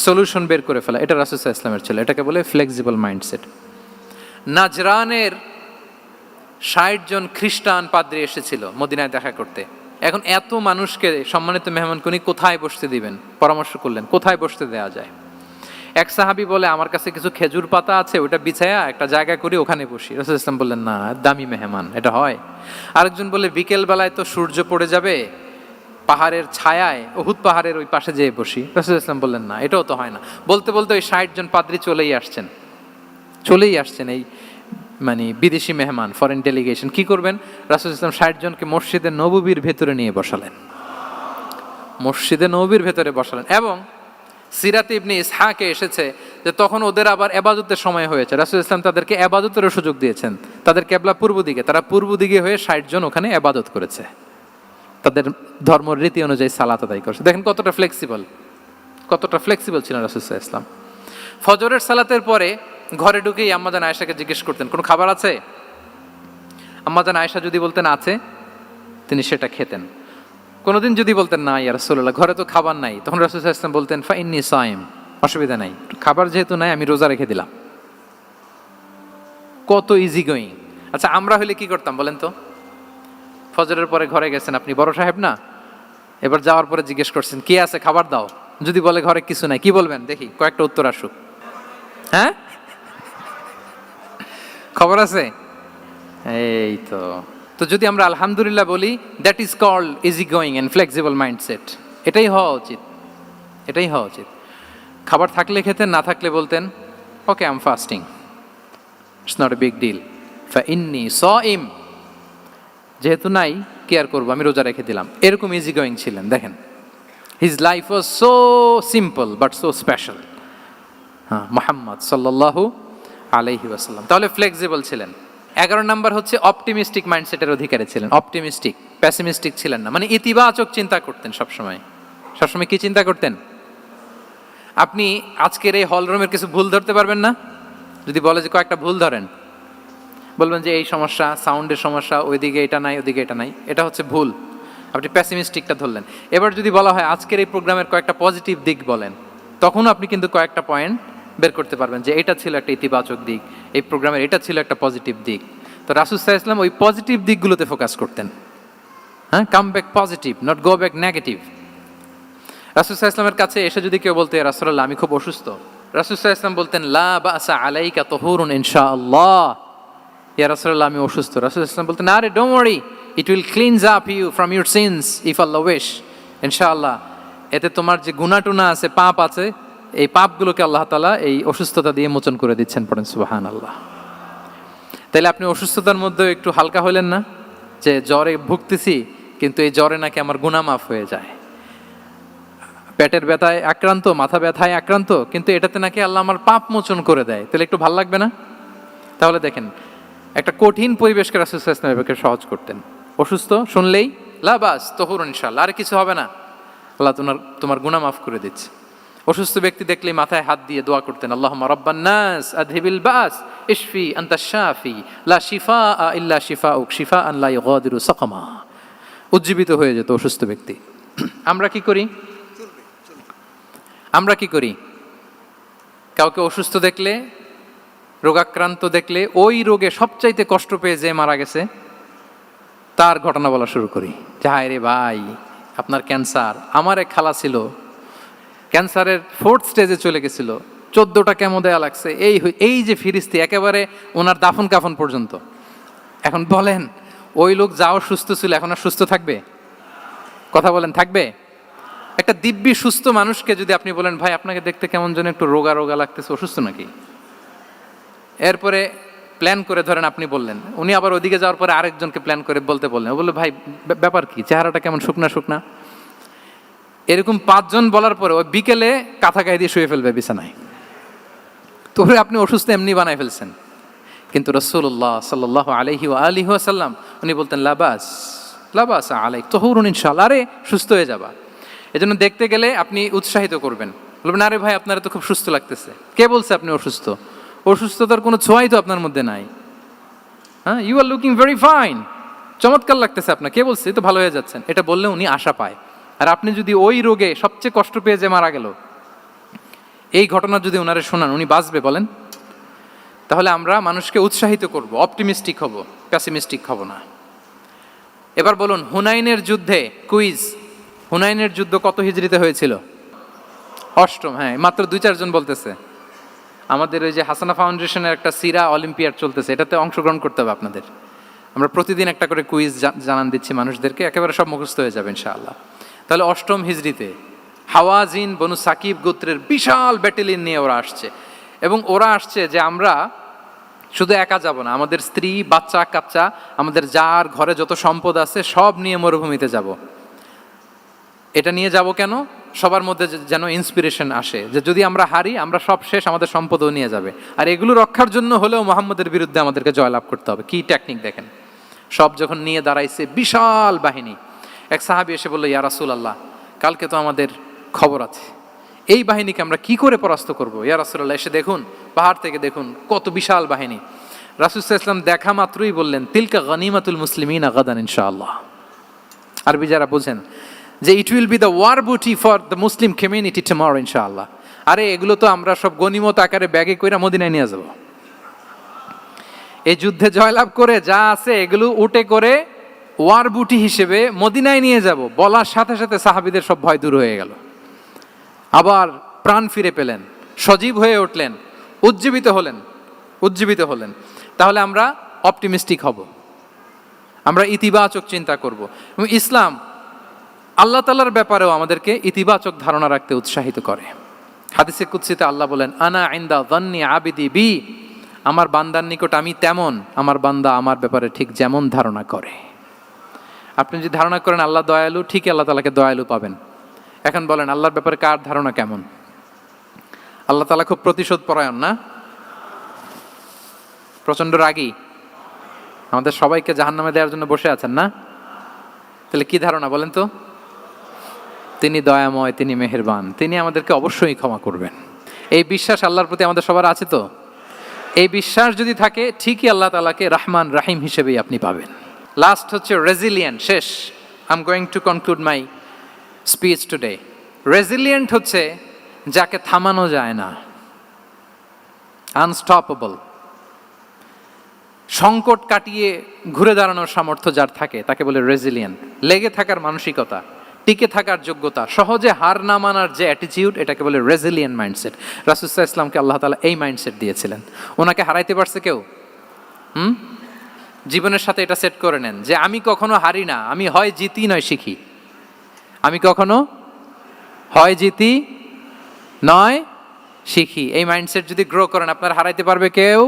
সলিউশন বের করে ফেলা, এটা রাসূল সাল্লাল্লাহু আলাইহি ওয়াসাল্লামের ছিল, এটাকে বলে ফ্লেক্সিবল মাইন্ডসেট। নাজরানের 60 জন খ্রিস্টান পাদ্রী এসেছিল মদিনায় দেখা করতে। এখন এত মানুষকে সম্মানিত মেহমানকে উনি কোথায় বসতে দিবেন? পরামর্শ করলেন কোথায় বসতে দেওয়া যায়। এক সাহাবী বলে আমার কাছে কিছু খেজুর পাতা আছে, ওটা বিছায়া একটা জায়গা করে ওখানে বসি। রাসূল সাল্লাল্লাহু আলাইহি ওয়াসাল্লাম বললেন না, দামি মেহমান, এটা হয়। আরেকজন বলে বিকেল বেলায় তো সূর্য পড়ে যাবে, পাহাড়ের ছায়ায় উহুদ পাহাড়ের ওই পাশে যেয়ে বসি। রাসূল সাল্লাল্লাহু আলাইহি ওয়াসাল্লাম বললেন না, এটাও তো হয় না। বলতে বলতে ওই 60 জন পাদ্রী চলেই আসছেন এই মানে বিদেশি মেহমান, ফরেন ডেলিগেশন, কি করবেন? রাসূল ইসলাম 60 জনকে মসজিদে নববীর ভেতরে নিয়ে বসালেন, মসজিদে নববীর ভেতরে বসালেন। এবং সিরাতে ইবনে ইসহাকে এসেছে যে তখন ওদের আবার এবাদতের সময় হয়েছে, রাসূল ইসলাম তাদেরকে এবাদতেরও সুযোগ দিয়েছেন। তাদের কেবলা পূর্ব দিকে, তারা পূর্ব দিকে হয়ে 60 জন ওখানে এবাদত করেছে, তাদের ধর্ম রীতি অনুযায়ী সালাত আদায় করেছে। দেখেন কতটা ফ্লেক্সিবল, কতটা ফ্লেক্সিবল ছিলেন রাসূল সাল্লাল্লাহু আলাইহি ওয়াসাল্লাম। ফজরের সালাতের পরে ঘরে ঢুকেই আম্মাজান আয়েশাকে জিজ্ঞেস করতেন, কোনো খাবার আছে? আম্মাজান আয়েশা যদি বলতেন আছে, তিনি সেটা খেতেন। কোনোদিন যদি বলতেন না ইয়া রাসূলুল্লাহ, ঘরে তো খাবার নাই, তখন রাসূল সাল্লাল্লাহু আলাইহি ওয়াসাল্লাম বলতেন ফা ইন্নী সাইম, অসুবিধা নাই, খাবার যেহেতু নাই আমি রোজা রেখে দিলাম। কত ইজি গোয়িং। আচ্ছা আমরা হলে কি করতাম বলেন তো? ফজরের পরে ঘরে গেছেন আপনি, বড় সাহেব না, এবার যাওয়ার পরে জিজ্ঞেস করছেন কে আছে খাবার দাও, যদি বলে ঘরে কিছু নাই, কি বলবেন দেখি? কয়েকটা উত্তর আসুক। হ্যাঁ, খবর আছে? এই তো। তো যদি আমরা আলহামদুলিল্লাহ বলি, that is called easy going and flexible mindset. এটাই হওয়া উচিত, এটাই হওয়া উচিত। খাবার থাকলে খেতেন, না থাকলে বলতেন okay I am fasting, it's not a big deal, ফা ইন্নী সাইম, যেহেতু নাই কি আর করবো, আমি রোজা রেখে দিলাম। এরকম ইজি গোয়িং ছিলেন। দেখেন his life was so simple but so special. হ্যাঁ, মুহাম্মদ সাল্লাল্লাহু আলাইহি ওয়াসাল্লাম তাহলে ফ্লেক্সিবল ছিলেন। 11 নাম্বার হচ্ছে অপটিমিস্টিক মাইন্ডসেটের অধিকারী ছিলেন। অপটিমিস্টিক, প্যাসিমিস্টিক ছিলেন না, মানে ইতিবাচক চিন্তা করতেন সবসময়। সবসময় কি চিন্তা করতেন? আপনি আজকের এই হলরুমের কিছু ভুল ধরতে পারবেন না? যদি বলে যে কয়েকটা ভুল ধরেন, বলবেন যে এই সমস্যা, সাউন্ডের সমস্যা, ওইদিকে এটা নাই, ওইদিকে এটা নাই, এটা হচ্ছে ভুল। আপনি প্যাসিমিস্টিকটা ধরলেন। এবার যদি বলা হয় আজকের এই প্রোগ্রামের কয়েকটা পজিটিভ দিক বলেন, তখন আপনি কিন্তু কয়েকটা পয়েন্ট বের করতে পারবেন যে এটা ছিল একটা ইতিবাচক দিক, এই প্রোগ্রামের এটা ছিল একটা পজিটিভ দিক। তো রাসূল সাল্লাল্লাহু আলাইহি ওয়াসাল্লাম ওই পজিটিভ দিকগুলোতে ফোকাস করতেন। হ্যাঁ, come back positive, not go back negative. রাসূল সাল্লাল্লাহু আলাইহি ওয়াসাল্লামের কাছে এসে যদি কেউ বলতে ইয়া রাসূলুল্লাহ আমি খুব অসুস্থ, রাসূল সাল্লাল্লাহু আলাইহি ওয়াসাল্লাম বলতেন লা বাসা আলাইকা তুহুরুন ইনশাআল্লাহ। ইয়া রাসূলুল্লাহ আমি অসুস্থ, রাসূল সাল্লাল্লাহু আলাইহি ওয়াসাল্লাম বলতেন আরে don't worry, it will cleanse up you from your sins if Allah wish, ইনশাআল্লাহ এতে তোমার যে গুনাহ টুনা আছে, পাপ আছে, এই পাপগুলোকে আল্লাহ তাআলা এই অসুস্থতা দিয়ে মোচন করে দিচ্ছেন। পড়েন সুবহানাল্লাহ। তাইলে আপনি অসুস্থতার মধ্যে একটু হালকা হলেন না, যে জ্বরে ভুগতেছি কিন্তু এই জ্বরে নাকি আমার গুনাহ মাফ হয়ে যায়। পেটের ব্যথায় আক্রান্ত, মাথা ব্যথায় আক্রান্ত, কিন্তু এটাতে নাকি আল্লাহ আমার পাপ মোচন করে দেয়, তাহলে একটু ভালো লাগবে না? তাহলে দেখেন একটা কঠিন পরিবেশকে রাসূল সাল্লাল্লাহু আলাইহি ওয়াসাল্লাম করতেন। করতেন অসুস্থ শুনলেই লা বাস তুহুরুন ইনশাআল্লাহ, আর কিছু হবে না, আল্লাহ তোমার গুনাহ মাফ করে দিচ্ছে। অসুস্থ ব্যক্তি দেখলেই মাথায় হাত দিয়ে দোয়া করতেন আল্লাহুম্মা রাব্বান নাস আযহিবিল বাস ইশফি আনতা শাফি লা শিফাআ ইল্লা শিফাউক শিফাআন লা ইউগাদিরু সাকামা। উজ্জীবিত হয়ে যেত অসুস্থ ব্যক্তি। আমরা কি করি? আমরা কি করি? কাউকে অসুস্থ দেখলে, রোগাক্রান্ত দেখলে, ওই রোগে সবচাইতে কষ্ট পেয়ে যে মারা গেছে তার ঘটনা বলা শুরু করি, যে হায় রে ভাই আপনার ক্যান্সার, আমার এক খালা ছিল ক্যান্সারের 4th স্টেজে চলে গেছিল, 14টা কেমো দেয়া লাগছে, এই যে ফিরিস্তি একেবারে ওনার দাফন কাফন পর্যন্ত। এখন বলেন ওই লোক যাও সুস্থ ছিল, এখন আর সুস্থ থাকবে? কথা বলেন, থাকবে? একটা দিব্যি সুস্থ মানুষকে যদি আপনি বলেন ভাই আপনাকে দেখতে কেমন যেন একটু রোগা রোগা লাগতেছে, অসুস্থ নাকি? এরপরে প্ল্যান করে ধরেন আপনি বললেন, উনি আবার ওদিকে যাওয়ার পরে আরেকজনকে প্ল্যান করে বলতে বললেন, ও বললো ভাই ব্যাপার কি, চেহারাটা কেমন শুকনা শুকনা। এরকম 5 জন বলার পরে ওই বিকেলে কাঁথা গায়ে দিয়ে শুয়ে ফেলবে বিছানায়। তো আপনি অসুস্থ এমনি বানাই ফেলছেন। কিন্তু রাসূলুল্লাহ সাল্লাল্লাহু আলাইহি ওয়া আলিহি ওয়াসাল্লাম উনি বলতেন লাবাস লাবাস আলাইক তুহুরুন ইনশাআল্লাহ, আরে সুস্থ হয়ে যাবা। এজন্য দেখতে গেলে আপনি উৎসাহিত করবেন, বলবেন আরে ভাই আপনারা তো খুব সুস্থ লাগতেছে। কে বলছে আপনি অসুস্থ? অসুস্থতার কোনো ছোঁয়াই তো আপনার মধ্যে নাই। হ্যাঁ, you are looking very fine, চমৎকার লাগতেছে আপনার, কে বলছে? তো ভালো হয়ে যাচ্ছেন। এটা বললে উনি আশা পায়। আর আপনি যদি ওই রোগে সবচেয়ে কষ্ট পেয়ে যে মারা গেল, এই ঘটনা যদি ওনারে শোনান, উনি বাঁচবে বলেন? তাহলে আমরা মানুষকে উৎসাহিত করব, অপটিমিস্টিক হব, প্যাসিমিস্টিক হব না। এবার বলুন হুনাইনের যুদ্ধে, কুইজ, হুনাইনের যুদ্ধ কত হিজরিতে হয়েছিল? 8ম। হ্যাঁ, মাত্র 2-4 জন বলতেছে। আমাদের ওই যে হাসানা ফাউন্ডেশনের একটা সিরা অলিম্পিয়াড চলতেছে, এটাতে অংশগ্রহণ করতে হবে আপনাদের। আমরা প্রতিদিন একটা করে কুইজ জানান দিচ্ছি মানুষদেরকে, একেবারে সব মুখস্থ হয়ে যাবে ইনশাআল্লাহ। তাহলে 8ম হিজরিতে হাওয়াজিন বনু সাকিব গোত্রের বিশাল ব্যাটালিয়ন নিয়ে ওরা আসছে, এবং ওরা আসছে যে আমরা শুধু একা যাব না, আমাদের স্ত্রী, বাচ্চা কাচ্চা, আমাদের যার ঘরে যত সম্পদ আছে সব নিয়ে মরুভূমিতে যাব। এটা নিয়ে যাব কেন? সবার মধ্যে যেন ইন্সপিরেশন আসে যে যদি আমরা হারি, আমরা সব শেষ, আমাদের সম্পদও নিয়ে যাবে। আর এগুলো রক্ষার জন্য হলেও মোহাম্মদের বিরুদ্ধে আমাদেরকে জয়লাভ করতে হবে। কি টেকনিক দেখেন! সব যখন নিয়ে দাঁড়াইছে, বিশাল বাহিনী, এক সাহাবী এসে বলল, ইয়া রাসূলুল্লাহ, কালকে তো আমাদের খবর আছে, এই বাহিনীকে আমরা কি করে পরাস্ত করব? ইয়া রাসূলুল্লাহ, এসে দেখুন, পাহাড় থেকে দেখুন কত বিশাল বাহিনী। রাসূল সাল্লাল্লাহু আলাইহি ওয়াসাল্লাম দেখা মাত্রই বললেন, তিলকা গনিমাতুল মুসলিমিনা গাদান ইনশাআল্লাহ। আরবি যারা বোঝেন যে it will be the war booty for the Muslim community tomorrow ইনশাআল্লাহ। আরে এগুলো তো আমরা সব গনিমত আকারে ব্যাগে কইরা মদিনায় নিয়ে যাব। এই যুদ্ধে জয়লাভ করে যা আছে এগুলো উটে করে ওয়ার বুটি হিসেবে মদিনায় নিয়ে যাব। বলার সাথে সাথে সাহাবীদের সব ভয় দূর হয়ে গেল, আবার প্রাণ ফিরে পেলেন, সজীব হয়ে উঠলেন, উজ্জীবিত হলেন। তাহলে আমরা অপটিমিস্টিক হব, আমরা ইতিবাচক চিন্তা করব। এবং ইসলাম আল্লাহ তাআলার ব্যাপারেও আমাদেরকে ইতিবাচক ধারণা রাখতে উৎসাহিত করে। হাদিসে কুদসিতে আল্লাহ বলেন, আনা ইনদা যান্নি আবিদি বি, আমার বান্দার নিকট আমি তেমন, আমার বান্দা আমার ব্যাপারে ঠিক যেমন ধারণা করে। আপনি যদি ধারণা করেন আল্লাহ দয়ালু, ঠিকই আল্লাহ তাআলাকে দয়ালু পাবেন। এখন বলেন, আল্লাহর ব্যাপারে কার ধারণা কেমন? আল্লাহ তাআলা খুব প্রতিশোধ পরায়ণ না? প্রচন্ড রাগী, আমাদের সবাইকে জাহান্নামে দেওয়ার জন্য বসে আছেন না? তাহলে কি ধারণা বলেন তো? তিনি দয়াময়, তিনি মেহেরবান, তিনি আমাদেরকে অবশ্যই ক্ষমা করবেন। এই বিশ্বাস আল্লাহর প্রতি আমাদের সবার আছে তো? এই বিশ্বাস যদি থাকে, ঠিকই আল্লাহ তাআলাকে রহমান রাহিম হিসেবেই আপনি পাবেন। লাস্ট হচ্ছে রেজিলিয়েন্ট। শেষ, I am going to conclude my speech today. Resilient হচ্ছে যাকে থামানো যায় না, আনস্টপেবল। সংকট কাটিয়ে ঘুরে দাঁড়ানোর সামর্থ্য যার থাকে তাকে বলে রেজিলিয়েন্ট। লেগে থাকার মানসিকতা, টিকে থাকার যোগ্যতা, সহজে হার না মানার যে অ্যাটিটিউড, এটাকে বলে রেজিলিয়েন্ট মাইন্ডসেট। রাসূল সাল্লাল্লাহু আলাইহি ওয়াসাল্লামকে আল্লাহ তাআলা এই মাইন্ডসেট দিয়েছিলেন। ওনাকে হারাইতে পারছে কেউ? জীবনের সাথে এটা সেট করে নেন যে আমি কখনো হারি না, আমি হয় জিতি নয় শিখি। আমি কখনো হয় জিতি নয় শিখি। এই মাইন্ডসেট যদি গ্রো করেন, আপনার হারাইতে পারবে কেউ?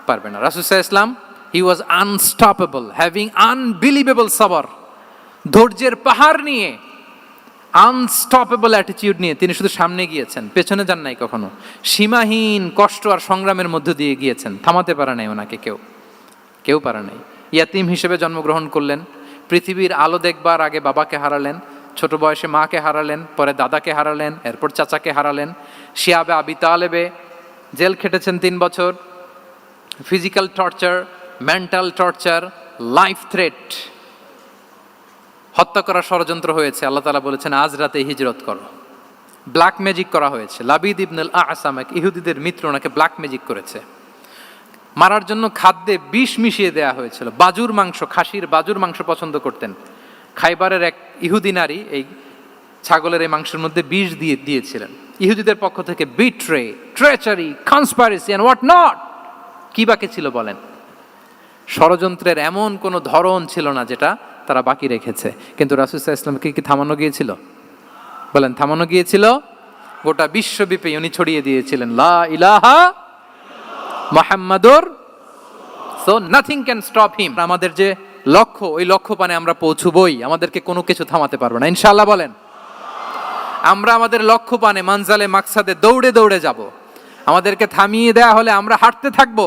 পারবে না। রাসূল সাল্লাল্লাহু আলাইহি ওয়াসাল্লাম, he was unstoppable, having unbelievable সাবর। ধৈর্যের পাহাড় নিয়ে, আনস্টপেবল অ্যাটিটিউড নিয়ে তিনি শুধু সামনে গিয়েছেন, পেছনে যান নাই কখনো। সীমাহীন কষ্ট আর সংগ্রামের মধ্য দিয়ে গিয়েছেন, থামাতে পারে নাই ওনাকে কেউ পারে নাই। ইয়াতিম হিসেবে জন্মগ্রহণ করলেন, পৃথিবীর আলো দেখবার আগে বাবাকে হারালেন, ছোট বয়সে মাকে হারালেন, পরে দাদাকে হারালেন, এরপর চাচাকে হারালেন। শিয়াবে আবি তালেবে জেল খেটেছেন 3 বছর। Physical torture, mental torture, life threat, হত্যা করার ষড়যন্ত্র হয়েছে। আল্লাহ তাআলা বলেছেন আজ রাতে হিজরত করো। ব্ল্যাক ম্যাজিক করা হয়েছে। লাবিদ ইবনুল আ'সাম, এক ইহুদিদের মিত্র, ওনাকে ব্ল্যাক ম্যাজিক করেছে। মারার জন্য খাদ্যে বিষ মিশিয়ে দেয়া হয়েছিল। বাজুর মাংস, খাসির বাজুর মাংস পছন্দ করতেন। খাইবারের এক ইহুদি নারী এই ছাগলের এই মাংসের মধ্যে বিষ দিয়েছিলেন। ইহুদিদের পক্ষ থেকে betray, treachery, conspiracy and what not, কি বাকি ছিল বলেন? ষড়যন্ত্রের এমন কোনো ধরন ছিল না যেটা তারা বাকি রেখেছে। কিন্তু রাসূল সাল্লাল্লাহু আলাইহি ওয়াসাল্লামকে কি থামানো গিয়েছিল? বলেন, থামানো গিয়েছিল? গোটা বিশ্বব্যাপী উনি ছড়িয়ে দিয়েছিলেন লা ইলাহা মুহাম্মাদুর, so nothing can stop him. আমাদের যে লক্ষ্য, ওই লক্ষ্য পানে আমরা পৌঁছবই, আমাদেরকে কোনো কিছু থামাতে পারবে না ইনশাআল্লাহ। বলেন, আমরা আমাদের লক্ষ্য পানে, মানজালে মাকসাদে দৌড়ে দৌড়ে যাব। আমাদেরকে থামিয়ে দেয়া হলে আমরা হাঁটতে থাকবো,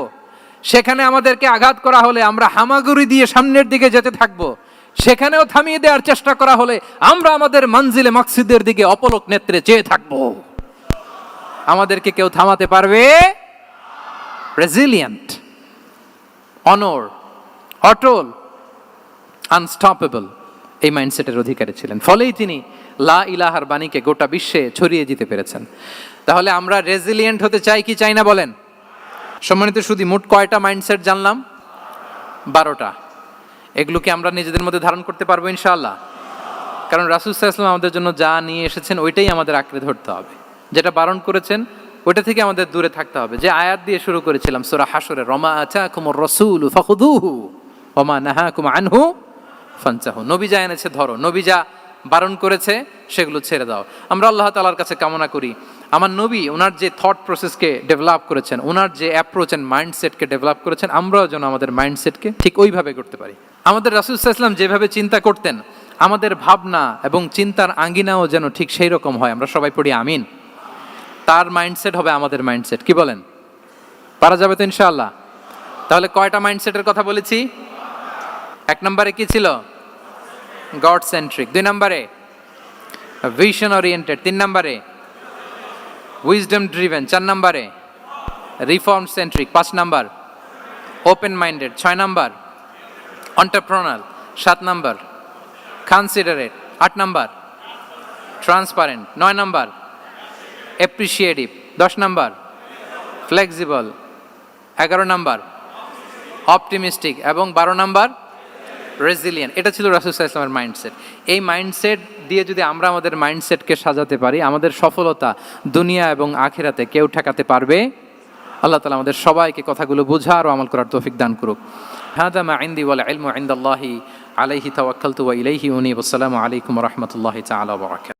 সেখানে আমাদেরকে আঘাত করা হলে আমরা হামাগুড়ি দিয়ে সামনের দিকে যেতে থাকবো, সেখানেও থামিয়ে দেওয়ার চেষ্টা করা হলে আমরা আমাদের মঞ্জিলে মাকসুদের দিকে অপলক নেত্রে চেয়ে থাকবো। আমাদেরকে কেউ থামাতে পারবে? রেজিলিয়েন্ট, অনর, অটল, আনস্টপেবল, এই মাইন্ডসেটের অধিকারী ছিলেন। ফলেই তিনি লা ইলাহার বাণীকে গোটা বিশ্বে ছড়িয়ে দিতে পেরেছেন। তাহলে আমরা রেজিলিয়েন্ট হতে চাই কি চাই না বলেন? সম্মানিত সুধী, মোট কয়টা মাইন্ডসেট জানলাম? 12টা। এগুলোকে আমরা নিজেদের মধ্যে ধারণ করতে পারবো ইনশাআল্লাহ। কারণ রাসূল সাল্লাল্লাহু আলাইহি ওয়াসাল্লাম আমাদের জন্য যা নিয়ে এসেছেন ওইটাই আমাদের আঁকড়ে ধরতে হবে। যেটা বারণ করেছেন ওইটা থেকে আমাদের দূরে থাকতে হবে। যে আয়াত দিয়ে শুরু করেছিলাম সূরা হাশরে, ওমা আতাকুমুর রাসূলু ফাখুযুহু ওমা নাহাকুম আনহু ফানতাহু। নবী যা এনেছে ধরো, নবী যা বারণ করেছে সেগুলো ছেড়ে দাও। আমরা আল্লাহ তাআলার কাছে কামনা করি আমার নবী ওনার যে থট প্রসেসকে ডেভেলপ করেছেন, ওনার যে অ্যাপ্রোচ অ্যান্ড মাইন্ডসেটকে ডেভেলপ করেছেন, আমরাও যেন আমাদের মাইন্ডসেটকে ঠিক ওইভাবে করতে পারি। আমাদের রাসূল সাল্লাল্লাহু আলাইহি ওয়াসাল্লাম যেভাবে চিন্তা করতেন, আমাদের ভাবনা এবং চিন্তার আঙ্গিনাও যেন ঠিক সেই রকম হয়। আমরা সবাই পড়ি আমিন। তার মাইন্ডসেট হবে আমাদের মাইন্ডসেট, কি বলেন? পারা যাবে তো ইনশাআল্লাহ? তাহলে কয়টা মাইন্ডসেটের কথা বলেছি? 1 নম্বরে কি ছিল? God centric. 2 নম্বরে ভিশন ওরিয়েন্টেড। 3 নম্বরে উইজডম ড্রিভেন। 4 নম্বরে রিফর্ম সেন্ট্রিক। 5 নম্বর ওপেন মাইন্ডেড। 6 নম্বর এন্টারপ্রেনার। 7 নম্বর কনসিডারেট। 8 নম্বর ট্রান্সপারেন্ট। 9 নম্বর অ্যাপ্রিসিয়েটিভ। 10 নম্বর ফ্লেক্সিবল। 11 নম্বর অপটিমিস্টিক এবং 12 নম্বর রেজিলিয়েন্ট। এটা ছিল রাসূল সাল্লাল্লাহু আলাইহি ওয়াসাল্লামের মাইন্ডসেট। এই মাইন্ডসেট দিয়ে যদি আমরা আমাদের মাইন্ডসেটকে সাজাতে পারি, আমাদের সফলতা দুনিয়া এবং আখিরাতে কেউ ঠেকাতে পারবে। আল্লাহ তাআলা আমাদের সবাইকে কথাগুলো বোঝার ও আমল করার তৌফিক দান করুক। হাদা মা ইনদি ওয়াল ইলমু ইনদাল্লাহি আলাইহি তাওয়াক্কালতু ওয়া ইলাইহি উনীব। আসসালামু আলাইকুম ওয়া রাহমাতুল্লাহি তাআলা ওয়া বারাকাতুহু।